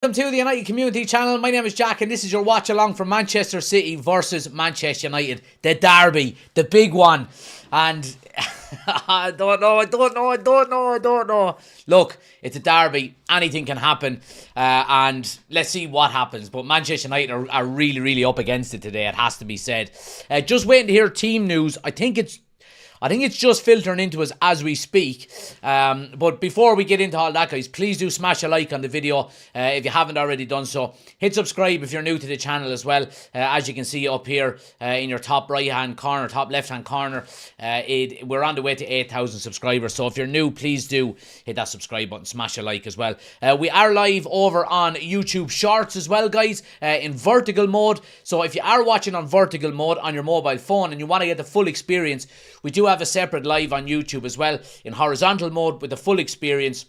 Welcome to the United Community Channel. My name is Jack and this is your watch along from Manchester City versus Manchester United. The derby, the big one. And I don't know. Look, it's a derby. Anything can happen. And let's see what happens. But Manchester United are really up against it today. It has to be said. Just waiting to hear team news. I think it's just filtering into us as we speak. But before we get into all that, guys, please do smash a like on the video if you haven't already done so. Hit subscribe if you're new to the channel as well. As you can see up here in your top right-hand corner, top left-hand corner, we're on the way to 8,000 subscribers. So if you're new, please do hit that subscribe button, smash a like as well. We are live over on YouTube Shorts as well, guys, in vertical mode. So if you are watching on vertical mode on your mobile phone and you want to get the full experience, we do have a separate live on YouTube as well in horizontal mode with the full experience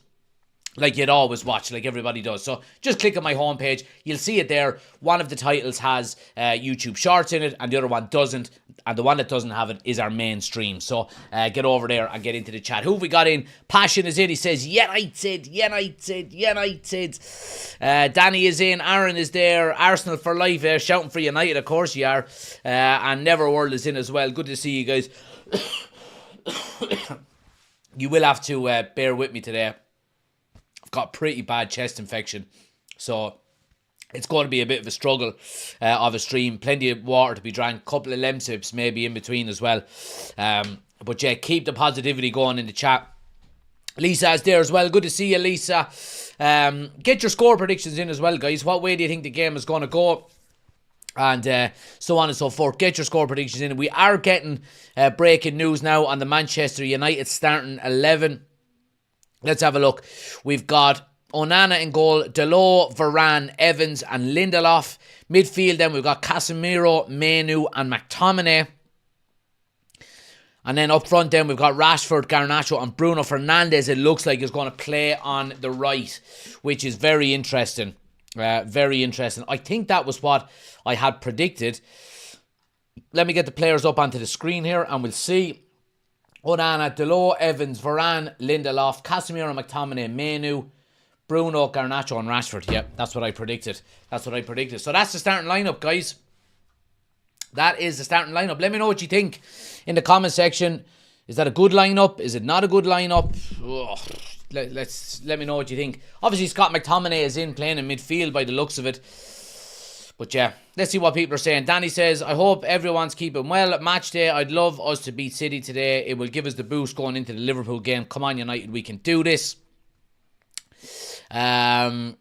like you'd always watch, like everybody does. So just click on my homepage, you'll see it there. One of the titles has YouTube Shorts in it and the other one doesn't, and the one that doesn't have it is our main stream. So get over there and get into the chat. Who have we got in? Passion is in. He says United. Danny is in. Aaron is there. Arsenal for life, shouting for United, of course you are. And Neverworld is in as well. Good to see you guys. You will have to bear with me today. I've got a pretty bad chest infection, so it's going to be a bit of a struggle of a stream. Plenty of water to be drank, couple of lemsips maybe in between as well. But yeah, keep the positivity going in the chat. Lisa is there as well. Good to see you, Lisa. Get your score predictions in as well, guys. What way do you think the game is going to go? And so on and so forth. Get your score predictions in. We are getting breaking news now on the Manchester United starting 11. Let's have a look. We've got Onana in goal, Dalot, Varane, Evans and Lindelof. Midfield then we've got Casemiro, Menu and McTominay. And then up front then we've got Rashford, Garnacho and Bruno Fernandes. It looks like is going to play on the right, which is very interesting. Very interesting. I think that was what I had predicted. Let me get the players up onto the screen here and we'll see. Onana, Dalot, Evans, Varane, Lindelof, Casemiro, McTominay, Menu, Bruno, Garnacho and Rashford. Yep, that's what I predicted. So that's the starting lineup, guys. That is the starting lineup. Let me know what you think in the comment section. Is that a good lineup? Is it not a good lineup? Let me know what you think. Obviously, Scott McTominay is in playing in midfield by the looks of it. But yeah, let's see what people are saying. Danny says, I hope everyone's keeping well at match day. I'd love us to beat City today. It will give us the boost going into the Liverpool game. Come on, United, we can do this. And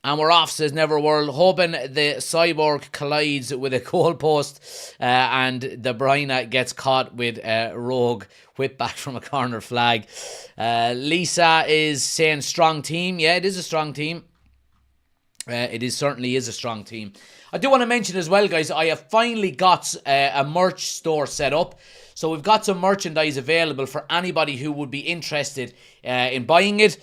we're off, says Neverworld. Hoping the Cyborg collides with a goalpost and De Bruyne gets caught with a rogue whip back from a corner flag. Lisa is saying strong team. Yeah, it is a strong team. It certainly is a strong team. I do want to mention as well, guys, I have finally got a merch store set up. So we've got some merchandise available for anybody who would be interested in buying it.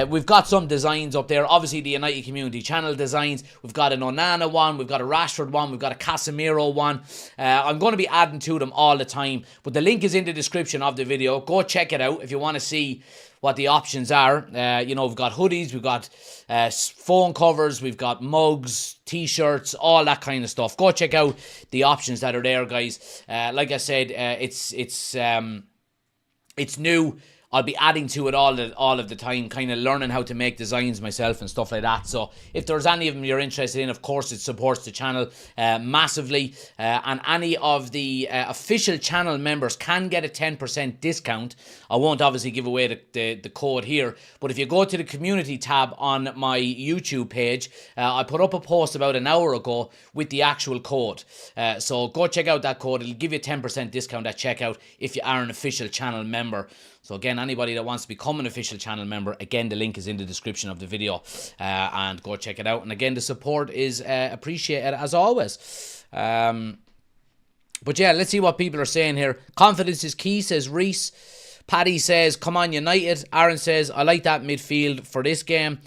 We've got some designs up there. Obviously, the United Community Channel designs. We've got an Onana one. We've got a Rashford one. We've got a Casemiro one. I'm going to be adding to them all the time. But the link is in the description of the video. Go check it out if you want to see what the options are. We've got hoodies, we've got phone covers, we've got mugs, t-shirts, all that kind of stuff. Go check out the options that are there, guys. Like I said, it's new. I'll be adding to it all of the time, kind of learning how to make designs myself and stuff like that. So if there's any of them you're interested in, of course, it supports the channel massively. And any of the official channel members can get a 10% discount. I won't obviously give away the code here, but if you go to the community tab on my YouTube page, I put up a post about an hour ago with the actual code. So go check out that code. It'll give you a 10% discount at checkout if you are an official channel member. So again, anybody that wants to become an official channel member, again, the link is in the description of the video, and go check it out. And again, the support is appreciated as always. But yeah, let's see what people are saying here. Confidence is key, says Reese. Paddy says, come on United. Aaron says, I like that midfield for this game.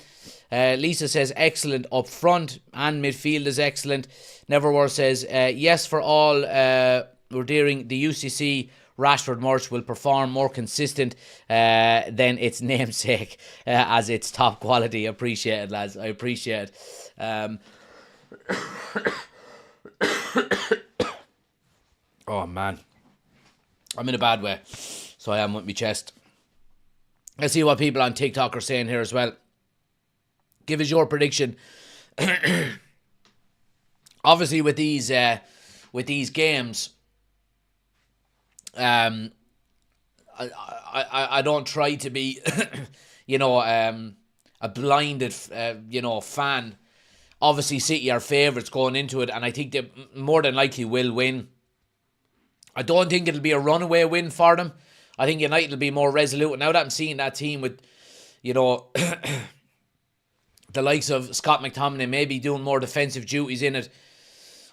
Lisa says, excellent up front and midfield is excellent. Neverworld says, yes for all. We're daring the UCC Rashford merch will perform more consistent than its namesake as its top quality. Appreciate it, lads. I appreciate it. Oh, man. I'm in a bad way. So I am with my chest. Let's see what people on TikTok are saying here as well. Give us your prediction. Obviously, with these games, I don't try to be, a blinded, fan. Obviously, City are favourites going into it, and I think they more than likely will win. I don't think it'll be a runaway win for them. I think United will be more resolute. And now that I'm seeing that team with, the likes of Scott McTominay maybe doing more defensive duties in it,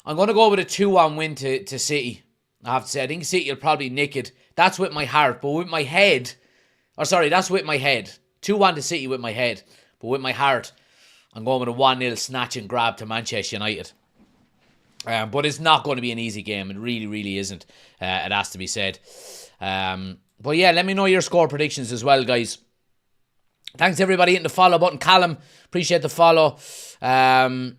I'm going to go with a 2-1 win to City. I have to say, I think City will probably nick it. That's with my heart, but with my head, that's with my head. 2-1 to City with my head, but with my heart, I'm going with a 1-0 snatch and grab to Manchester United. But it's not going to be an easy game. It really, really isn't. It has to be said. But yeah, let me know your score predictions as well, guys. Thanks everybody hitting the follow button. Callum, appreciate the follow. Sam,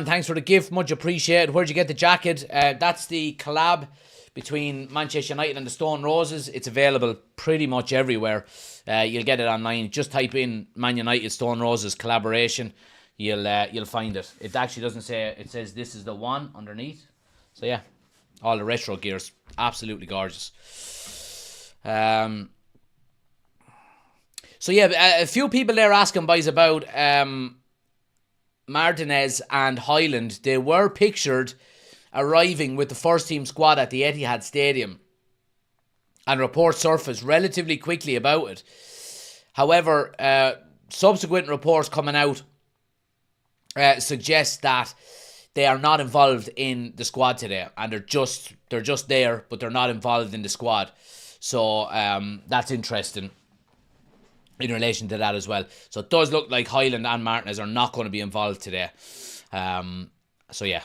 thanks for the gift. Much appreciated. Where'd you get the jacket? That's the collab between Manchester United and the Stone Roses. It's available pretty much everywhere. You'll get it online. Just type in Man United Stone Roses collaboration. You'll find it. It actually doesn't say, it says this is the one underneath. So yeah, all the retro gears. Absolutely gorgeous. So yeah, a few people there asking, boys, about Martinez and Højlund. They were pictured arriving with the first team squad at the Etihad Stadium, and reports surfaced relatively quickly about it. However, subsequent reports coming out suggest that they are not involved in the squad today, and they're just there, but they're not involved in the squad. So that's interesting in relation to that as well. So it does look like Højlund and Martinez are not going to be involved today. So yeah,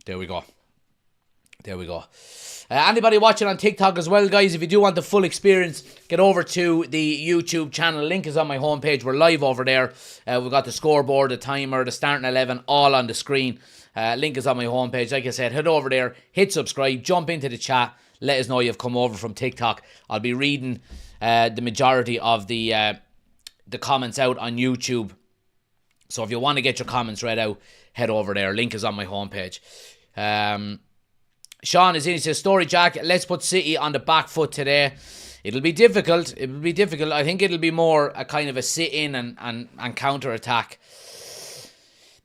there we go. Anybody watching on TikTok as well, guys, if you do want the full experience, get over to the YouTube channel. Link is on my homepage. We're live over there. We've got the scoreboard, the timer, the starting 11, all on the screen. Link is on my homepage. Like I said, head over there, hit subscribe, jump into the chat. Let us know you've come over from TikTok. I'll be reading the majority of the comments out on YouTube. So if you want to get your comments read out, head over there. Link is on my homepage. Sean is in. He says, Story Jack, let's put City on the back foot today. It'll be difficult. I think it'll be more a kind of a sit-in and counter-attack.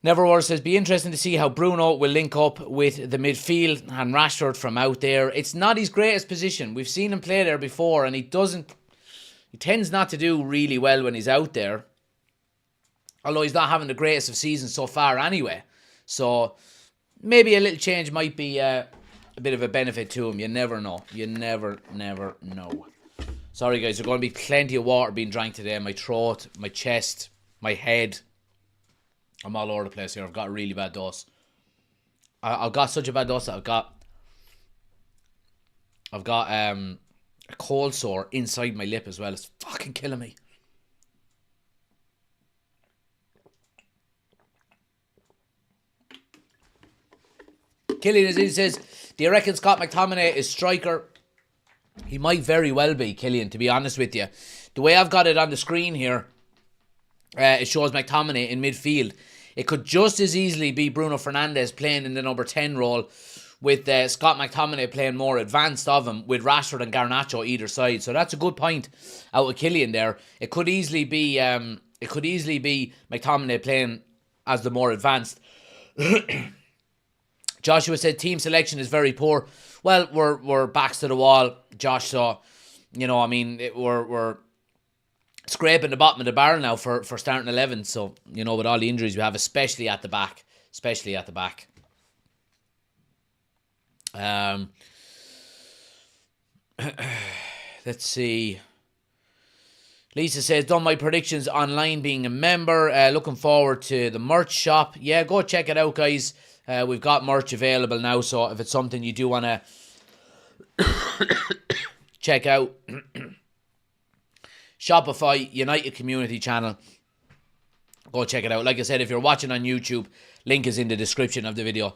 Neverword says, be interesting to see how Bruno will link up with the midfield and Rashford from out there. It's not his greatest position. We've seen him play there before, and he tends not to do really well when he's out there. Although he's not having the greatest of seasons so far anyway. So maybe a little change might be a bit of a benefit to him. You never know. You never know. Sorry, guys. There's going to be plenty of water being drank today. My throat, my chest, my head. I'm all over the place here. I've got a really bad dose. I've got such a bad dose that I've got a cold sore inside my lip as well. It's fucking killing me. Killian is in, says, do you reckon Scott McTominay is striker? He might very well be, Killian, to be honest with you. The way I've got it on the screen here, it shows McTominay in midfield. It could just as easily be Bruno Fernandes playing in the number 10 role, with Scott McTominay playing more advanced of him, with Rashford and Garnacho either side. So that's a good point out of Killian there. It could easily be McTominay playing as the more advanced. Joshua said team selection is very poor. Well, we're backs to the wall, Josh. So, we're scraping the bottom of the barrel now for starting 11. So, with all the injuries we have, especially at the back. Let's see. Lisa says, done my predictions online being a member. Looking forward to the merch shop. Yeah, go check it out, guys. We've got merch available now, so if it's something you do want to check out Shopify United Community Channel. Go check it out. Like I said, if you're watching on YouTube, link is in the description of the video.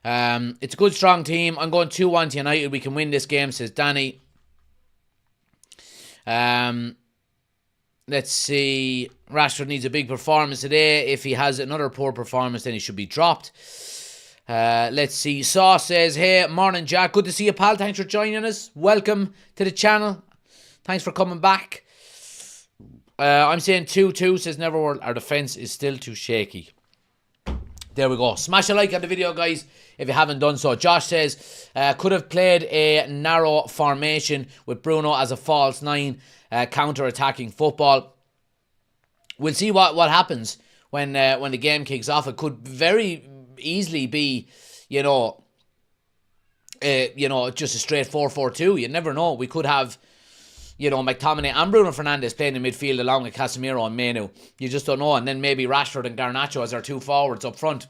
It's a good, strong team. I'm going 2-1 to United. We can win this game, says Danny. Let's see. Rashford needs a big performance today. If he has another poor performance, then he should be dropped. Let's see. Saw says, hey, morning, Jack. Good to see you, pal. Thanks for joining us. Welcome to the channel. Thanks for coming back. I'm saying 2-2, says Neverworld. Our defence is still too shaky. There we go. Smash a like on the video, guys, if you haven't done so. Josh says, could have played a narrow formation with Bruno as a false 9, counter-attacking football. We'll see what happens when the game kicks off. It could very easily be, just a straight 4-4-2. You never know. We could have, McTominay and Bruno Fernandes playing in midfield along with Casemiro and Menu. You just don't know. And then maybe Rashford and Garnacho as our 2 forwards up front.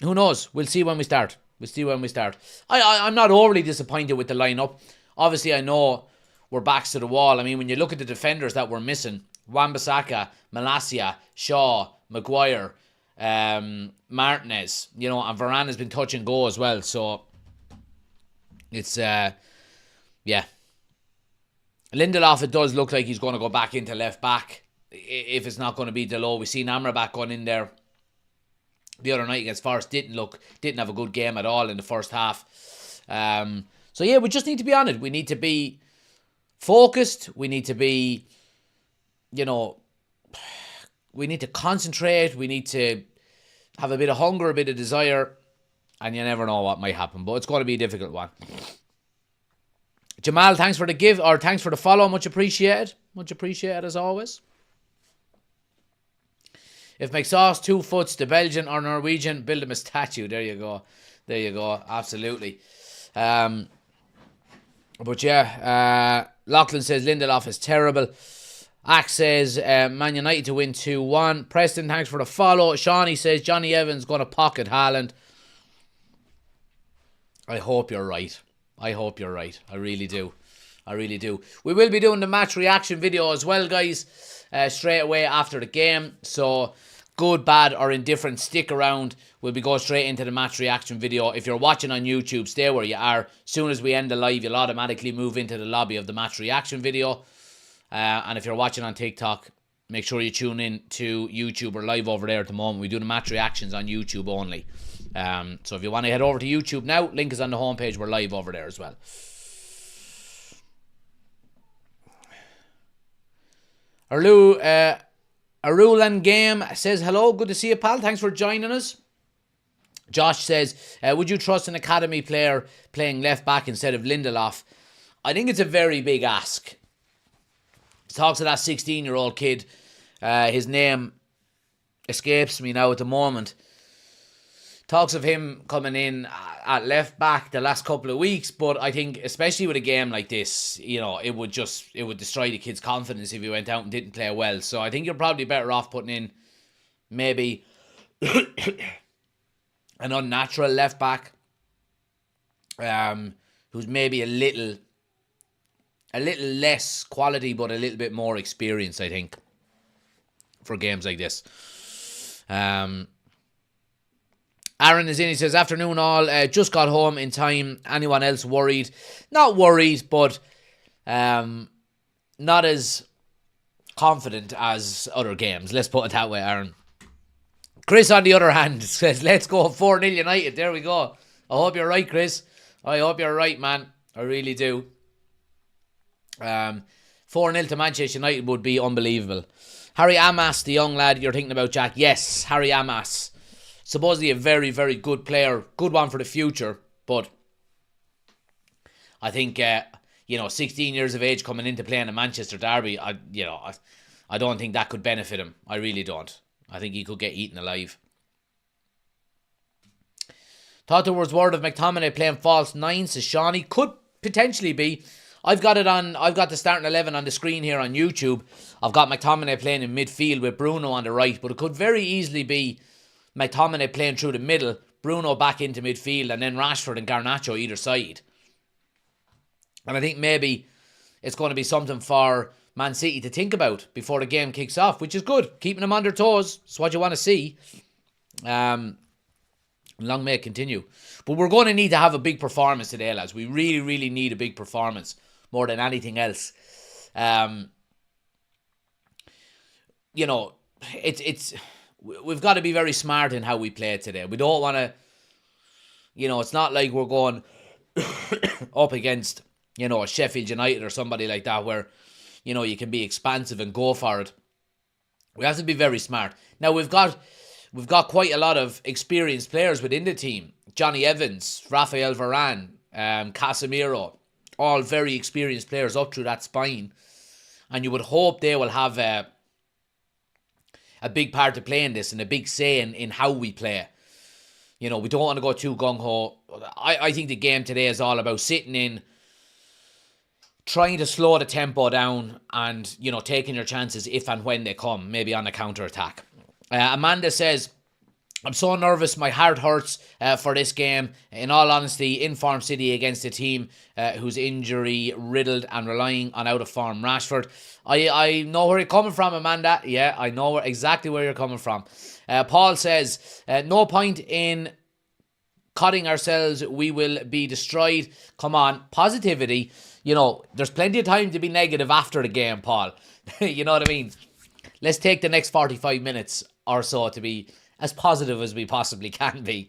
Who knows? We'll see when we start. I'm not overly disappointed with the lineup. Obviously, I know we're backs to the wall. I mean, when you look at the defenders that we're missing, Wan-Bissaka, Malacia, Shaw, Maguire, Martinez, and Varane has been touch and go as well. So, it's, Lindelof, it does look like he's going to go back into left back if it's not going to be Delo. We've seen Amrabat going in there the other night against Forest. Didn't have a good game at all in the first half. We just need to be on it. We need to be focused. We need to be, we need to concentrate. We need to have a bit of hunger, a bit of desire, and you never know what might happen. But it's going to be a difficult one. Jamal, thanks for the follow. Much appreciated. Much appreciated as always. If McSauce 2 foots the Belgian or Norwegian, build him a statue. There you go. Absolutely. Lachlan says Lindelof is terrible. Axe says Man United to win 2-1. Preston, thanks for the follow. Shawnee says Johnny Evans going to pocket Haaland. I hope you're right. I really do. We will be doing the match reaction video as well, guys, straight away after the game. So, good, bad, or indifferent, stick around. We'll be going straight into the match reaction video. If you're watching on YouTube, stay where you are. As soon as we end the live, you'll automatically move into the lobby of the match reaction video. And if you're watching on TikTok, make sure you tune in to YouTube. We're live over there at the moment. We do the match reactions on YouTube only. So if you want to head over to YouTube now, link is on the homepage. We're live over there as well. Arulan Game says, hello, good to see you, pal. Thanks for joining us. Josh says, would you trust an academy player playing left back instead of Lindelof? I think it's a very big ask. He talks to that 16-year-old kid. His name escapes me now at the moment. Talks of him coming in at left back the last couple of weeks, but I think especially with a game like this, it would destroy the kid's confidence if he went out and didn't play well. So I think you're probably better off putting in maybe an unnatural left back, who's maybe a little less quality but a little bit more experience, I think, for games like this. Aaron is in, he says, afternoon all, just got home in time. Anyone else worried? Not worried, but not as confident as other games. Let's put it that way, Aaron. Chris, on the other hand, says, let's go 4-0 United. There we go. I hope you're right, Chris. I hope you're right, man. I really do. 4-0 to Manchester United would be unbelievable. Harry Amas, the young lad you're thinking about, Jack. Yes, Harry Amas. Supposedly a very, very good player. Good one for the future. But I think, 16 years of age coming into playing a Manchester derby, I don't think that could benefit him. I really don't. I think he could get eaten alive. Thought there was word of McTominay playing false 9, says Shawnee. Could potentially be. I've got the starting 11 on the screen here on YouTube. I've got McTominay playing in midfield with Bruno on the right. But it could very easily be McTominay playing through the middle, Bruno back into midfield, and then Rashford and Garnacho either side. And I think maybe it's going to be something for Man City to think about before the game kicks off, which is good. Keeping them on their toes. It's what you want to see. Long may it continue. But we're going to need to have a big performance today, lads. We really, really need a big performance more than anything else. You know, we've got to be very smart in how we play today. We don't want to, you know, it's not like we're going up against, you know, a Sheffield United or somebody like that where, you know, you can be expansive and go for it. We have to be very smart. Now, we've got quite a lot of experienced players within the team. Johnny Evans, Rafael Varane, Casemiro, all very experienced players up through that spine. And you would hope they will have a big part to play in this and a big say in how we play. You know, we don't want to go too gung-ho. I think the game today is all about sitting in, trying to slow the tempo down and, you know, taking your chances if and when they come, maybe on a counter-attack. Amanda says, I'm so nervous, my heart hurts for this game. In all honesty, in-form City against a team who's injury-riddled and relying on out-of-form Rashford. I know where you're coming from, Amanda. Yeah, I know exactly where you're coming from. Paul says, no point in cutting ourselves, we will be destroyed. Come on, positivity. You know, there's plenty of time to be negative after the game, Paul. You know what I mean? Let's take the next 45 minutes or so to be as positive as we possibly can be.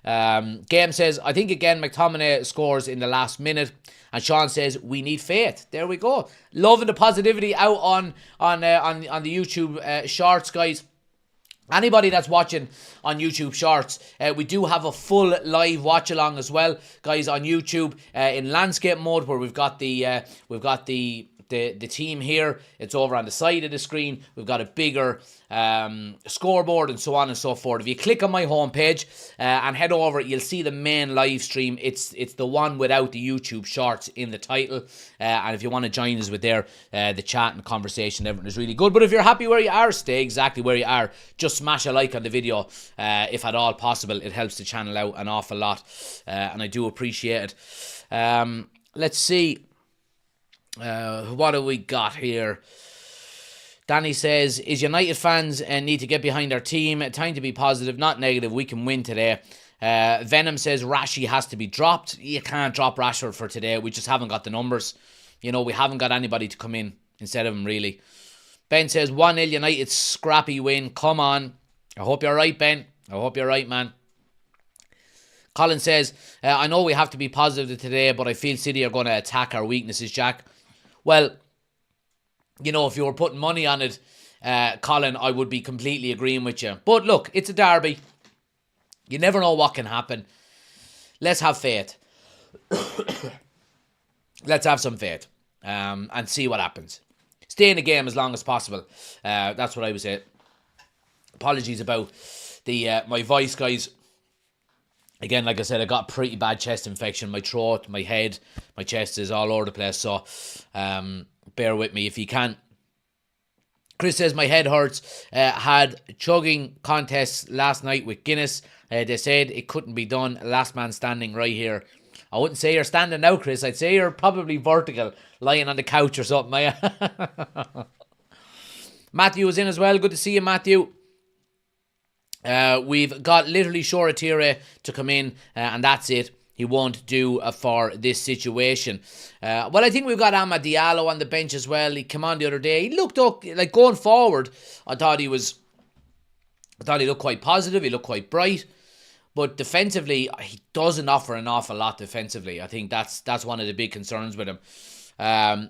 Game says, I think again McTominay scores in the last minute. And Sean says, we need faith. There we go. Loving the positivity out on the YouTube shorts, guys. Anybody that's watching on YouTube Shorts, we do have a full live watch along as well, guys, on YouTube in landscape mode, where we've got the team here. It's over on the side of the screen. We've got a bigger scoreboard and so on and so forth. If you click on my homepage and head over, you'll see the main live stream. It's the one without the YouTube Shorts in the title. And if you want to join us with there, the chat and conversation, everything is really good. But if you're happy where you are, stay exactly where you are. Just smash a like on the video if at all possible. It helps the channel out an awful lot. And I do appreciate it. Let's see. What do we got here? Danny says, is United fans need to get behind our team. Time to be positive, not negative. We can win today. Venom says Rashi has to be dropped. You can't drop Rashford for today. We just haven't got the numbers. You know, we haven't got anybody to come in instead of him, really. Ben says 1-0 United, scrappy win. Come on. I hope you're right, Ben. I hope you're right, man. Colin says, I know we have to be positive today, but I feel City are going to attack our weaknesses, Jack. Well, you know, if you were putting money on it, Colin, I would be completely agreeing with you. But look, it's a derby. You never know what can happen. Let's have faith. Let's have some faith and see what happens. Stay in the game as long as possible. That's what I would say. Apologies about the my voice, guys. Again, like I said, I got a pretty bad chest infection. My throat, my head, my chest is all over the place. So bear with me if you can. Chris says, my head hurts. Had chugging contests last night with Guinness. They said it couldn't be done. Last man standing right here. I wouldn't say you're standing now, Chris. I'd say you're probably vertical, lying on the couch or something. Matthew is in as well. Good to see you, Matthew. We've got literally Shora Tire to come in, and that's it. He won't do for this situation. Well, I think we've got Amad Diallo on the bench as well. He came on the other day. He looked like going forward. I thought he looked quite positive. He looked quite bright. But defensively, he doesn't offer an awful lot defensively. I think that's one of the big concerns with him.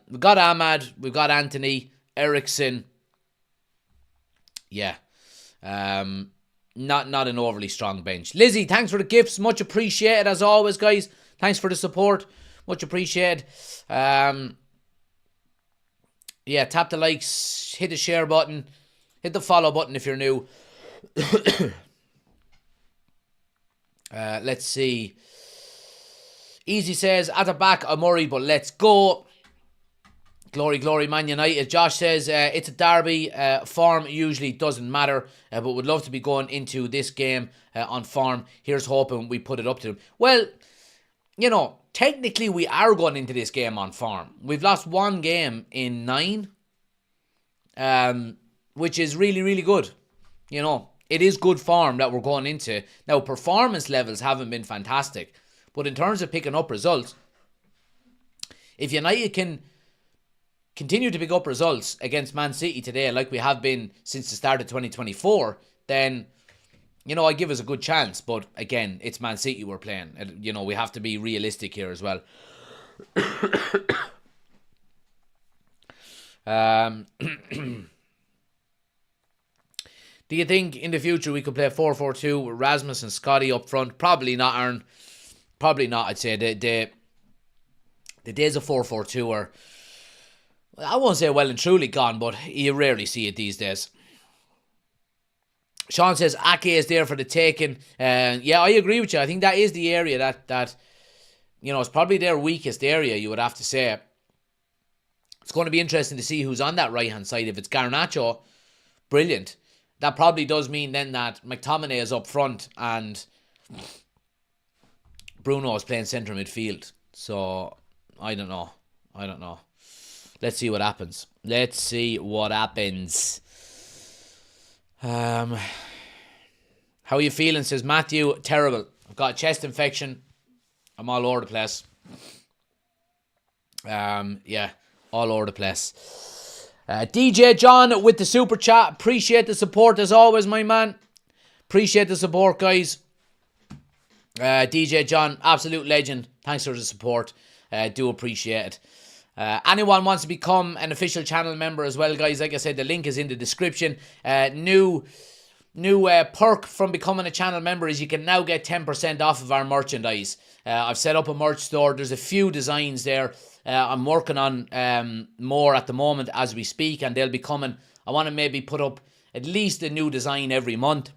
We've got Ahmad. We've got Anthony Eriksson. Yeah. Not an overly strong bench. Lizzie, thanks for the gifts. Much appreciated as always, guys. Thanks for the support. Much appreciated. Yeah, tap the likes, hit the share button, hit the follow button if you're new. Let's see. Easy says, at the back, I'm worried, but let's go. Glory, glory, Man United. Josh says it's a derby. Form usually doesn't matter, but would love to be going into this game on form. Here's hoping we put it up to them. Well, you know, technically we are going into this game on form. We've lost one game in 9, which is really, really good. You know, it is good form that we're going into. Now, performance levels haven't been fantastic, but in terms of picking up results, if United can continue to pick up results against Man City today, like we have been since the start of 2024, then, you know, I give us a good chance. But again, it's Man City we're playing. You know, we have to be realistic here as well. Do you think in the future we could play 4-4-2 with Rasmus and Scotty up front? Probably not, Aaron. Probably not, I'd say. The days of 4-4-2 are, I won't say well and truly gone, but you rarely see it these days. Sean says Ake is there for the taking. Yeah, I agree with you. I think that is the area that you know, it's probably their weakest area, you would have to say. It's going to be interesting to see who's on that right-hand side. If it's Garnacho, brilliant. That probably does mean then that McTominay is up front and Bruno is playing centre midfield. So, I don't know. Let's see what happens. How are you feeling, says Matthew? Terrible. I've got a chest infection. I'm all over the place. Yeah, all over the place. DJ John with the super chat. Appreciate the support as always, my man. Appreciate the support, guys. DJ John, absolute legend. Thanks for the support. Do appreciate it. Anyone wants to become an official channel member as well, guys, like I said, the link is in the description. New perk from becoming a channel member is you can now get 10% off of our merchandise. I've set up a merch store. There's a few designs there. I'm working on more at the moment as we speak, and they'll be coming. I want to maybe put up at least a new design every month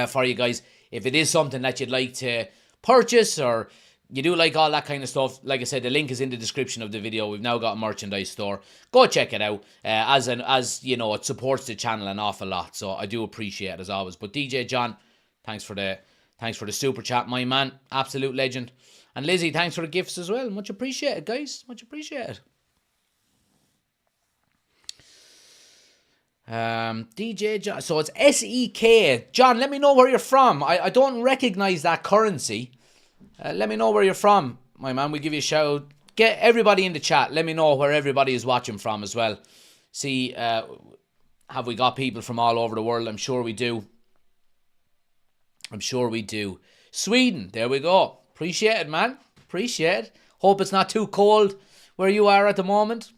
for you guys. If it is something that you'd like to purchase or you do like all that kind of stuff, like I said, the link is in the description of the video. We've now got a merchandise store. Go check it out. As you know, it supports the channel an awful lot, so I do appreciate it as always. But DJ John, thanks for the super chat, my man, absolute legend. And Lizzie, thanks for the gifts as well. Much appreciated, guys. Much appreciated. DJ John, so it's SEK. John, let me know where you're from. I don't recognise that currency. Let me know where you're from, my man. We give you a shout. Get everybody in the chat. Let me know where everybody is watching from as well. See, have we got people from all over the world? I'm sure we do. Sweden, there we go. Appreciate it, man. Appreciate it. Hope it's not too cold where you are at the moment.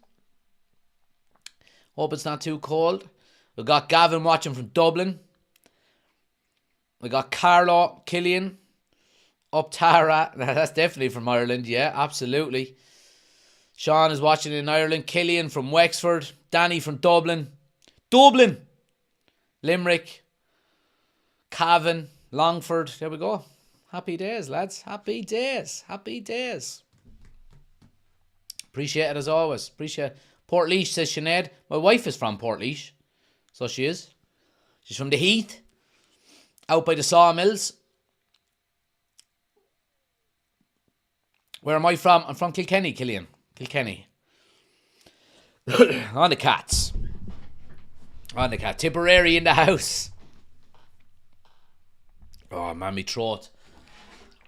Hope it's not too cold. We've got Gavin watching from Dublin. We got Carlo, Killian. Up Tara, that's definitely from Ireland, yeah, absolutely. Sean is watching in Ireland. Killian from Wexford. Danny from Dublin. Limerick. Cavan. Longford. There we go. Happy days, lads. Happy days. Appreciate it as always. Appreciate it. Portlaoise, says Sinead. My wife is from Portlaoise. So she is. She's from the Heath. Out by the sawmills. Where am I from? I'm from Kilkenny, Killian. Kilkenny. On the Cats. Tipperary in the house. Oh, man, my throat.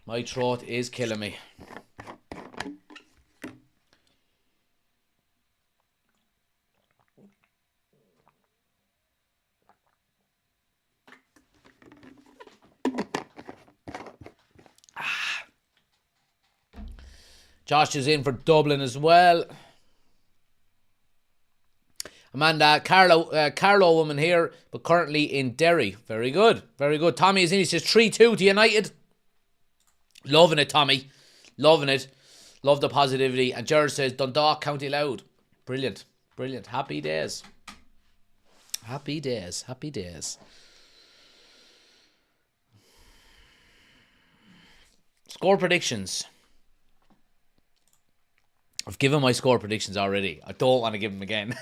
My throat is killing me. Josh is in for Dublin as well. Amanda, Carlo woman here, but currently in Derry. Very good. Tommy is in. He says 3-2 to United. Loving it, Tommy. Loving it. Love the positivity. And Gerard says Dundalk, County Louth. Brilliant. Happy days. Score predictions. I've given my score predictions already. I don't want to give them again.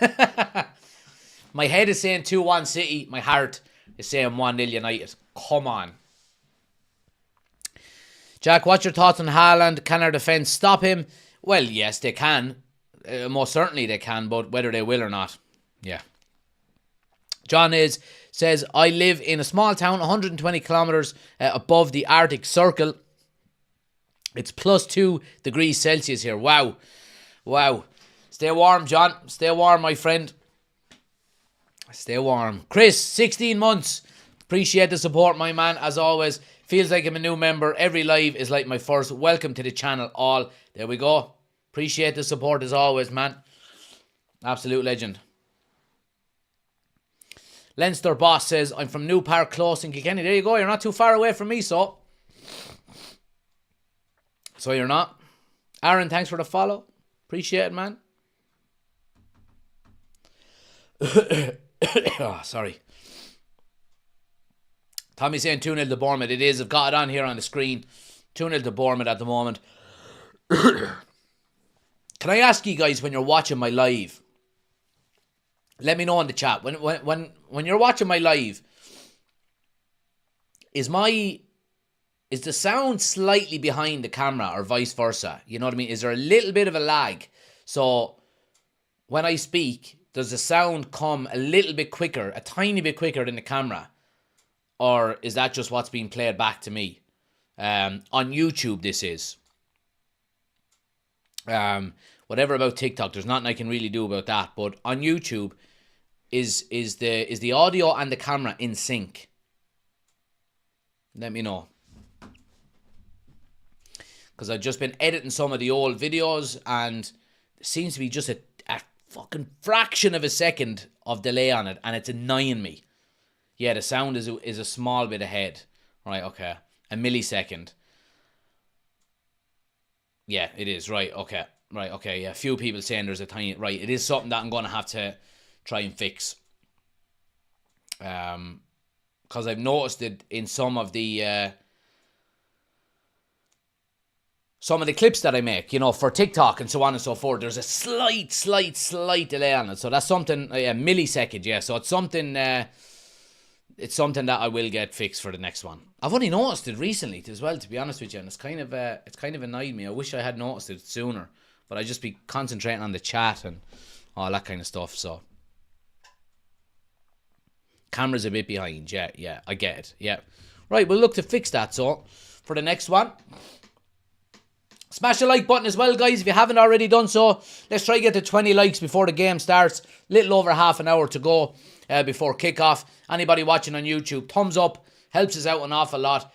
My head is saying 2-1 City. My heart is saying 1-0 United. Come on. Jack, what's your thoughts on Haaland? Can our defence stop him? Well, yes, they can. Most certainly they can, but whether they will or not, yeah. John says, I live in a small town 120 kilometres above the Arctic Circle. It's plus 2 degrees Celsius here. Wow. Wow. Stay warm, John. Stay warm, my friend. Stay warm. Chris, 16 months. Appreciate the support, my man, as always. Feels like I'm a new member. Every live is like my first. Welcome to the channel, all. There we go. Appreciate the support as always, man. Absolute legend. Leinster Boss says, I'm from New Park Close in Kilkenny. There you go. You're not too far away from me, so you're not. Aaron, thanks for the follow. Appreciate it, man. Oh, sorry. Tommy's saying 2-0 to Bournemouth. It is. I've got it on here on the screen. 2-0 to Bournemouth at the moment. Can I ask you guys, when you're watching my live, let me know in the chat. When you're watching my live, is the sound slightly behind the camera or vice versa? You know what I mean? Is there a little bit of a lag? So when I speak, does the sound come a little bit quicker, a tiny bit quicker than the camera? Or is that just what's being played back to me? On YouTube, this is. Whatever about TikTok, there's nothing I can really do about that. But on YouTube, is the audio and the camera in sync? Let me know. Because I've just been editing some of the old videos and there seems to be just a fucking fraction of a second of delay on it, and it's annoying me. Yeah, the sound is a small bit ahead. Right, okay. A millisecond. Yeah, it is. Right, okay. Right, okay. Yeah, a few people saying there's a tiny... Right, it is something that I'm going to have to try and fix. Because I've noticed it in some of the clips that I make, you know, for TikTok and so on and so forth. There's a slight delay on it. So that's something... a millisecond, yeah. So it's something... it's something that I will get fixed for the next one. I've only noticed it recently as well, to be honest with you, and it's kind of annoyed me. I wish I had noticed it sooner, but I just be concentrating on the chat and all that kind of stuff. So camera's a bit behind. Yeah, I get it. Yeah, right. We'll look to fix that. So for the next one, smash the like button as well, guys, if you haven't already done so. Let's try to get to 20 likes before the game starts. Little over half an hour to go before kickoff. Anybody watching on YouTube, thumbs up, helps us out an awful lot.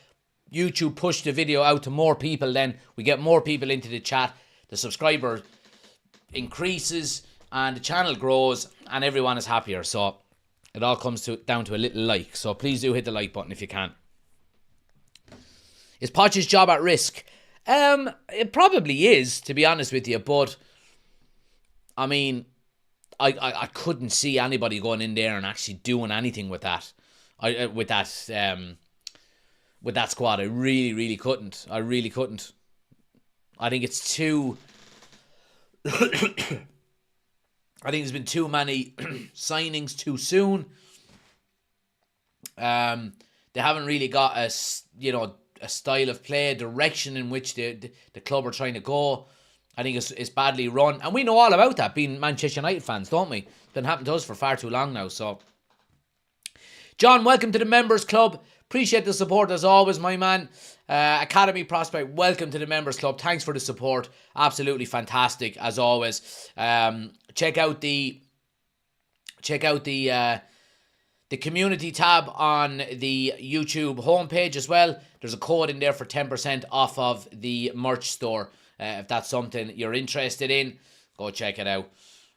YouTube push the video out to more people, then we get more people into the chat. The subscriber increases and the channel grows and everyone is happier. So it all comes down to a little like. So please do hit the like button if you can. Is Poch's job at risk? It probably is, to be honest with you, but I mean, I couldn't see anybody going in there and actually doing anything with that. With that squad. I really couldn't. I really couldn't. I think it's too... I think there's been too many signings too soon. They haven't really got a style of play, a direction in which the club are trying to go. I think it's badly run. And we know all about that, being Manchester United fans, don't we? It's been happening to us for far too long now. So, John, welcome to the Members Club. Appreciate the support as always, my man. Academy Prospect, welcome to the Members Club. Thanks for the support. Absolutely fantastic, as always. Check out the community tab on the YouTube homepage as well. There's a code in there for 10% off of the merch store. If that's something you're interested in, go check it out.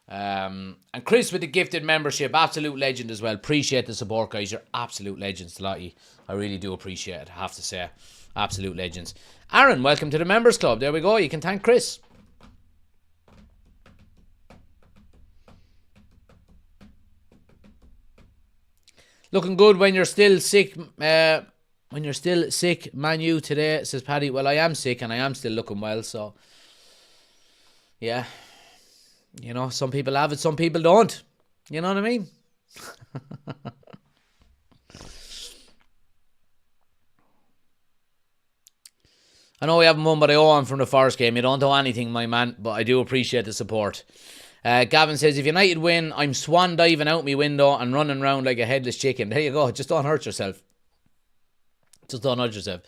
And Chris with the gifted membership, absolute legend as well. Appreciate the support, guys. You're absolute legends, a lot of you. I really do appreciate it, I have to say. Absolute legends. Aaron, welcome to the Members Club. There we go. You can thank Chris. Looking good when you're still sick. When you're still sick, Man U today, says Paddy. Well, I am sick and I am still looking well, so Yeah. You know, some people have it, some people don't. You know what I mean? I know we haven't won, but I owe on from the first game. You don't owe anything, my man, but I do appreciate the support. Gavin says, if United win, I'm swan diving out my window and running around like a headless chicken. There you go. Just don't hurt yourself. Just don't hurt yourself.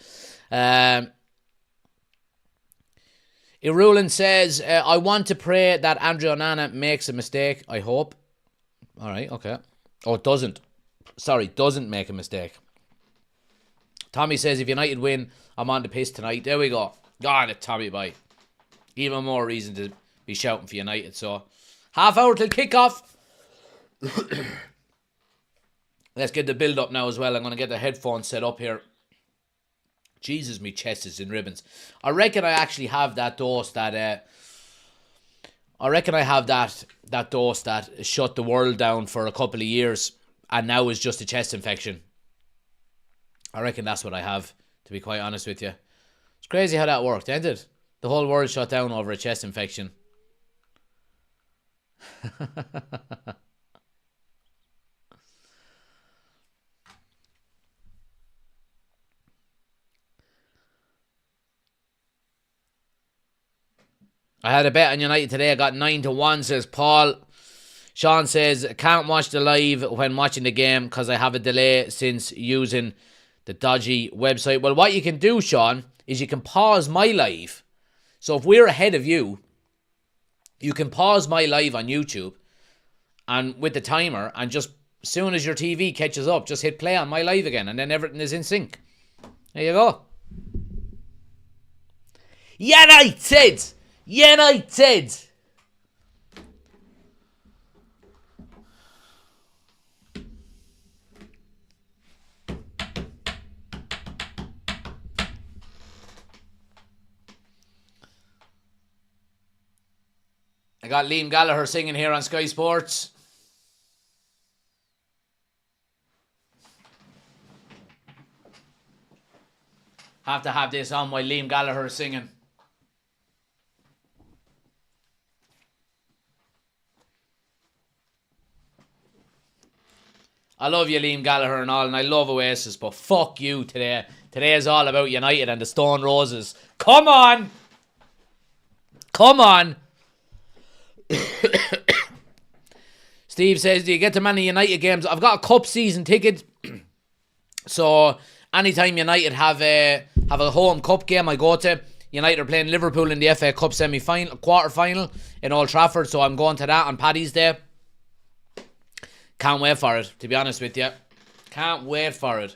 Irulan says, I want to pray that Andrew Onana makes a mistake. I hope. All right, okay. Oh, it doesn't. Sorry, doesn't make a mistake. Tommy says, if United win, I'm on the piss tonight. There we go. Got it, Tommy boy. Even more reason to be shouting for United. So, half hour till kickoff. Let's get the build up now as well. I'm going to get the headphones set up here. Jesus, me chest is in ribbons. I reckon I actually have that dose that... I reckon I have that dose that shut the world down for a couple of years and now is just a chest infection. I reckon that's what I have, to be quite honest with you. It's crazy how that worked, ain't it? The whole world shut down over a chest infection. I had a bet on United today. I got 9-1, says Paul. Sean says, can't watch the live when watching the game because I have a delay since using the dodgy website. Well, what you can do, Sean, is you can pause my live. So if we're ahead of you, you can pause my live on YouTube and with the timer, and just as soon as your TV catches up, just hit play on my live again, and then everything is in sync. There you go. United! United! I got Liam Gallagher singing here on Sky Sports. Have to have this on while Liam Gallagher is singing. I love you, Liam Gallagher and all, and I love Oasis, but fuck you today. Today is all about United and the Stone Roses. Come on! Come on! Steve says, do you get to many United games? I've got a cup season ticket. So anytime United have a home cup game, I go to. United are playing Liverpool in the FA Cup semi-final, quarter-final in Old Trafford, so I'm going to that on Paddy's Day. Can't wait for it, to be honest with you. Can't wait for it.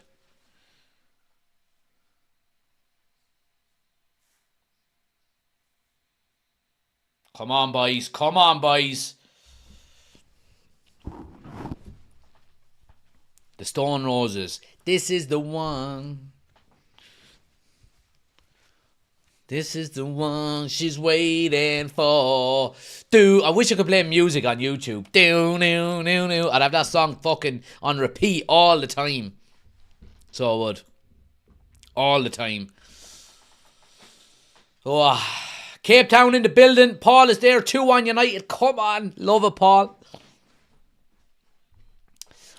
Come on, boys. Come on, boys. The Stone Roses. This is the one. This is the one she's waiting for. I wish I could play music on YouTube. I'd have that song fucking on repeat all the time. So I would. All the time. Oh, Cape Town in the building. Paul is there. 2-1 United. Come on. Love it, Paul.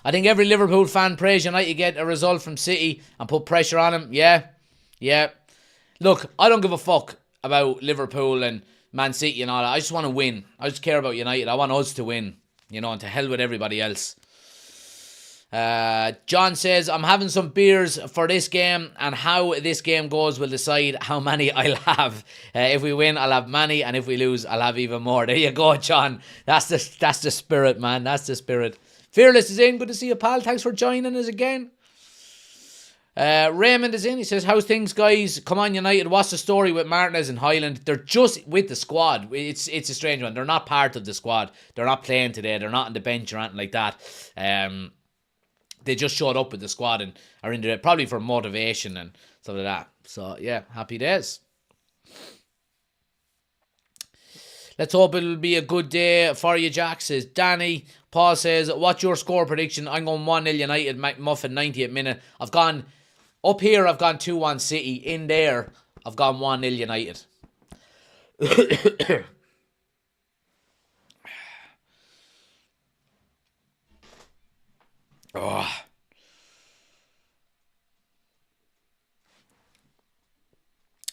I think every Liverpool fan prays United get a result from City and put pressure on him. Yeah. Look, I don't give a fuck about Liverpool and Man City and all that. I just want to win. I just care about United. I want us to win, and to hell with everybody else. John says, I'm having some beers for this game, and how this game goes will decide how many I'll have. If we win, I'll have many, and if we lose, I'll have even more. There you go, John. That's the spirit, man. That's the spirit. Fearless is in. Good to see you, pal. Thanks for joining us again. Raymond is in. He says, how's things, guys? Come on, United. What's the story with Martinez and Highland? They're just with the squad. It's a strange one. They're not part of the squad. They're not playing today. They're not on the bench or anything like that. They just showed up with the squad and are in there probably for motivation and stuff like that. So, yeah, happy days. Let's hope it'll be a good day for you, Jack, says Danny. Paul says, what's your score prediction? I'm going 1-0 United, McMuffin, 90th minute. Up here, I've gone 2-1 City. In there, I've gone 1-0 United. Oh.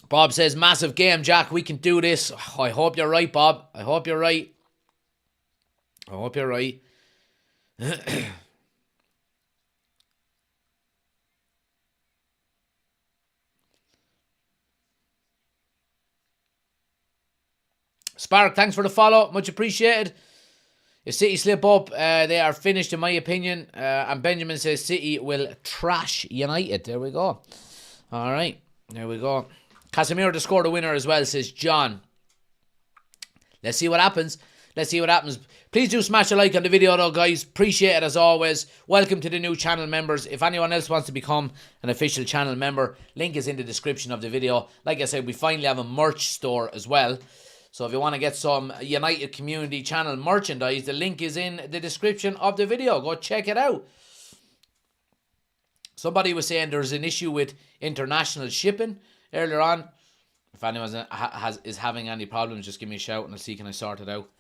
Bob says, massive game, Jack. We can do this. Oh, I hope you're right, Bob. I hope you're right. I hope you're right. Spark, thanks for the follow. Much appreciated. If City slip up, they are finished in my opinion. And Benjamin says City will trash United. There we go. All right. There we go. Casemiro to score the winner as well, says John. Let's see what happens. Let's see what happens. Please do smash a like on the video though, guys. Appreciate it as always. Welcome to the new channel members. If anyone else wants to become an official channel member, link is in the description of the video. Like I said, we finally have a merch store as well. So if you want to get some United Community Channel merchandise, the link is in the description of the video. Go check it out. Somebody was saying there's an issue with international shipping earlier on. If anyone is having any problems, just give me a shout and I'll see can I sort it out.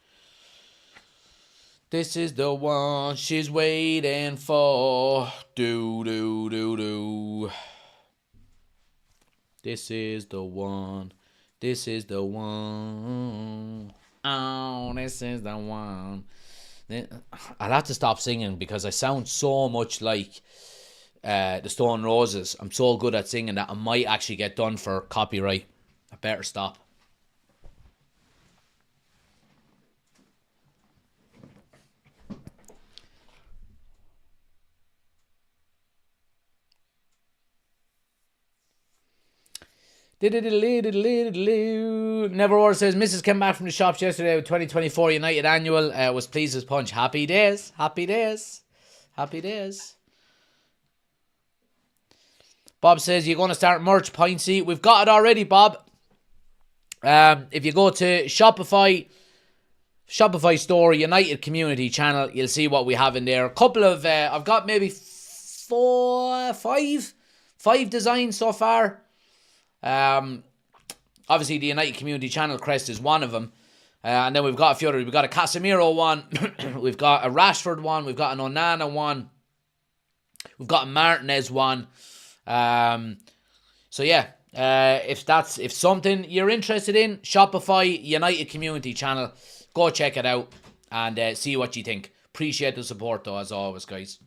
This is the one she's waiting for. Do, do, do, do. This is the one. This is the one. Oh, this is the one. I'll have to stop singing because I sound so much like the Stone Roses. I'm so good at singing that I might actually get done for copyright. I better stop. Neverword says Mrs. came back from the shops yesterday with 2024 United Annual. Was pleased as punch. Happy days. Happy days. Happy days. Bob says you're going to start merch, Pintsy. We've got it already, Bob. If you go to Shopify store, United Community Channel, you'll see what we have in there. A couple of, I've got maybe five designs so far. Obviously the United Community Channel crest is one of them. And then we've got a few others. We've got a Casemiro one. We've got a Rashford one. We've got an Onana one. We've got a Martinez one. So yeah, if something you're interested in, Shopify United Community Channel, go check it out and see what you think. Appreciate the support though, as always, guys.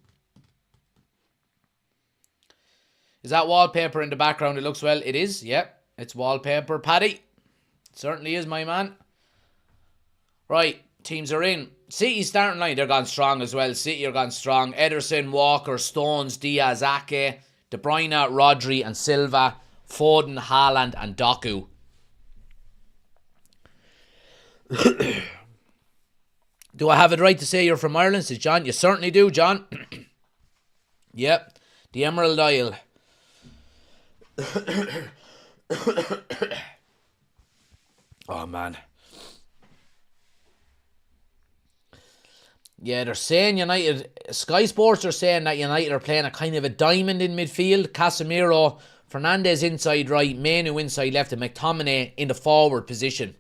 Is that wallpaper in the background? It looks well. It is, yeah. It's wallpaper. Paddy. It certainly is, my man. Right, teams are in. City starting line, they're gone strong as well. City are gone strong. Ederson, Walker, Stones, Diaz, Ake, De Bruyne, Rodri and Silva, Foden, Haaland and Doku. Do I have it right to say you're from Ireland, says John? You certainly do, John. Yep, the Emerald Isle. Oh, man. Yeah, they're saying United, Sky Sports are saying that United are playing a kind of a diamond in midfield. Casemiro, Fernandes inside right, Manu inside left and McTominay in the forward position.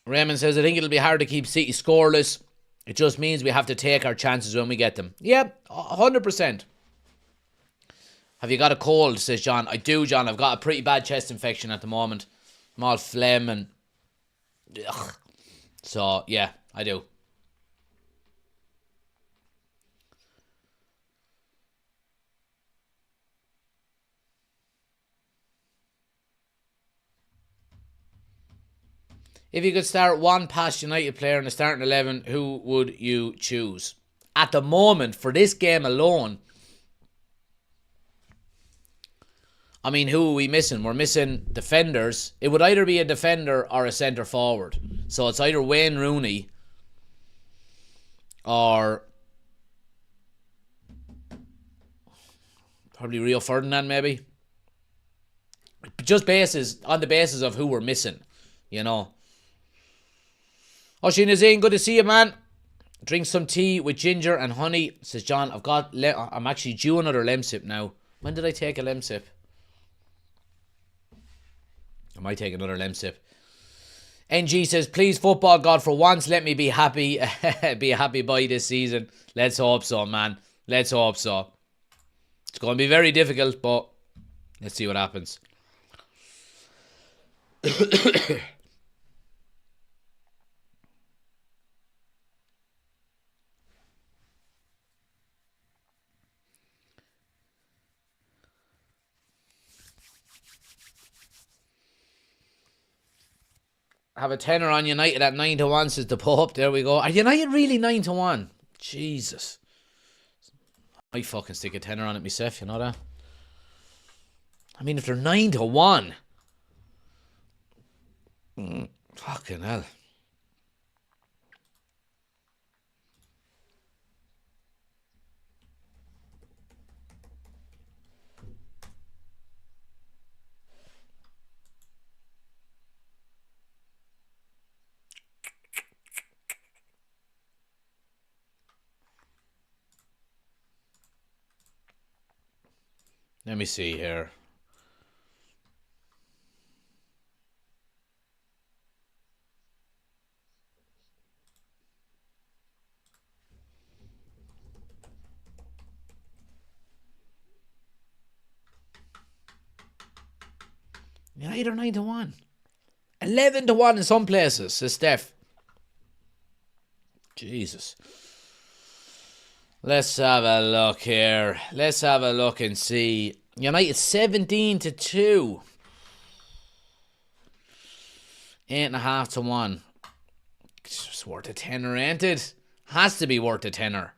Raymond says, I think it'll be hard to keep City scoreless. It just means we have to take our chances when we get them. Yeah, 100%. Have you got a cold, says John. I do, John. I've got a pretty bad chest infection at the moment. I'm all phlegm and... Ugh. So, yeah, I do. If you could start one past United player in the starting 11, who would you choose? At the moment, for this game alone, I mean, who are we missing? We're missing defenders. It would either be a defender or a centre forward. So it's either Wayne Rooney or probably Rio Ferdinand, maybe. Just on the basis of who we're missing. you know. Oisín Nazine, good to see you, man. Drink some tea with ginger and honey, says John. I'm actually due another lemsip now. When did I take a lemsip? I might take another lemsip. NG says, please, football God, for once, let me be happy. Be a happy boy this season. Let's hope so, man. Let's hope so. It's going to be very difficult, but let's see what happens. Have a tenner on United at 9-1, says the Pope. There we go. Are United really 9-1? Jesus. I fucking stick a tenner on it myself, you know that? I mean, if they're 9-1. Fucking hell. Let me see here. United are 9-1. 11-1 in some places, says Steph. Jesus. Let's have a look here. Let's have a look and see. United 17-2. 8.5-1. It's worth a tenner, ain't it? Has to be worth a tenner.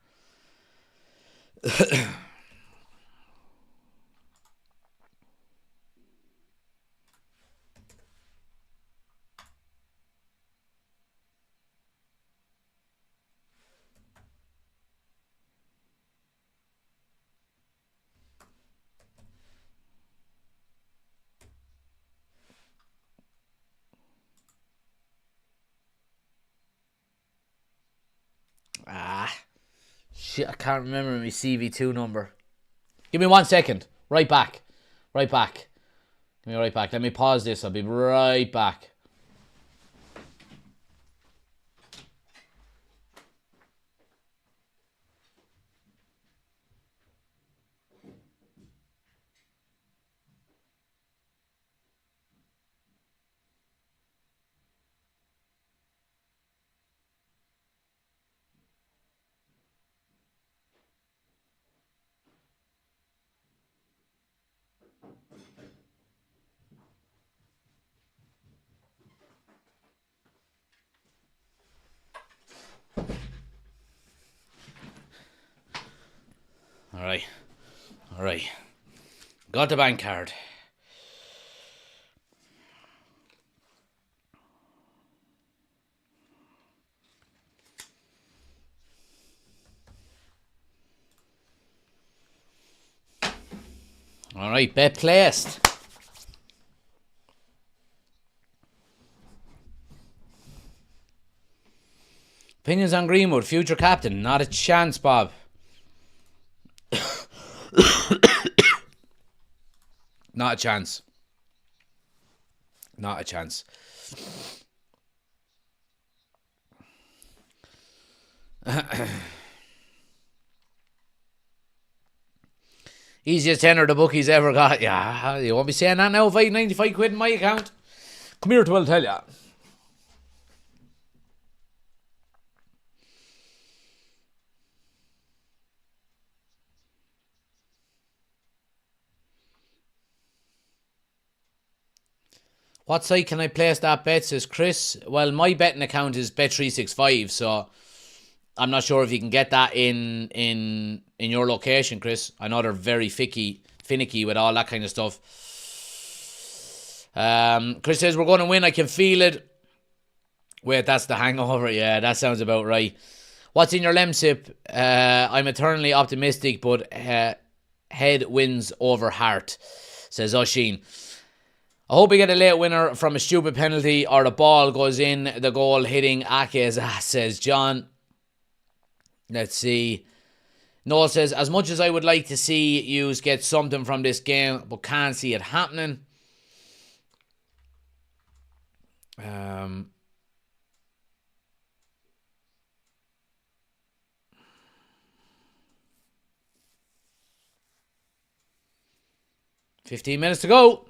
Shit, I can't remember my CV2 number. Give me 1 second. Right back. Right back. Give me right back. Let me pause this. I'll be right back. Alright. Got the bank card. Alright, bet placed. Opinions on Greenwood, future captain. Not a chance, Bob. Not a chance. Not a chance. Easiest tenner the bookies ever got. Yeah, you won't be saying that now. 595 quid in my account. Come here to I'll tell ya. What site can I place that bet, says Chris? Well, my betting account is Bet365, so I'm not sure if you can get that in your location, Chris. I know they're very finicky with all that kind of stuff. Chris says, we're going to win. I can feel it. Wait, that's the hangover. Yeah, that sounds about right. What's in your lemsip? I'm eternally optimistic, but head wins over heart, says Oisín. I hope we get a late winner from a stupid penalty or the ball goes in the goal hitting Ake's ass, says John. Let's see. Noel says, as much as I would like to see you get something from this game, but can't see it happening. 15 minutes to go.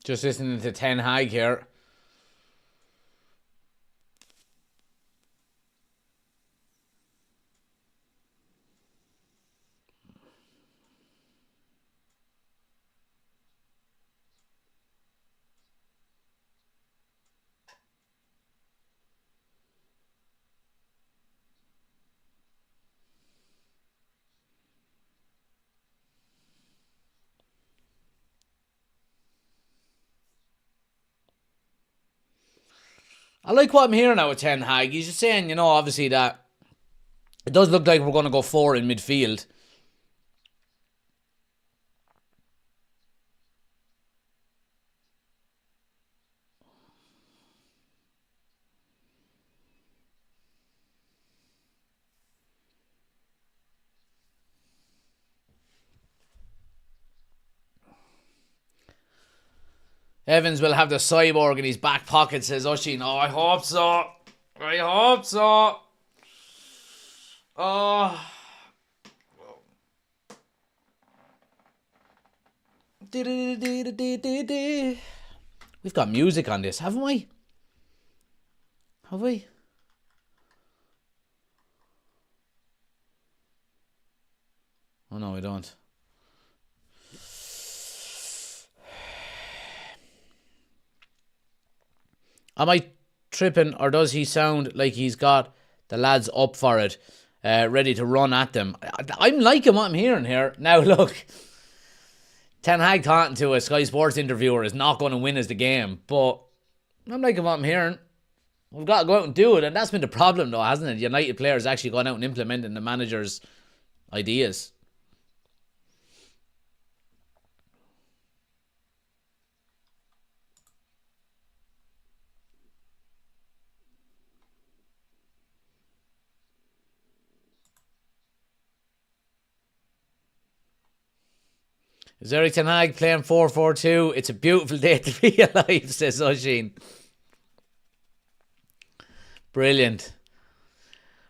Just listening to Ten Hag here. I like what I'm hearing now with Ten Hag. He's just saying, obviously that it does look like we're going to go 4 in midfield. Evans will have the cyborg in his back pocket, says Oshin. Oh, I hope so. I hope so. Oh. We've got music on this, haven't we? Have we? Oh, no, we don't. Am I tripping, or does he sound like he's got the lads up for it, ready to run at them? I'm liking what I'm hearing here. Now, look, Ten Hag talking to a Sky Sports interviewer is not going to win us the game, but I'm liking what I'm hearing. We've got to go out and do it, and that's been the problem, though, hasn't it? United players actually gone out and implementing the manager's ideas. Is Eric Ten Hag playing 4-4-2? It's a beautiful day to be alive, says Oshin. Brilliant.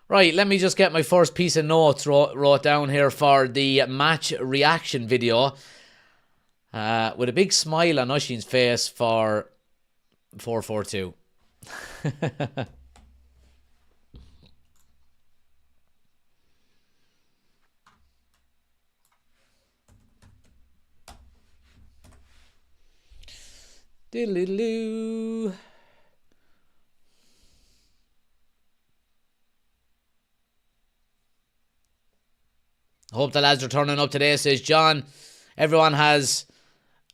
Right, let me just get my first piece of notes wrote down here for the match reaction video. With a big smile on Oshin's face for 4-4-2. Diddle-diddle-doo. Hope the lads are turning up today, says John. Everyone has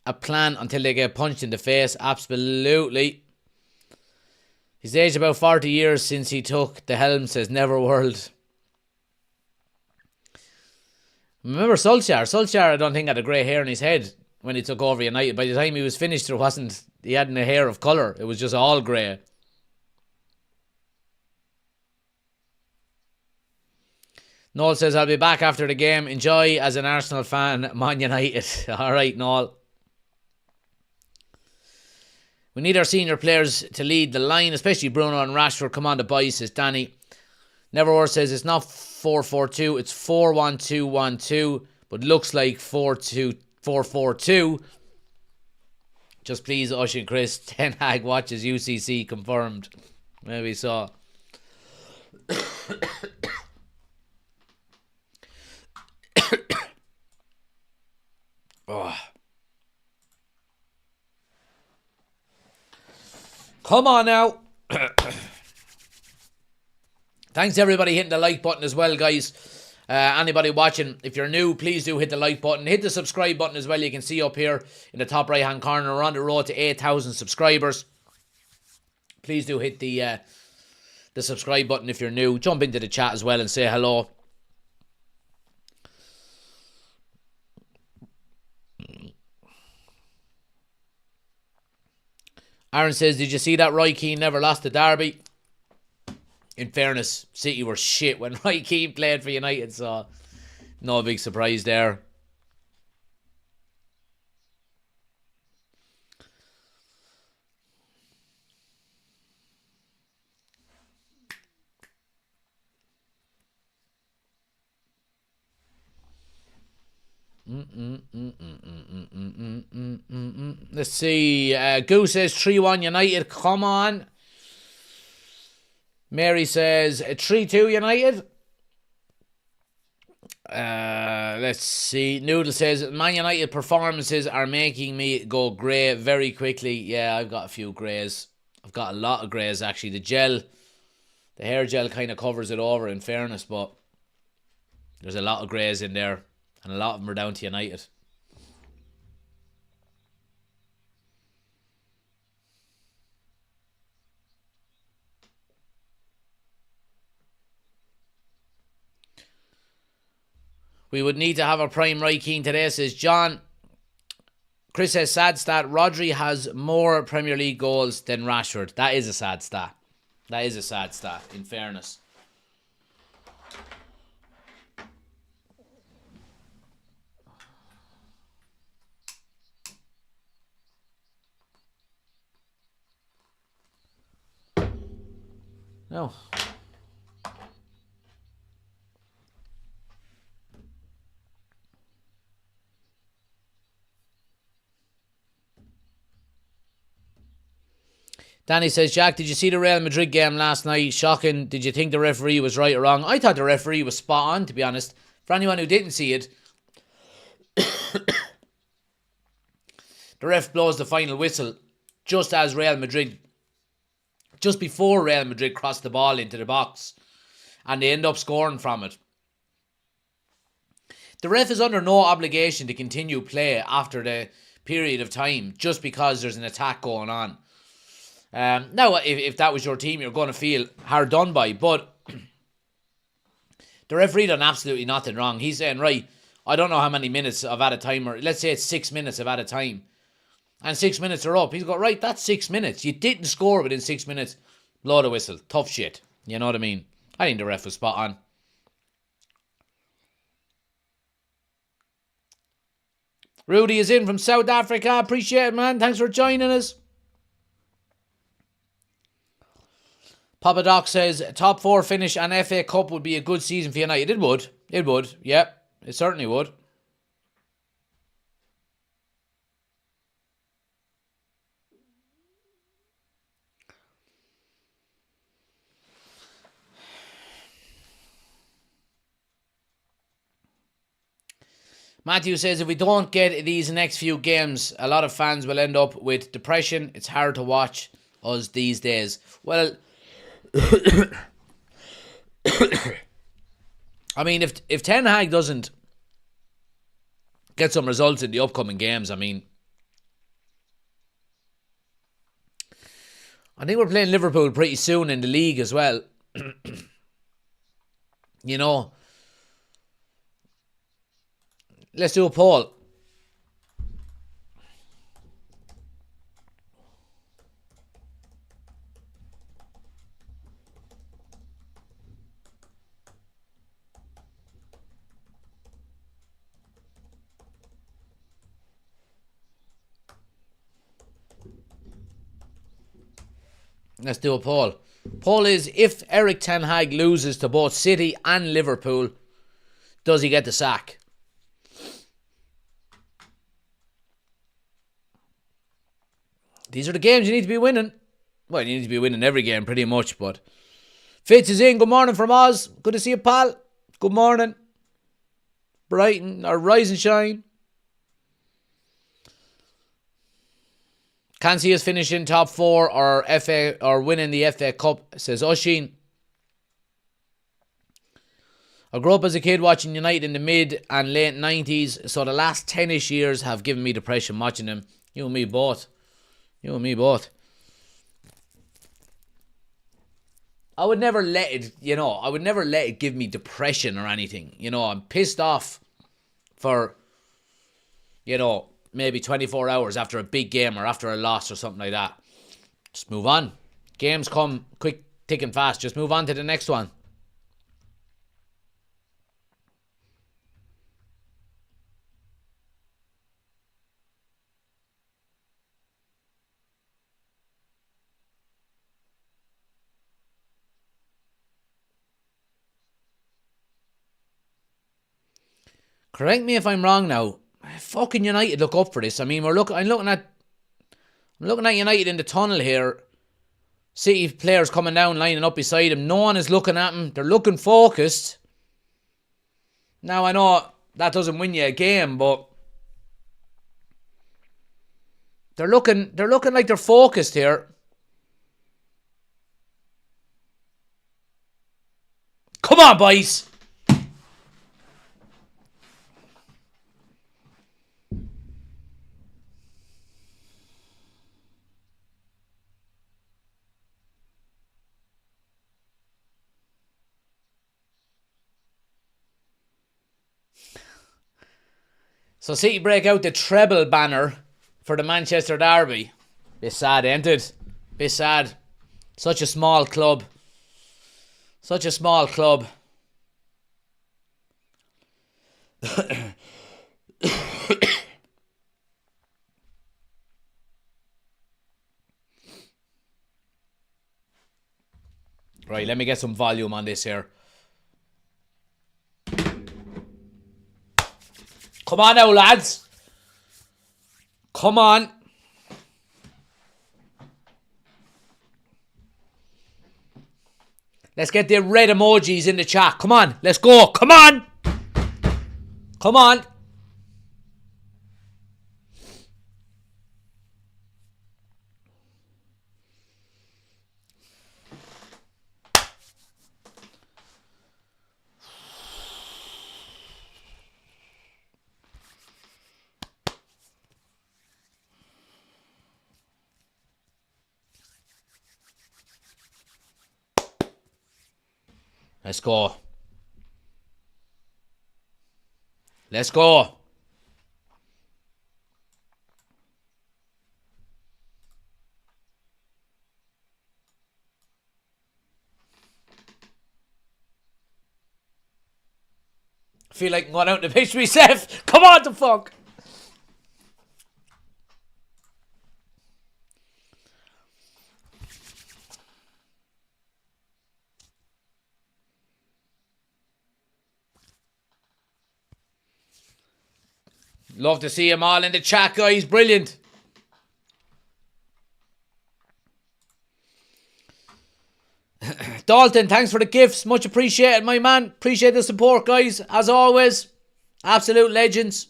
a plan until they get punched in the face. Absolutely. He's aged about 40 years since he took the helm, says Neverworld. Remember Solskjaer? Solskjaer, I don't think, had a grey hair in his head when he took over United. By the time he was finished, he hadn't a hair of colour. It was just all grey. Noel says, I'll be back after the game. Enjoy as an Arsenal fan, Man United. All right, Noel. We need our senior players to lead the line, especially Bruno and Rashford. Come on, the boys, says Danny. Neverword says it's not 4-4-2, it's 4-1-2-1-2, but looks like 4-4-2. Just please, Ush and Chris, Ten Hag watches UCC confirmed. Maybe so. Oh. Come on now. Thanks everybody hitting the like button as well, guys. Anybody watching, if you're new, please do hit the like button. Hit the subscribe button as well. You can see up here in the top right hand corner, we're on the road to 8,000 subscribers. Please do hit the subscribe button if you're new. Jump into the chat as well and say hello. Aaron says, did you see that Roy Keane never lost the derby? In fairness, City were shit when Roy Keane played for United, so no big surprise there. Let's see. Goose says 3-1 United. Come on. Mary says 3-2 United. Let's see. Noodle says Man United performances are making me go grey very quickly. Yeah, I've got a few greys. I've got a lot of greys actually. The hair gel kind of covers it over in fairness, but there's a lot of greys in there. And a lot of them are down to United. We would need to have a prime Roy Keane today, says John. Chris says, sad stat, Rodri has more Premier League goals than Rashford. That is a sad stat. That is a sad stat, in fairness. No. Danny says, Jack, did you see the Real Madrid game last night? Shocking. Did you think the referee was right or wrong? I thought the referee was spot on, to be honest. For anyone who didn't see it, the ref blows the final whistle just before Real Madrid crossed the ball into the box, and they end up scoring from it. The ref is under no obligation to continue play after the period of time just because there's an attack going on. Now, if that was your team, you're going to feel hard done by, but the referee done absolutely nothing wrong. He's saying, right, I don't know how many minutes of added time, or let's say it's 6 minutes of added time, and 6 minutes are up. He's got, right, that's 6 minutes. You didn't score within 6 minutes. Blow the whistle. Tough shit. You know what I mean? I think the ref was spot on. Rudy is in from South Africa. Appreciate it, man. Thanks for joining us. Papa Doc says, top 4 finish and FA Cup would be a good season for United. It would. It would. Yep. It certainly would. Matthew says, if we don't get these next few games, a lot of fans will end up with depression. It's hard to watch us these days. Well, I mean, if Ten Hag doesn't get some results in the upcoming games, I mean, I think we're playing Liverpool pretty soon in the league as well. You know, let's do a poll. Let's do a poll. Poll is, if Eric Ten Hag loses to both City and Liverpool, does he get the sack? These are the games you need to be winning. Well, you need to be winning every game pretty much, but Fitz is in. Good morning from Oz. Good to see you, pal. Good morning. Brighton, or rise and shine. Can't see us finishing top 4 or FA or winning the FA Cup, says Oshin. I grew up as a kid watching United in the mid and late 90s, so the last 10ish years have given me depression watching them. You and me both. You and me both. I would never let it, I would never let it give me depression or anything. I'm pissed off for, maybe 24 hours after a big game or after a loss or something like that. Just move on. Games come quick, thick and fast. Just move on to the next one. Correct me if I'm wrong now. Fucking United look up for this. I mean, I'm looking at United in the tunnel here. City players coming down, lining up beside him. No one is looking at him. They're looking focused. Now I know that doesn't win you a game, but they're looking like they're focused here. Come on, boys. So City break out the treble banner for the Manchester Derby. Bit sad, ain't it? Bit sad. Such a small club. Such a small club. Right, let me get some volume on this here. Come on now, lads. Come on. Let's get the red emojis in the chat. Come on, let's go. Come on. Come on. Let's go. Let's go. I feel like I'm going out in the pitch myself. Come on, the fuck. Love to see them all in the chat, guys. Brilliant. Dalton, thanks for the gifts. Much appreciated, my man. Appreciate the support, guys. As always, absolute legends.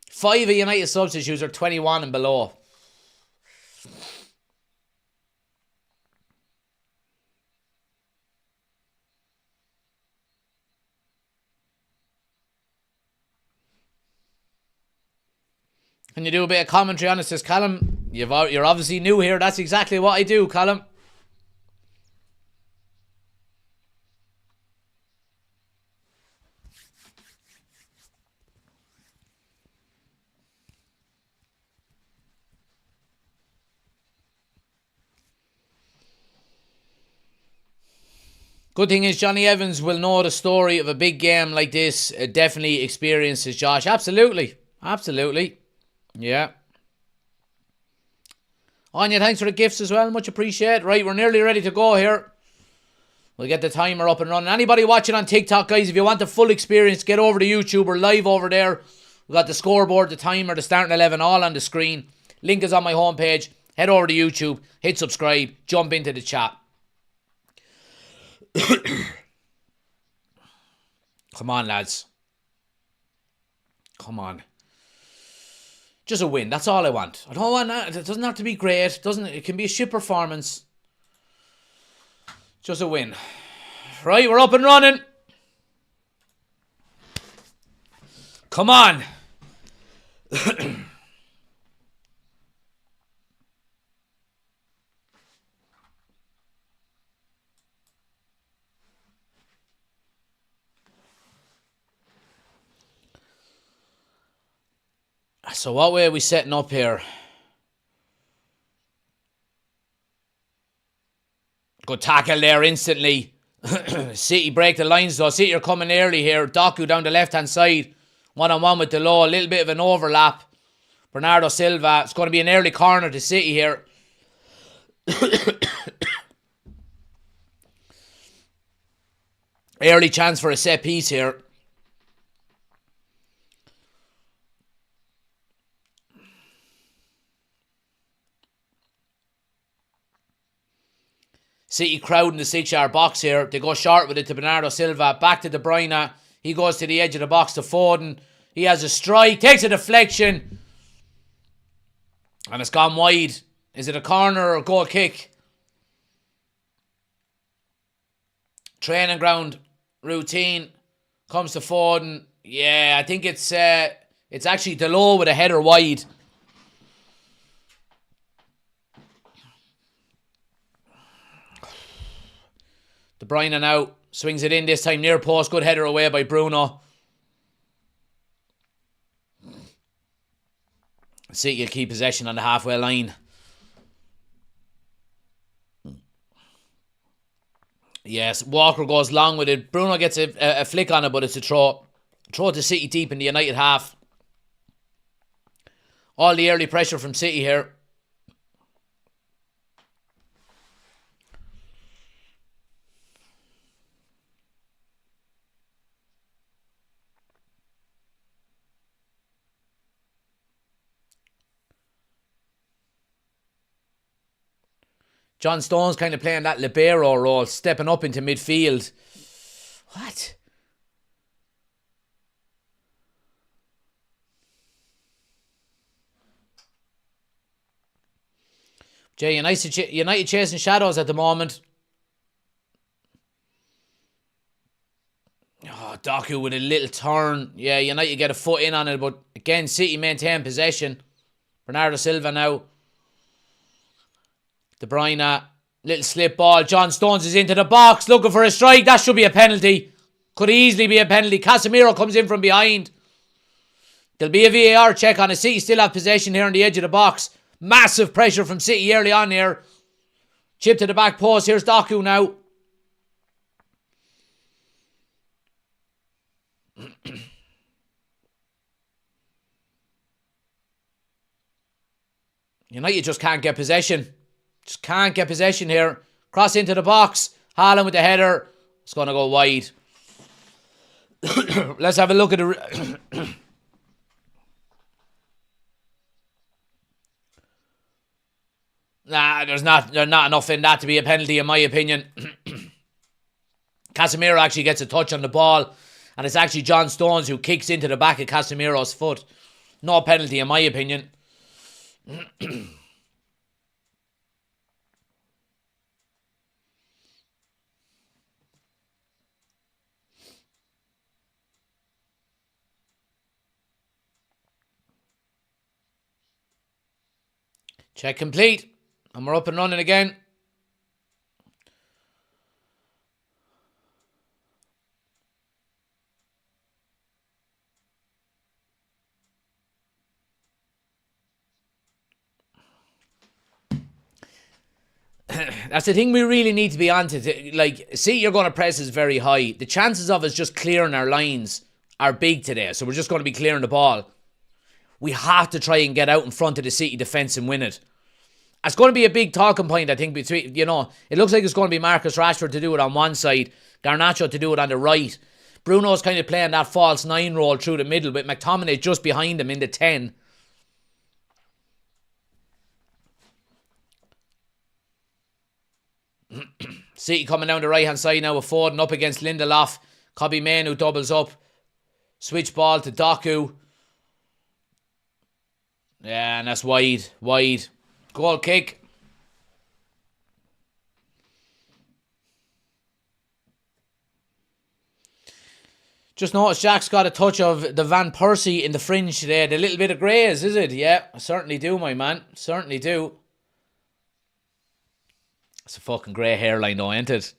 Five of United substitutes are 21 and below. Can you do a bit of commentary on it? Says Callum. You're obviously new here. That's exactly what I do, Callum. Good thing is Johnny Evans will know the story of a big game like this. Definitely experiences Josh. Absolutely. Absolutely. Yeah. Anya, thanks for the gifts as well. Much appreciated. Right, we're nearly ready to go here. We'll get the timer up and running. Anybody watching on TikTok, guys, if you want the full experience, get over to YouTube. We're live over there. We've got the scoreboard, the timer, the starting 11 all on the screen. Link is on my homepage. Head over to YouTube. Hit subscribe. Jump into the chat. Come on, lads. Come on. Just a win. That's all I want. I don't want that. It doesn't have to be great. It can be a shit performance. Just a win. Right, we're up and running. Come on. So what way are we setting up here? Good tackle there instantly. City break the lines though. City are coming early here. Doku down the left hand side. 1-on-1 with Delo. A little bit of an overlap. Bernardo Silva. It's going to be an early corner to City here. Early chance for a set piece here. City crowding the 6-yard box here. They go short with it to Bernardo Silva. Back to De Bruyne. He goes to the edge of the box to Foden. He has a strike. Takes a deflection. And it's gone wide. Is it a corner or a goal kick? Training ground routine. Comes to Foden. Yeah, I think it's actually Delo with a header wide. De Bruyne now swings it in this time near post. Good header away by Bruno. City will keep possession on the halfway line. Yes, Walker goes long with it. Bruno gets a flick on it, but it's a throw. Throw to City deep in the United half. All the early pressure from City here. John Stone's kind of playing that libero role, stepping up into midfield. What? Jay, United chasing shadows at the moment. Oh, Doku with a little turn. Yeah, United get a foot in on it, but again, City maintain possession. Bernardo Silva now. De Bruyne, little slip ball. John Stones is into the box, looking for a strike. That should be a penalty. Could easily be a penalty. Casemiro comes in from behind. There'll be a VAR check on it. City still have possession here on the edge of the box. Massive pressure from City early on here. Chip to the back post. Here's Doku now. United just can't get possession. Just can't get possession here. Cross into the box. Haaland with the header. It's going to go wide. Let's have a look at the... Nah, there's not enough in that to be a penalty, in my opinion. Casemiro actually gets a touch on the ball, and it's actually John Stones who kicks into the back of Casemiro's foot. No penalty, in my opinion. Check complete. And we're up and running again. That's the thing we really need to be on to. Like, see, you're going to press is very high. The chances of us just clearing our lines are big today. So we're just going to be clearing the ball. We have to try and get out in front of the City defence and win it. It's going to be a big talking point, I think, between, it looks like it's going to be Marcus Rashford to do it on one side, Garnacho to do it on the right. Bruno's kind of playing that false 9 role through the middle with McTominay just behind him in the 10. City coming down the right-hand side now with Foden up against Lindelof. Kobbie Mainoo doubles up. Switch ball to Doku. Yeah, and that's wide. Wide. Goal kick. Just noticed Jack's got a touch of the Van Persie in the fringe today. The little bit of greys, is it? Yeah, I certainly do, my man. Certainly do. It's a fucking grey hairline though, ain't it?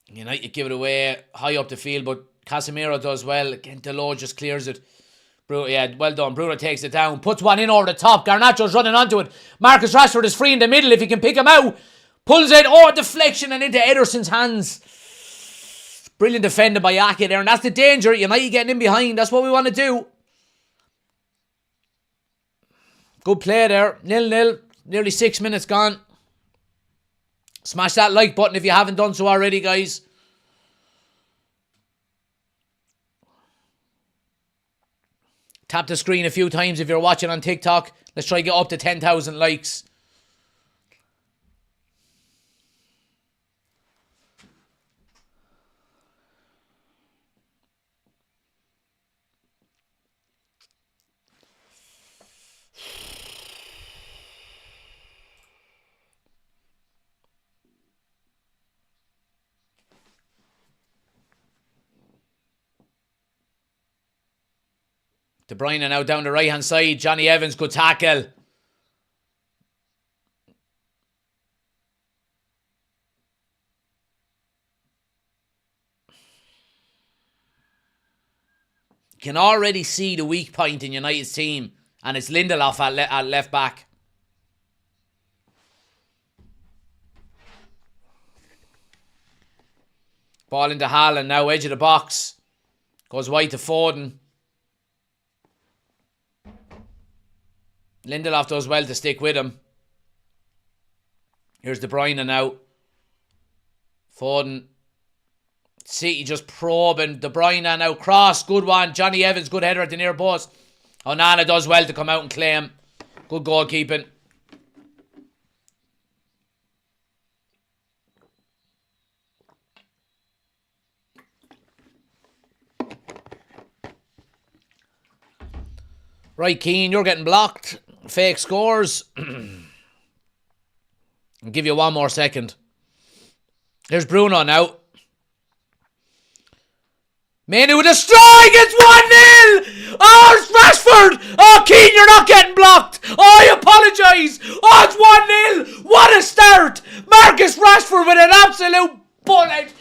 United give it away high up the field, but Casemiro does well. Again, Delo just clears it. Yeah, well done. Bruno takes it down, puts one in over the top. Garnacho's running onto it. Marcus Rashford is free in the middle if he can pick him out. Pulls it, deflection and into Ederson's hands. Brilliant defending by Ake there, and that's the danger. United getting in behind. That's what we want to do. Good play there. 0-0. Nearly 6 minutes gone. Smash that like button if you haven't done so already, guys. Tap the screen a few times if you're watching on TikTok. Let's try to get up to 10,000 likes. De Bruyne now down the right hand side. Johnny Evans, good tackle. You can already see the weak point in United's team, and it's Lindelof at left back. Ball into Haaland now, edge of the box. Goes wide to Foden. Lindelof does well to stick with him. Here's De Bruyne now. Foden. City just probing. De Bruyne now. Cross. Good one. Johnny Evans. Good header at the near post. Onana does well to come out and claim. Good goalkeeping. Right, Keane, you're getting blocked. Fake scores. I'll give you one more second. There's Bruno now. Manu with a strike. It's 1-0. Oh, it's Rashford. Oh, Keane, you're not getting blocked. Oh, I apologise. Oh, it's 1-0. What a start. Marcus Rashford with an absolute bullet.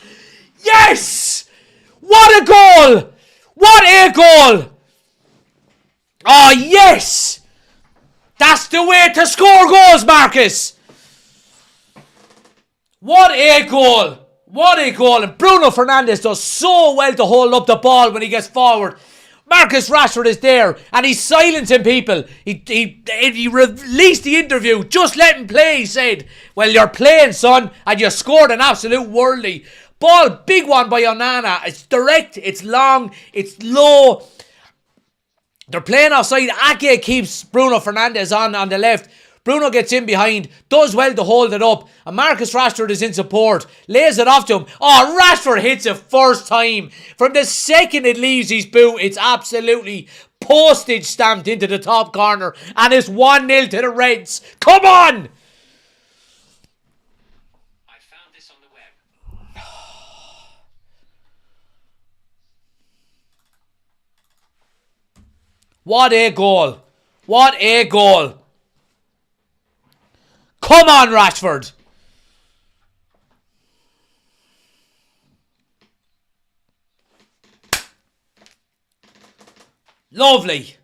Yes. What a goal. What a goal. Oh, yes. That's the way to score goals, Marcus. What a goal. What a goal. And Bruno Fernandes does so well to hold up the ball when he gets forward. Marcus Rashford is there and he's silencing people. He released the interview. Just let him play, he said. Well, you're playing, son, and you scored an absolute worldly. Ball, big one by Onana. It's direct, it's long, it's low. They're playing offside. Ake keeps Bruno Fernandes on the left. Bruno gets in behind, does well to hold it up, and Marcus Rashford is in support, lays it off to him. Oh, Rashford hits it first time. From the second it leaves his boot, it's absolutely postage stamped into the top corner, and it's 1-0 to the Reds. Come on! I found this on the web. What a goal. What a goal. Come on, Rashford. Lovely.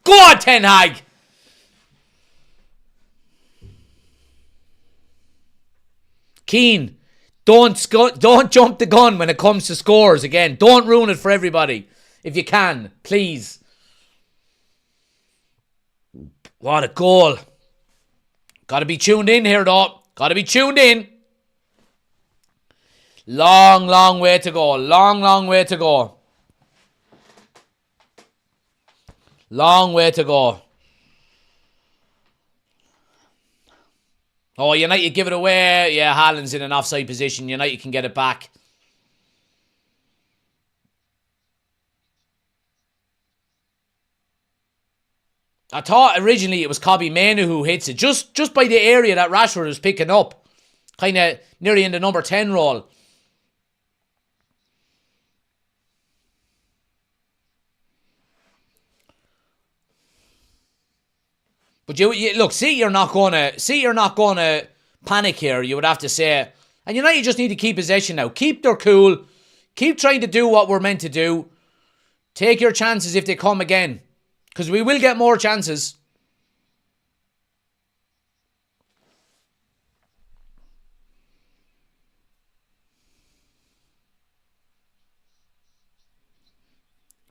Go on, Ten Hag. Keane, don't jump the gun when it comes to scores again. Don't ruin it for everybody. If you can, please. What a goal. Got to be tuned in here, though. Got to be tuned in. Long, long way to go. Long, long way to go. Long way to go. Oh, United give it away. Yeah, Haaland's in an offside position. United can get it back. I thought originally it was Kobbie Mainoo who hits it. Just by the area that Rashford was picking up. Kind of nearly in the number 10 role. But you look, you're not gonna panic here. You would have to say, and United just need to keep possession now. Keep their cool. Keep trying to do what we're meant to do. Take your chances if they come again, because we will get more chances.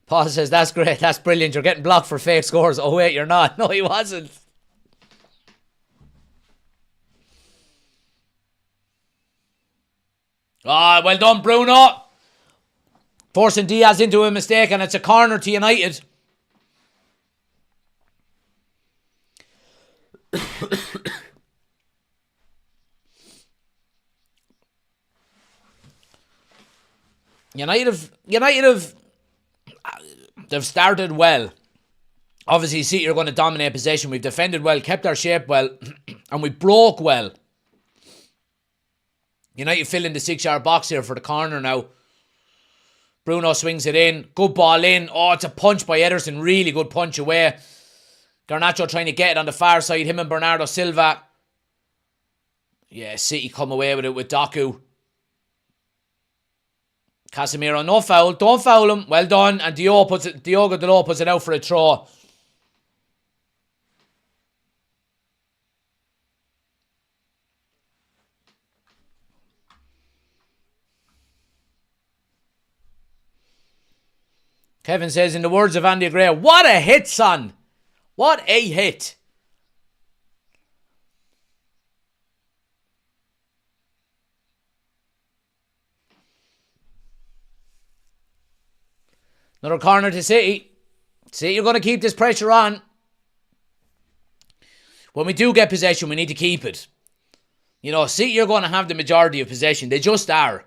Paul says, that's great, that's brilliant. You're getting blocked for fake scores. Oh wait, you're not. No, he wasn't. Ah, well done, Bruno. Forcing Diaz into a mistake, and it's a corner to United. United have they've started well. Obviously, City are going to dominate possession. We've defended well, kept our shape well, and we broke well. United fill in the 6-yard box here for the corner now. Bruno swings it in. Good ball in. Oh, it's a punch by Ederson. Really good punch away. Garnacho trying to get it on the far side. Him and Bernardo Silva. Yeah, City come away with it with Doku. Casemiro, no foul. Don't foul him. Well done. And Diogo Dalot puts it out for a throw. Kevin says, in the words of Andy Gray, what a hit, son. What a hit. Another corner to City. City are going to keep this pressure on. When we do get possession, we need to keep it. You know, City are going to have the majority of possession. They just are.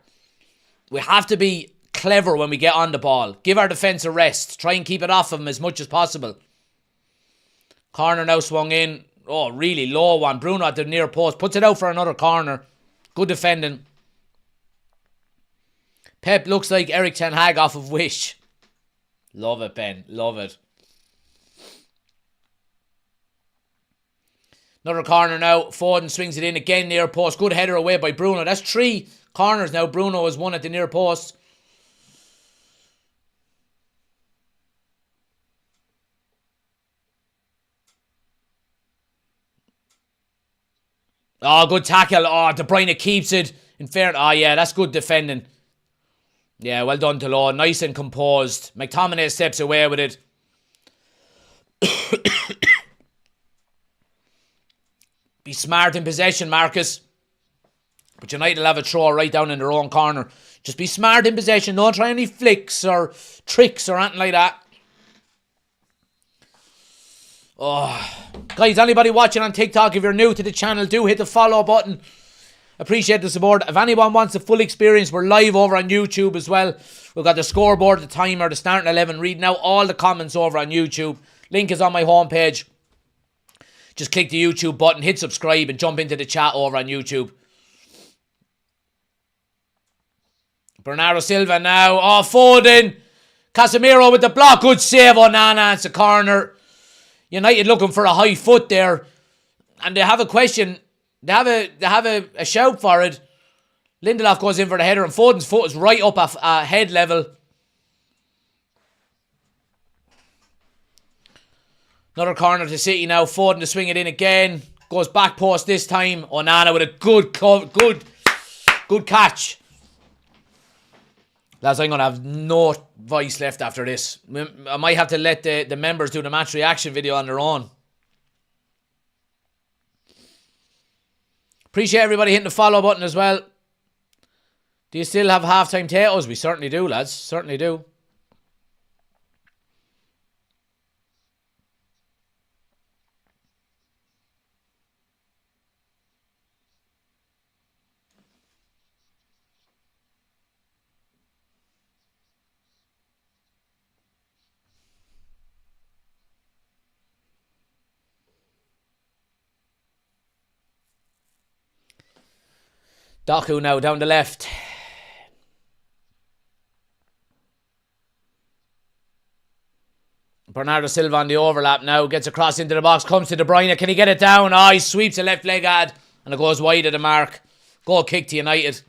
We have to be clever when we get on the ball. Give our defence a rest. Try and keep it off of them as much as possible. Corner now swung in. Oh, really low one. Bruno at the near post. Puts it out for another corner. Good defending. Pep looks like Eric Ten Hag off of Wish. Love it, Ben. Love it. Another corner now. Foden swings it in again near post. Good header away by Bruno. That's 3 corners now. Bruno has one at the near post. Oh, good tackle. Oh, De Bruyne keeps it. In fairness. Oh, yeah, that's good defending. Yeah, well done, Dalot. Nice and composed. McTominay steps away with it. Be smart in possession, Marcus. But United will have a throw right down in their own corner. Just be smart in possession. Don't try any flicks or tricks or anything like that. Oh, guys, anybody watching on TikTok, if you're new to the channel, do hit the follow button. Appreciate the support. If anyone wants the full experience, we're live over on YouTube as well. We've got the scoreboard, the timer, the starting 11, reading out all the comments over on YouTube. Link is on my homepage. Just click the YouTube button, hit subscribe, and jump into the chat over on YouTube. Bernardo Silva now. Oh, Foden. Casemiro with the block. Good save, Onana. It's a corner. United looking for a high foot there. And they have a question. They have a shout for it. Lindelof goes in for the header, and Foden's foot is right up at head level. Another corner to City now. Foden to swing it in again. Goes back post this time. Onana with a good catch. Lads, I'm going to have no voice left after this. I might have to let the members do the match reaction video on their own. Appreciate everybody hitting the follow button as well. Do you still have halftime potatoes? We certainly do, lads. Certainly do. Doku now down the left. Bernardo Silva on the overlap now. Gets across into the box. Comes to De Bruyne. Can he get it down? Oh, he sweeps the left leg ad. And it goes wide of the mark. Goal kick to United.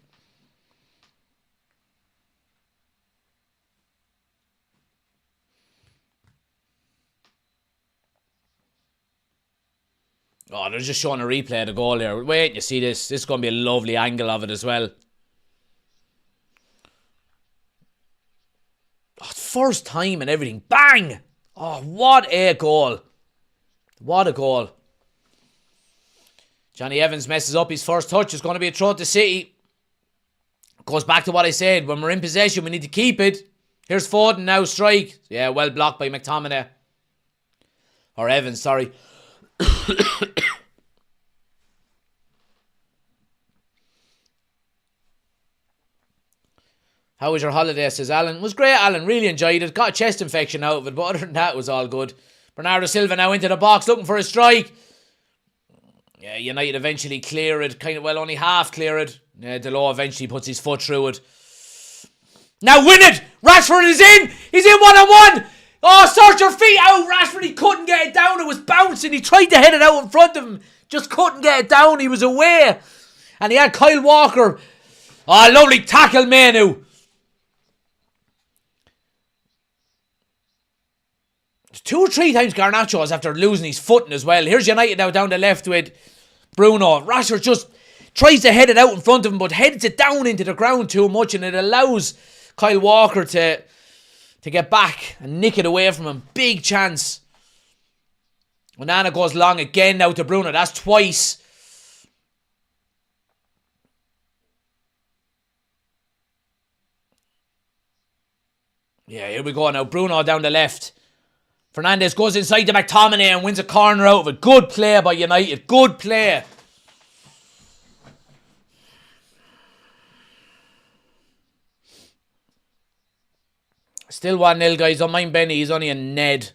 Oh, they're just showing a replay of the goal here. Wait, you see this. This is going to be a lovely angle of it as well. Oh, first time and everything. Bang! Oh, what a goal. What a goal. Johnny Evans messes up his first touch. It's going to be a throw to City. Goes back to what I said. When we're in possession, we need to keep it. Here's Foden now, strike. Yeah, well blocked by McTominay. Or Evans, sorry. How was your holiday, says Alan. It was great, Alan. Really enjoyed it. Got a chest infection out of it, but other than that, it was all good. Bernardo Silva now into the box, looking for a strike. Yeah, United eventually clear it. Kind of, well, only half clear it. Yeah, Delo eventually puts his foot through it. Now win it! Rashford is in! He's in one-on-one! Oh, search your feet out! Rashford, he couldn't get it down. It was bouncing. He tried to head it out in front of him. Just couldn't get it down. He was away. And he had Kyle Walker. Oh, lovely tackle, Manu. 2 or 3 times Garnacho was after losing his footing as well. Here's United now down the left with Bruno. Rashford just tries to head it out in front of him, but heads it down into the ground too much, and it allows Kyle Walker to get back and nick it away from him. Big chance. Onana goes long again now to Bruno. That's twice. Yeah, here we go now. Bruno down the left. Fernandes goes inside to McTominay and wins a corner out of it. Good play by United. Good play. Still 1-0, guys. Don't mind Benny. He's only a Ned.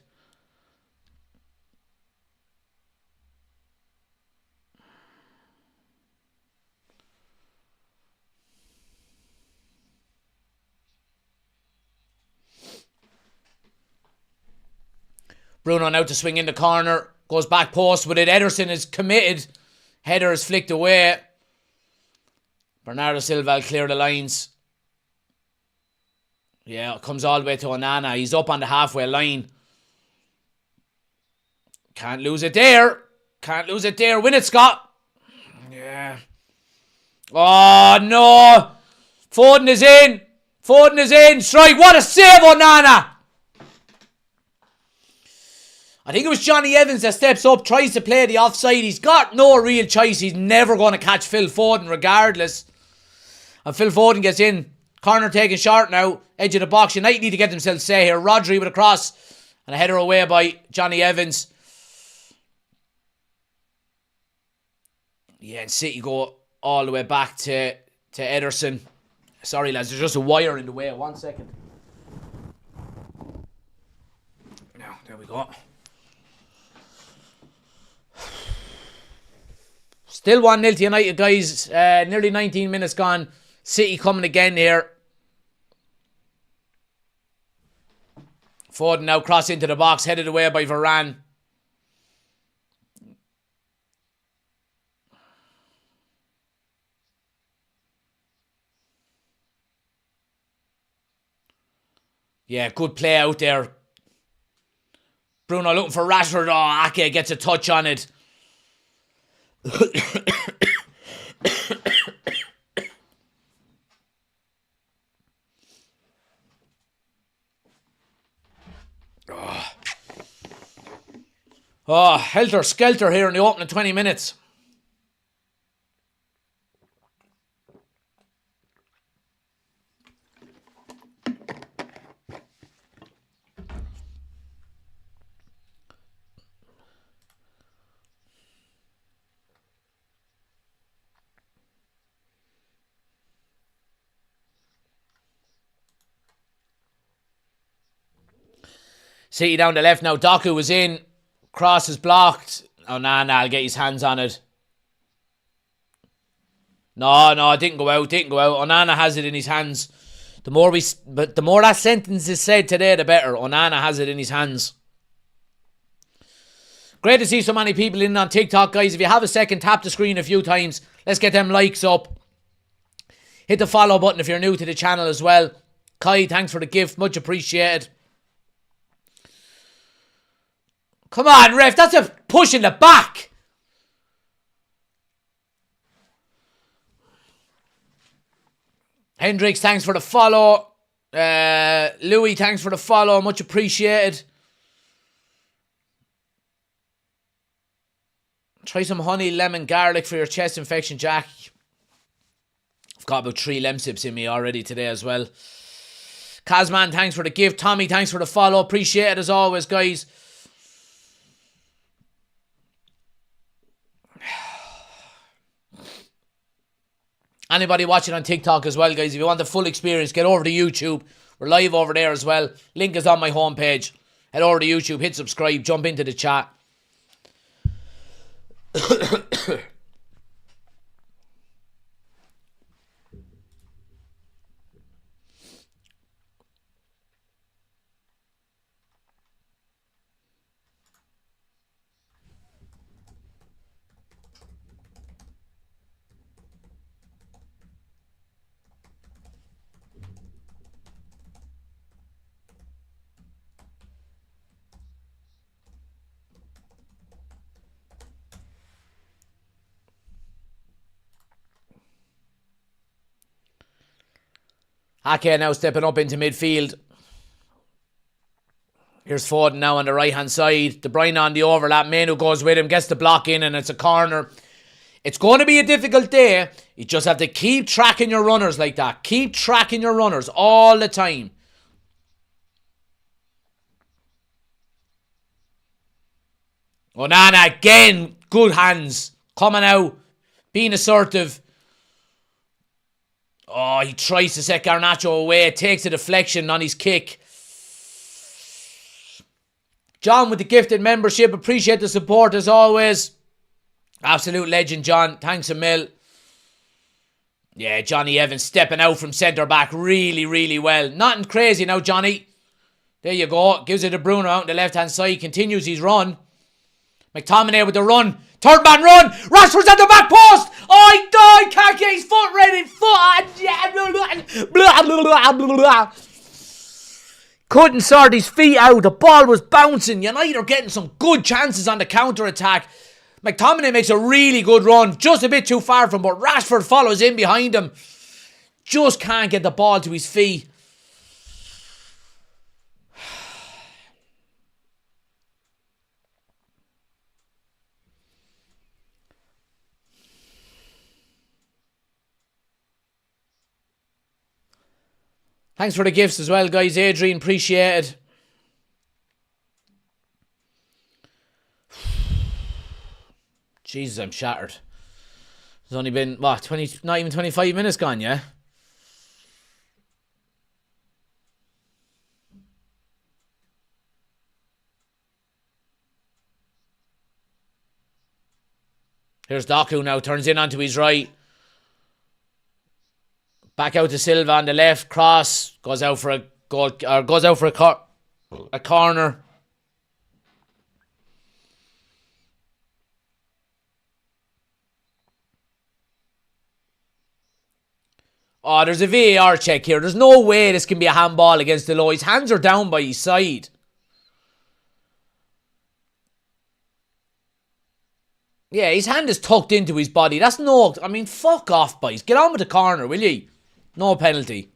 Bruno now to swing in the corner. Goes back post with it. Ederson is committed. Header is flicked away. Bernardo Silva will clear the lines. Yeah, it comes all the way to Onana. He's up on the halfway line. Can't lose it there. Can't lose it there. Win it, Scott. Yeah. Oh, no. Foden is in. Foden is in. Strike. What a save, Onana. I think it was Johnny Evans that steps up, tries to play the offside. He's got no real choice. He's never going to catch Phil Foden regardless. And Phil Foden gets in. Corner taken short now. Edge of the box. United need to get themselves set here. Rodri with a cross. And a header away by Johnny Evans. Yeah, and City go all the way back to Ederson. Sorry, lads. There's just a wire in the way. 1 second. Now, there we go. Still 1-0 to United, guys. Nearly 19 minutes gone. City coming again here. Foden now cross into the box, headed away by Varane. Yeah, good play out there. Bruno looking for Rashford. Oh, Ake gets a touch on it. Oh, helter-skelter here in the opening 20 minutes. City down the left now. Doku was in. Cross is blocked. Oh, nah, I'll get his hands on it. No, it didn't go out. Onana has it in his hands. The more that sentence is said today, the better. Onana has it in his hands. Great to see so many people in on TikTok, guys. If you have a second, tap the screen a few times. Let's get them likes up. Hit the follow button if you're new to the channel as well. Kai, thanks for the gift. Much appreciated. Come on, ref. That's a push in the back. Hendrix, thanks for the follow. Louis, thanks for the follow. Much appreciated. Try some honey, lemon, garlic for your chest infection, Jack. I've got about 3 Lemsips in me already today as well. Kazman, thanks for the gift. Tommy, thanks for the follow. Appreciate it as always, guys. Anybody watching on TikTok as well, guys, if you want the full experience, get over to YouTube. We're live over there as well. Link is on my homepage. Head over to YouTube, hit subscribe, jump into the chat. Ake now stepping up into midfield. Here's Foden now on the right hand side. De Bruyne on the overlap. Manu goes with him, gets the block in, and it's a corner. It's going to be a difficult day. You just have to keep tracking your runners like that. Keep tracking your runners all the time. Onana again. Good hands. Coming out. Being assertive. Oh, he tries to set Garnacho away. Takes a deflection on his kick. John with the gifted membership. Appreciate the support as always. Absolute legend, John. Thanks a mil. Yeah, Johnny Evans stepping out from centre back really, really well. Nothing crazy now, Johnny. There you go. Gives it to Bruno out on the left-hand side. Continues his run. McTominay with the run. Third man run. Rashford's at the back post. Oh, he died. Can't get his foot ready. Couldn't sort his feet out. The ball was bouncing. United are getting some good chances on the counter-attack. McTominay makes a really good run. Just a bit too far from, but Rashford follows in behind him. Just can't get the ball to his feet. Thanks for the gifts as well, guys. Adrian, appreciate it. Jesus, I'm shattered. It's only been, what, not even 25 minutes gone, yeah? Here's Doku now, turns in onto his right. Back out to Silva on the left, cross, goes out for a goal, goes out for a corner. Oh, there's a VAR check here. There's no way this can be a handball against the low. His hands are down by his side. Yeah, his hand is tucked into his body. That's no... I mean, fuck off, boys. Get on with the corner, will you? No penalty.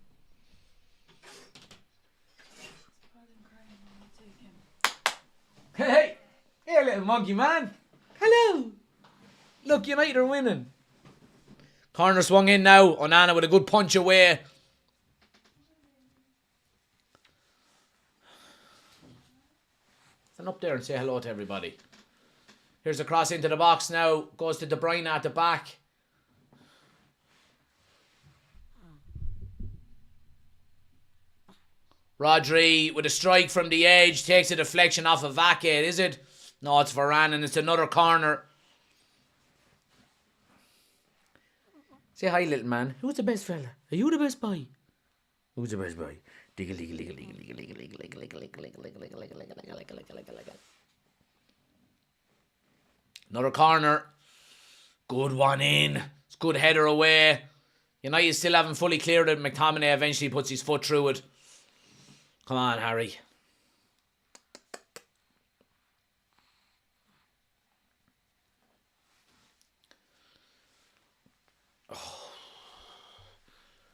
Hey, hey, little monkey man. Hello. Look, United are winning. Corner swung in now. Onana with a good punch away. Stand up there and say hello to everybody. Here's a cross into the box now. Goes to De Bruyne at the back. Rodri with a strike from the edge. Takes a deflection off of Ake. Is it? No, it's Varane and it's another corner. Say hi, little man. Who's the best fella? Are you the best boy? Who's the best boy? Another corner. Good one in. It's good header away. United still haven't fully cleared it. McTominay eventually puts his foot through it. Come on, Harry.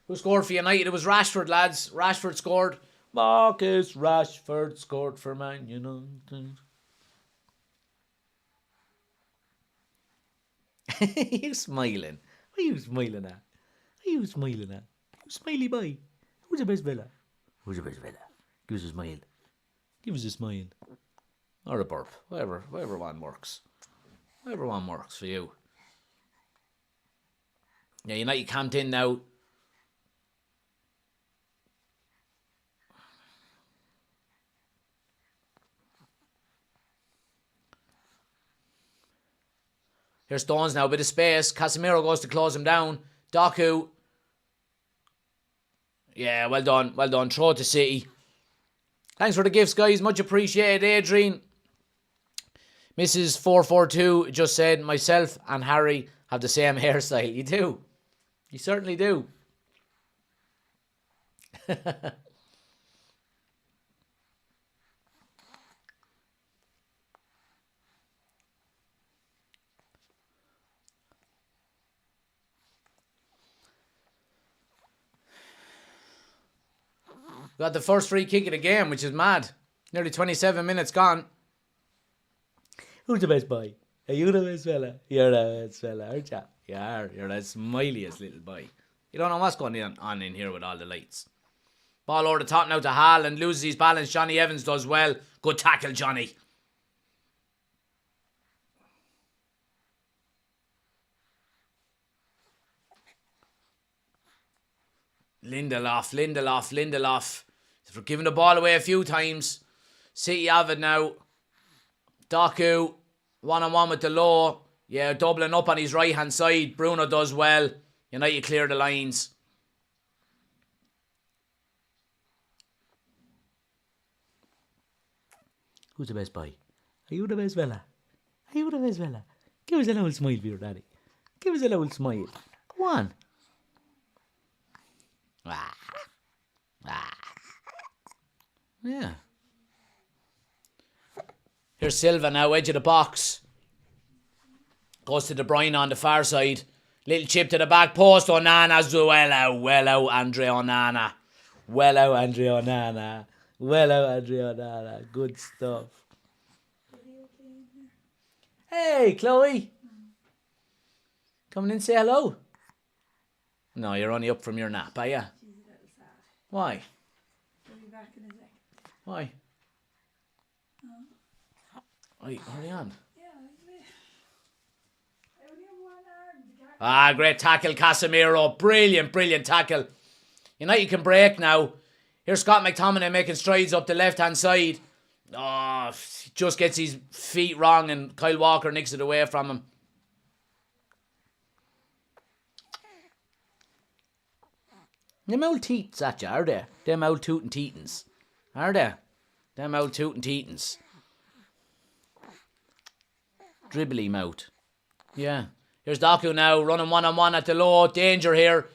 Who scored for United? It was Rashford, lads. Rashford scored. Marcus Rashford scored for Man United. You smiling? What are you smiling at? What are you smiling at? You smiley boy. Who's the best fella? Who's the best fella? Give us a smile. Give us a smile. Or a burp. Whatever one works. Whatever one works for you. Yeah, United camped in now. Here's Stones now, a bit of space. Casemiro goes to close him down. Doku. Yeah, well done. Well done. Throw it to City. Thanks for the gifts, guys. Much appreciated. Adrian. Mrs. 442 just said, myself and Harry have the same hairstyle. You do. You certainly do. Got the first free kick of the game, which is mad. Nearly 27 minutes gone. Who's the best boy? Are you the best fella? You're the best fella, aren't you? You are. You're the smiliest little boy. You don't know what's going on in here with all the lights. Ball over the top now to Haaland. Loses his balance. Johnny Evans does well. Good tackle, Johnny. Lindelof. For giving the ball away a few times. City have it now. Doku, one-on-one with the low. Yeah, doubling up on his right-hand side. Bruno does well. United clear the lines. Who's the best boy? Are you the best fella? Are you the best fella? Give us a little smile for your daddy. Give us a little smile. Come on. Yeah. Here's Silva now, edge of the box. Goes to De Bruyne on the far side. Little chip to the back post. Onana's well out, Andre Onana. Well out, Andre Onana. Good stuff. Hey, Chloe. Coming in, say hello. No, you're only up from your nap, are you? She's a little sad. Why? She'll be back in a sec. Why? Right, hurry on. Yeah, I only have one arm. Great tackle, Casemiro. Brilliant tackle. United can break now. Here's Scott McTominay making strides up the left-hand side. Just gets his feet wrong and Kyle Walker nicks it away from him. Them old teats at you, are they? Them old tootin' teetins. Are they? Them old tootin' teetins. Dribbly mouth. Yeah. Here's Doku now, running one-on-one at the low. Danger here.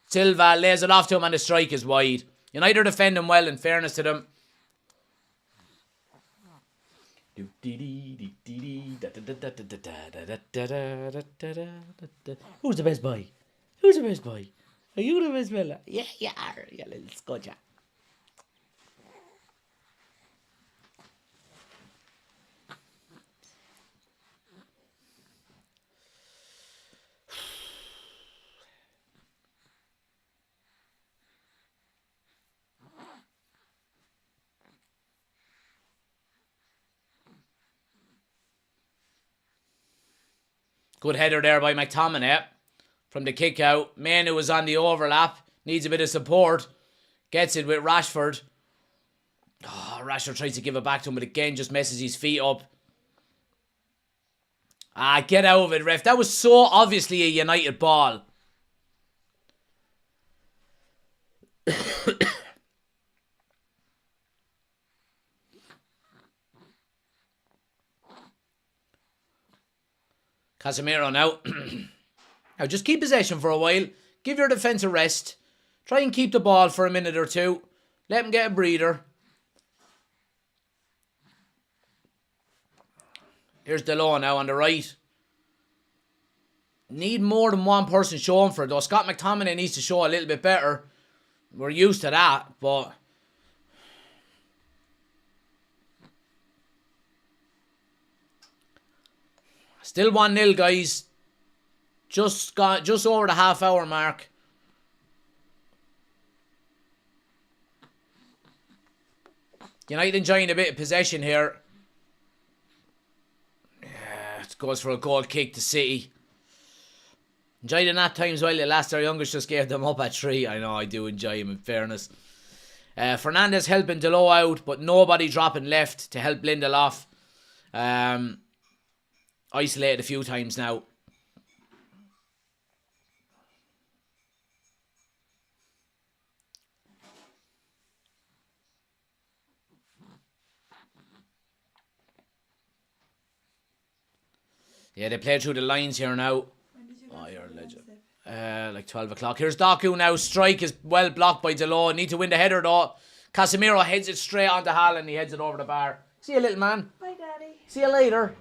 Silva lays it off to him and the strike is wide. United are defending well, in fairness to them. Who's the best boy? Who's the best boy? Are you the best fella? Yeah, you are, you little scudger. Good header there by McTominay. From the kick out. Manu was on the overlap. Needs a bit of support. Gets it with Rashford. Rashford tries to give it back to him, but again just messes his feet up. Get out of it, ref. That was so obviously a United ball. Casemiro now. Now just keep possession for a while. Give your defence a rest. Try and keep the ball for a minute or two. Let him get a breather. Here's Delon now on the right. Need more than one person showing for it though. Scott McTominay needs to show a little bit better. We're used to that, but... Still 1-0, guys. Just over the half-hour mark. United enjoying a bit of possession here. Yeah, it goes for a goal kick to City. Enjoyed in that times while the last our youngest just gave them up at 3. I know, I do enjoy him in fairness. Fernandes helping Delo out, but nobody dropping left to help Lindelof. Isolated a few times now. Yeah, they play through the lines here now. Oh, you're a legend. Like 12 o'clock. Here's Doku now. Strike is well blocked by Delo. Need to win the header though. Casemiro heads it straight onto Haaland. He heads it over the bar. See you, little man. Bye, Daddy. See you later.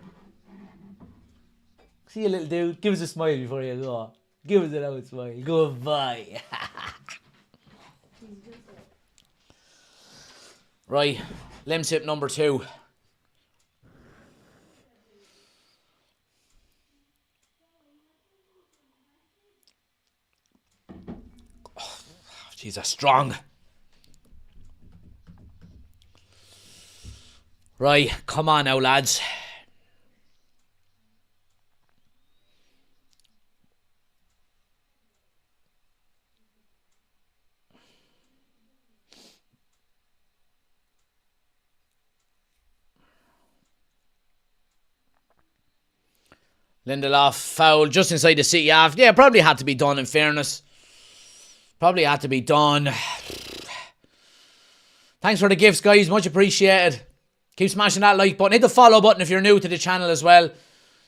See you, little dude. Give us a smile before you go. Give us an old smile. Goodbye. Right. Lemsip number 2. Jeez, that's strong. Right, come on now, lads. Lindelof foul just inside the City half. Yeah, probably had to be done in fairness. Probably had to be done. Thanks for the gifts, guys. Much appreciated. Keep smashing that like button. Hit the follow button if you're new to the channel as well.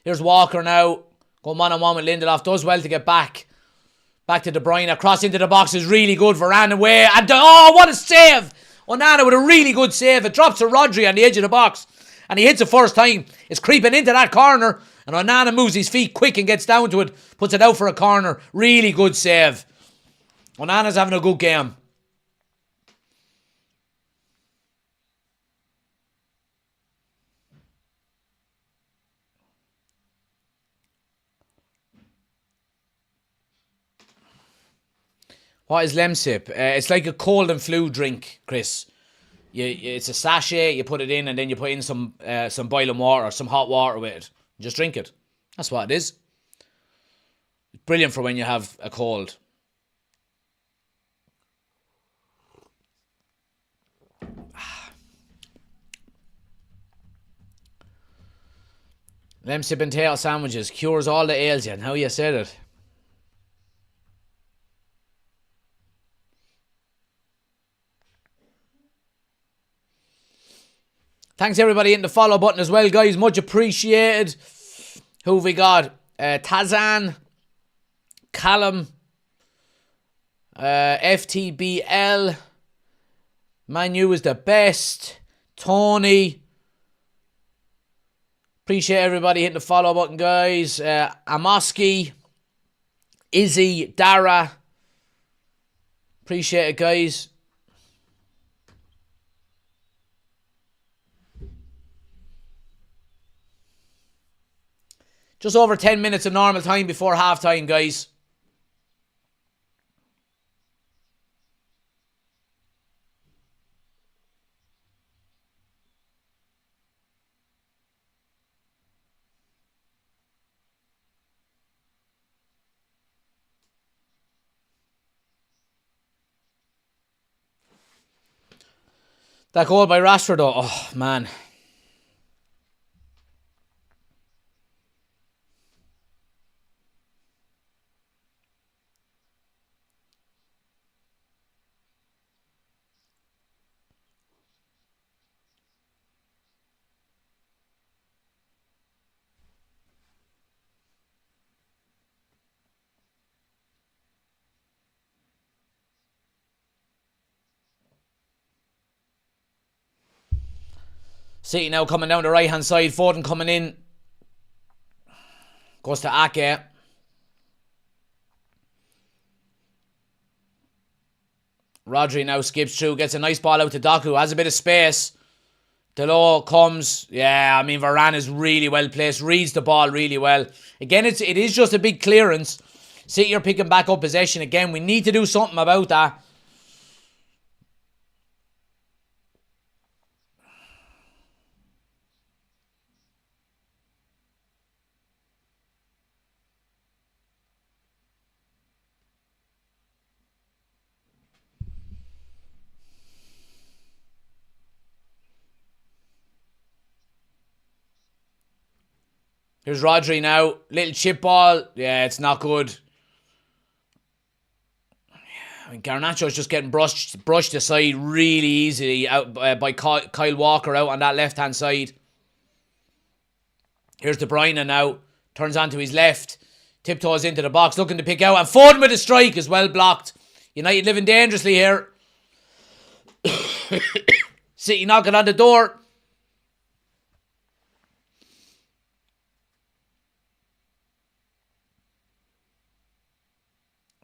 Here's Walker now. Going one-on-one with Lindelof. Does well to get back. Back to De Bruyne. Cross into the box is really good. Varane away. And oh, what a save. Onana with a really good save. It drops to Rodri on the edge of the box. And he hits it first time. It's creeping into that corner. And Onana moves his feet quick and gets down to it. Puts it out for a corner. Really good save. Onana's having a good game. What is Lemsip? It's like a cold and flu drink, Chris. It's a sachet, you put it in, and then you put in some boiling water, some hot water with it. Just drink it. That's what it is. It's brilliant for when you have a cold. Lemsip and tail sandwiches cures all the ails, yeah. How you said it. Thanks everybody hitting the follow button as well, guys. Much appreciated. Who have we got? Tazan, Callum, FTBL, Manu is the best, Tony. Appreciate everybody hitting the follow button, guys. Amoski, Izzy, Dara. Appreciate it, guys. Just over 10 minutes of normal time before half-time, guys. That goal by Rashford, though. Oh, man. City now coming down the right-hand side. Foden coming in. Goes to Ake. Rodri now skips through. Gets a nice ball out to Doku. Has a bit of space. Delo comes. Yeah, I mean, Varane is really well placed. Reads the ball really well. Again, it is just a big clearance. City are picking back up possession again. We need to do something about that. Here's Rodri now. Little chip ball. Yeah, it's not good. I mean, Garnacho's just getting brushed aside really easily out by Kyle Walker out on that left-hand side. Here's De Bruyne now. Turns onto his left. Tiptoes into the box, looking to pick out. And Foden with a strike is well blocked. United living dangerously here. City knocking on the door.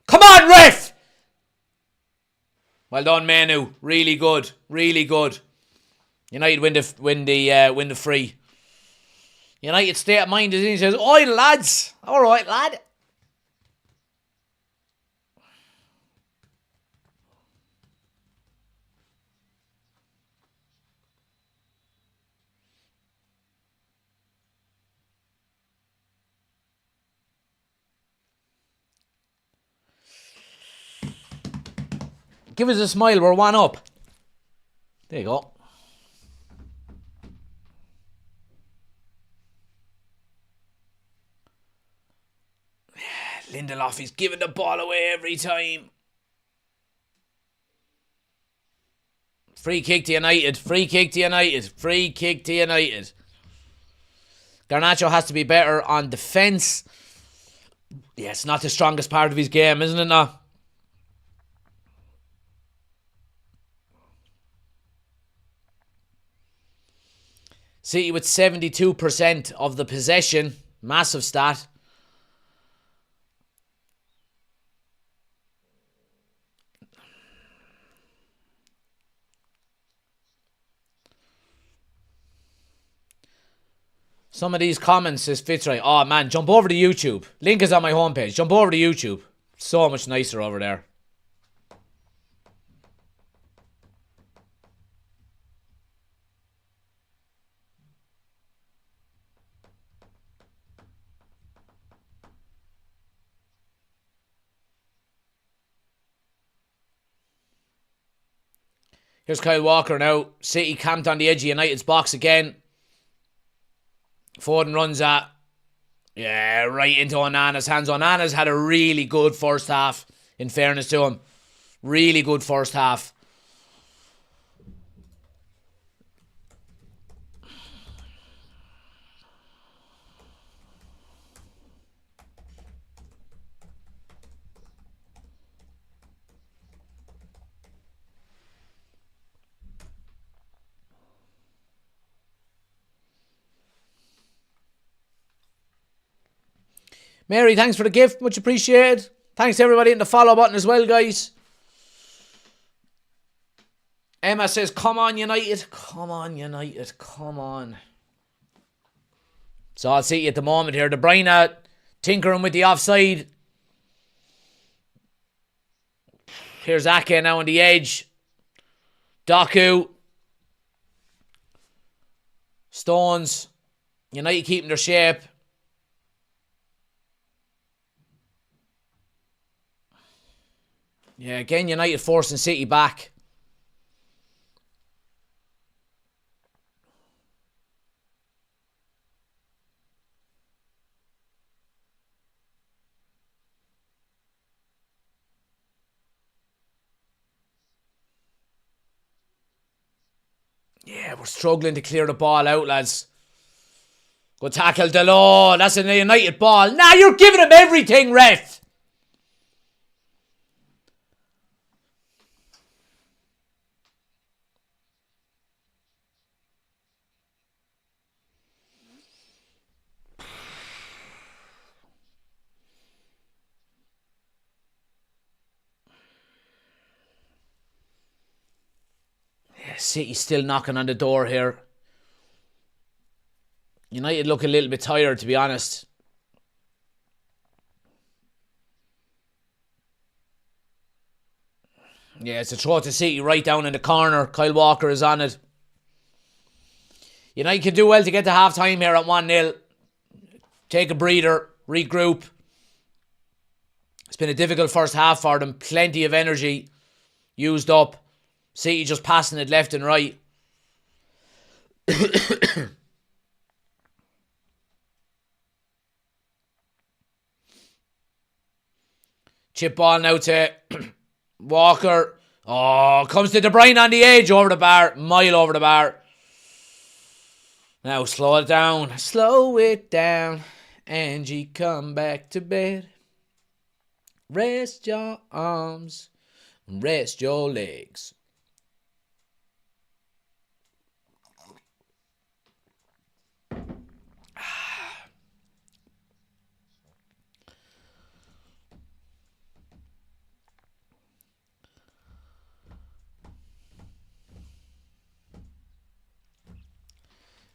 Come on, ref! Well done, Manu. Really good. Really good. United win the free. United state of mind is in. He says, "Oi, lads. All right, lad." Give us a smile. We're 1 up. There you go. Lindelof is giving the ball away every time. Free kick to United. Free kick to United. Free kick to United. Garnacho has to be better on defence. Yeah, it's not the strongest part of his game, isn't it now? City with 72% of the possession. Massive stat. Some of these comments, says Fitzroy. Oh man, jump over to YouTube. Link is on my homepage. Jump over to YouTube. So much nicer over there. Here's Kyle Walker now. City camped on the edge of United's box again. Foden runs at. Yeah, right into Onana's hands. Onana's had a really good first half, in fairness to him. Really good first half. Mary, thanks for the gift. Much appreciated. Thanks to everybody in the follow button as well, guys. Emma says, come on, United. Come on, United. Come on. So I'll see you at the moment here. De Bruyne tinkering with the offside. Here's Ake now on the edge. Doku. Stones. United keeping their shape. Yeah, again, United forcing City back. Yeah, we're struggling to clear the ball out, lads. Good tackle, Delo. That's a United ball. Nah, you're giving him everything, ref. City's still knocking on the door here. United look a little bit tired, to be honest. Yeah, it's a throw to City right down in the corner. Kyle Walker is on it. United can do well to get to half-time here at 1-0. Take a breather, regroup. It's been a difficult first half for them. Plenty of energy used up. City just passing it left and right. Chip ball now to Walker. Oh, comes to De Bruyne on the edge, over the bar. Mile over the bar. Now slow it down. Slow it down. Angie, come back to bed. Rest your arms. Rest your legs.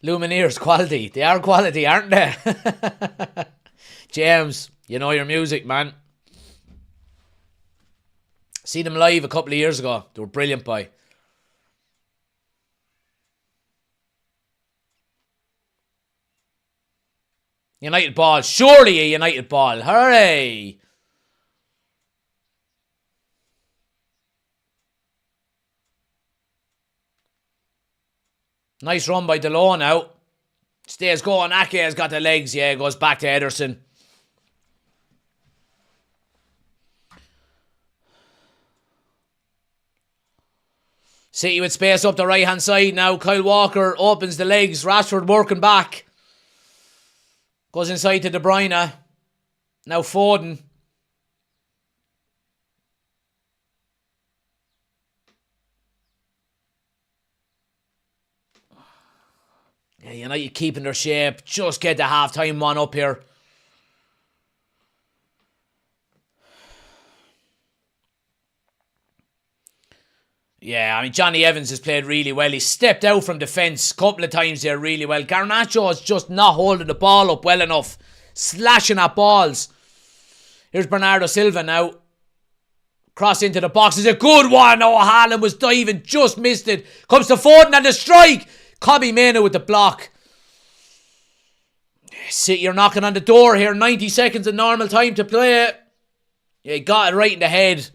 Lumineers, quality. They are quality, aren't they? James, you know your music, man. Seen them live a couple of years ago. They were brilliant, boy. United ball. Surely a United ball. Hooray! Nice run by Delon now. Stays going. Ake has got the legs. Yeah, goes back to Ederson. City with space up the right hand side now. Kyle Walker opens the legs. Rashford working back. Goes inside to De Bruyne. Now Foden. Yeah, United keeping their shape. Just get the half-time one up here. Yeah, I mean, Johnny Evans has played really well. He stepped out from defence a couple of times there really well. Garnacho is just not holding the ball up well enough. Slashing at balls. Here's Bernardo Silva now. Cross into the box. It's a good one. Oh, Haaland was diving. Just missed it. Comes to Foden and the strike. Kobbie Mainoo with the block. City are knocking on the door here. 90 seconds of normal time to play. Yeah, he got it right in the head.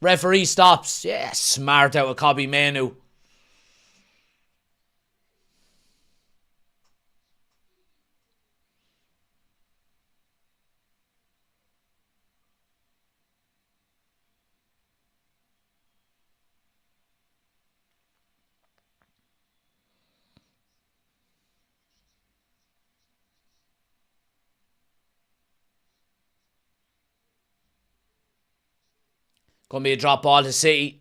Referee stops. Yeah, smart out of Kobbie Mainoo. Going to be a drop ball to City.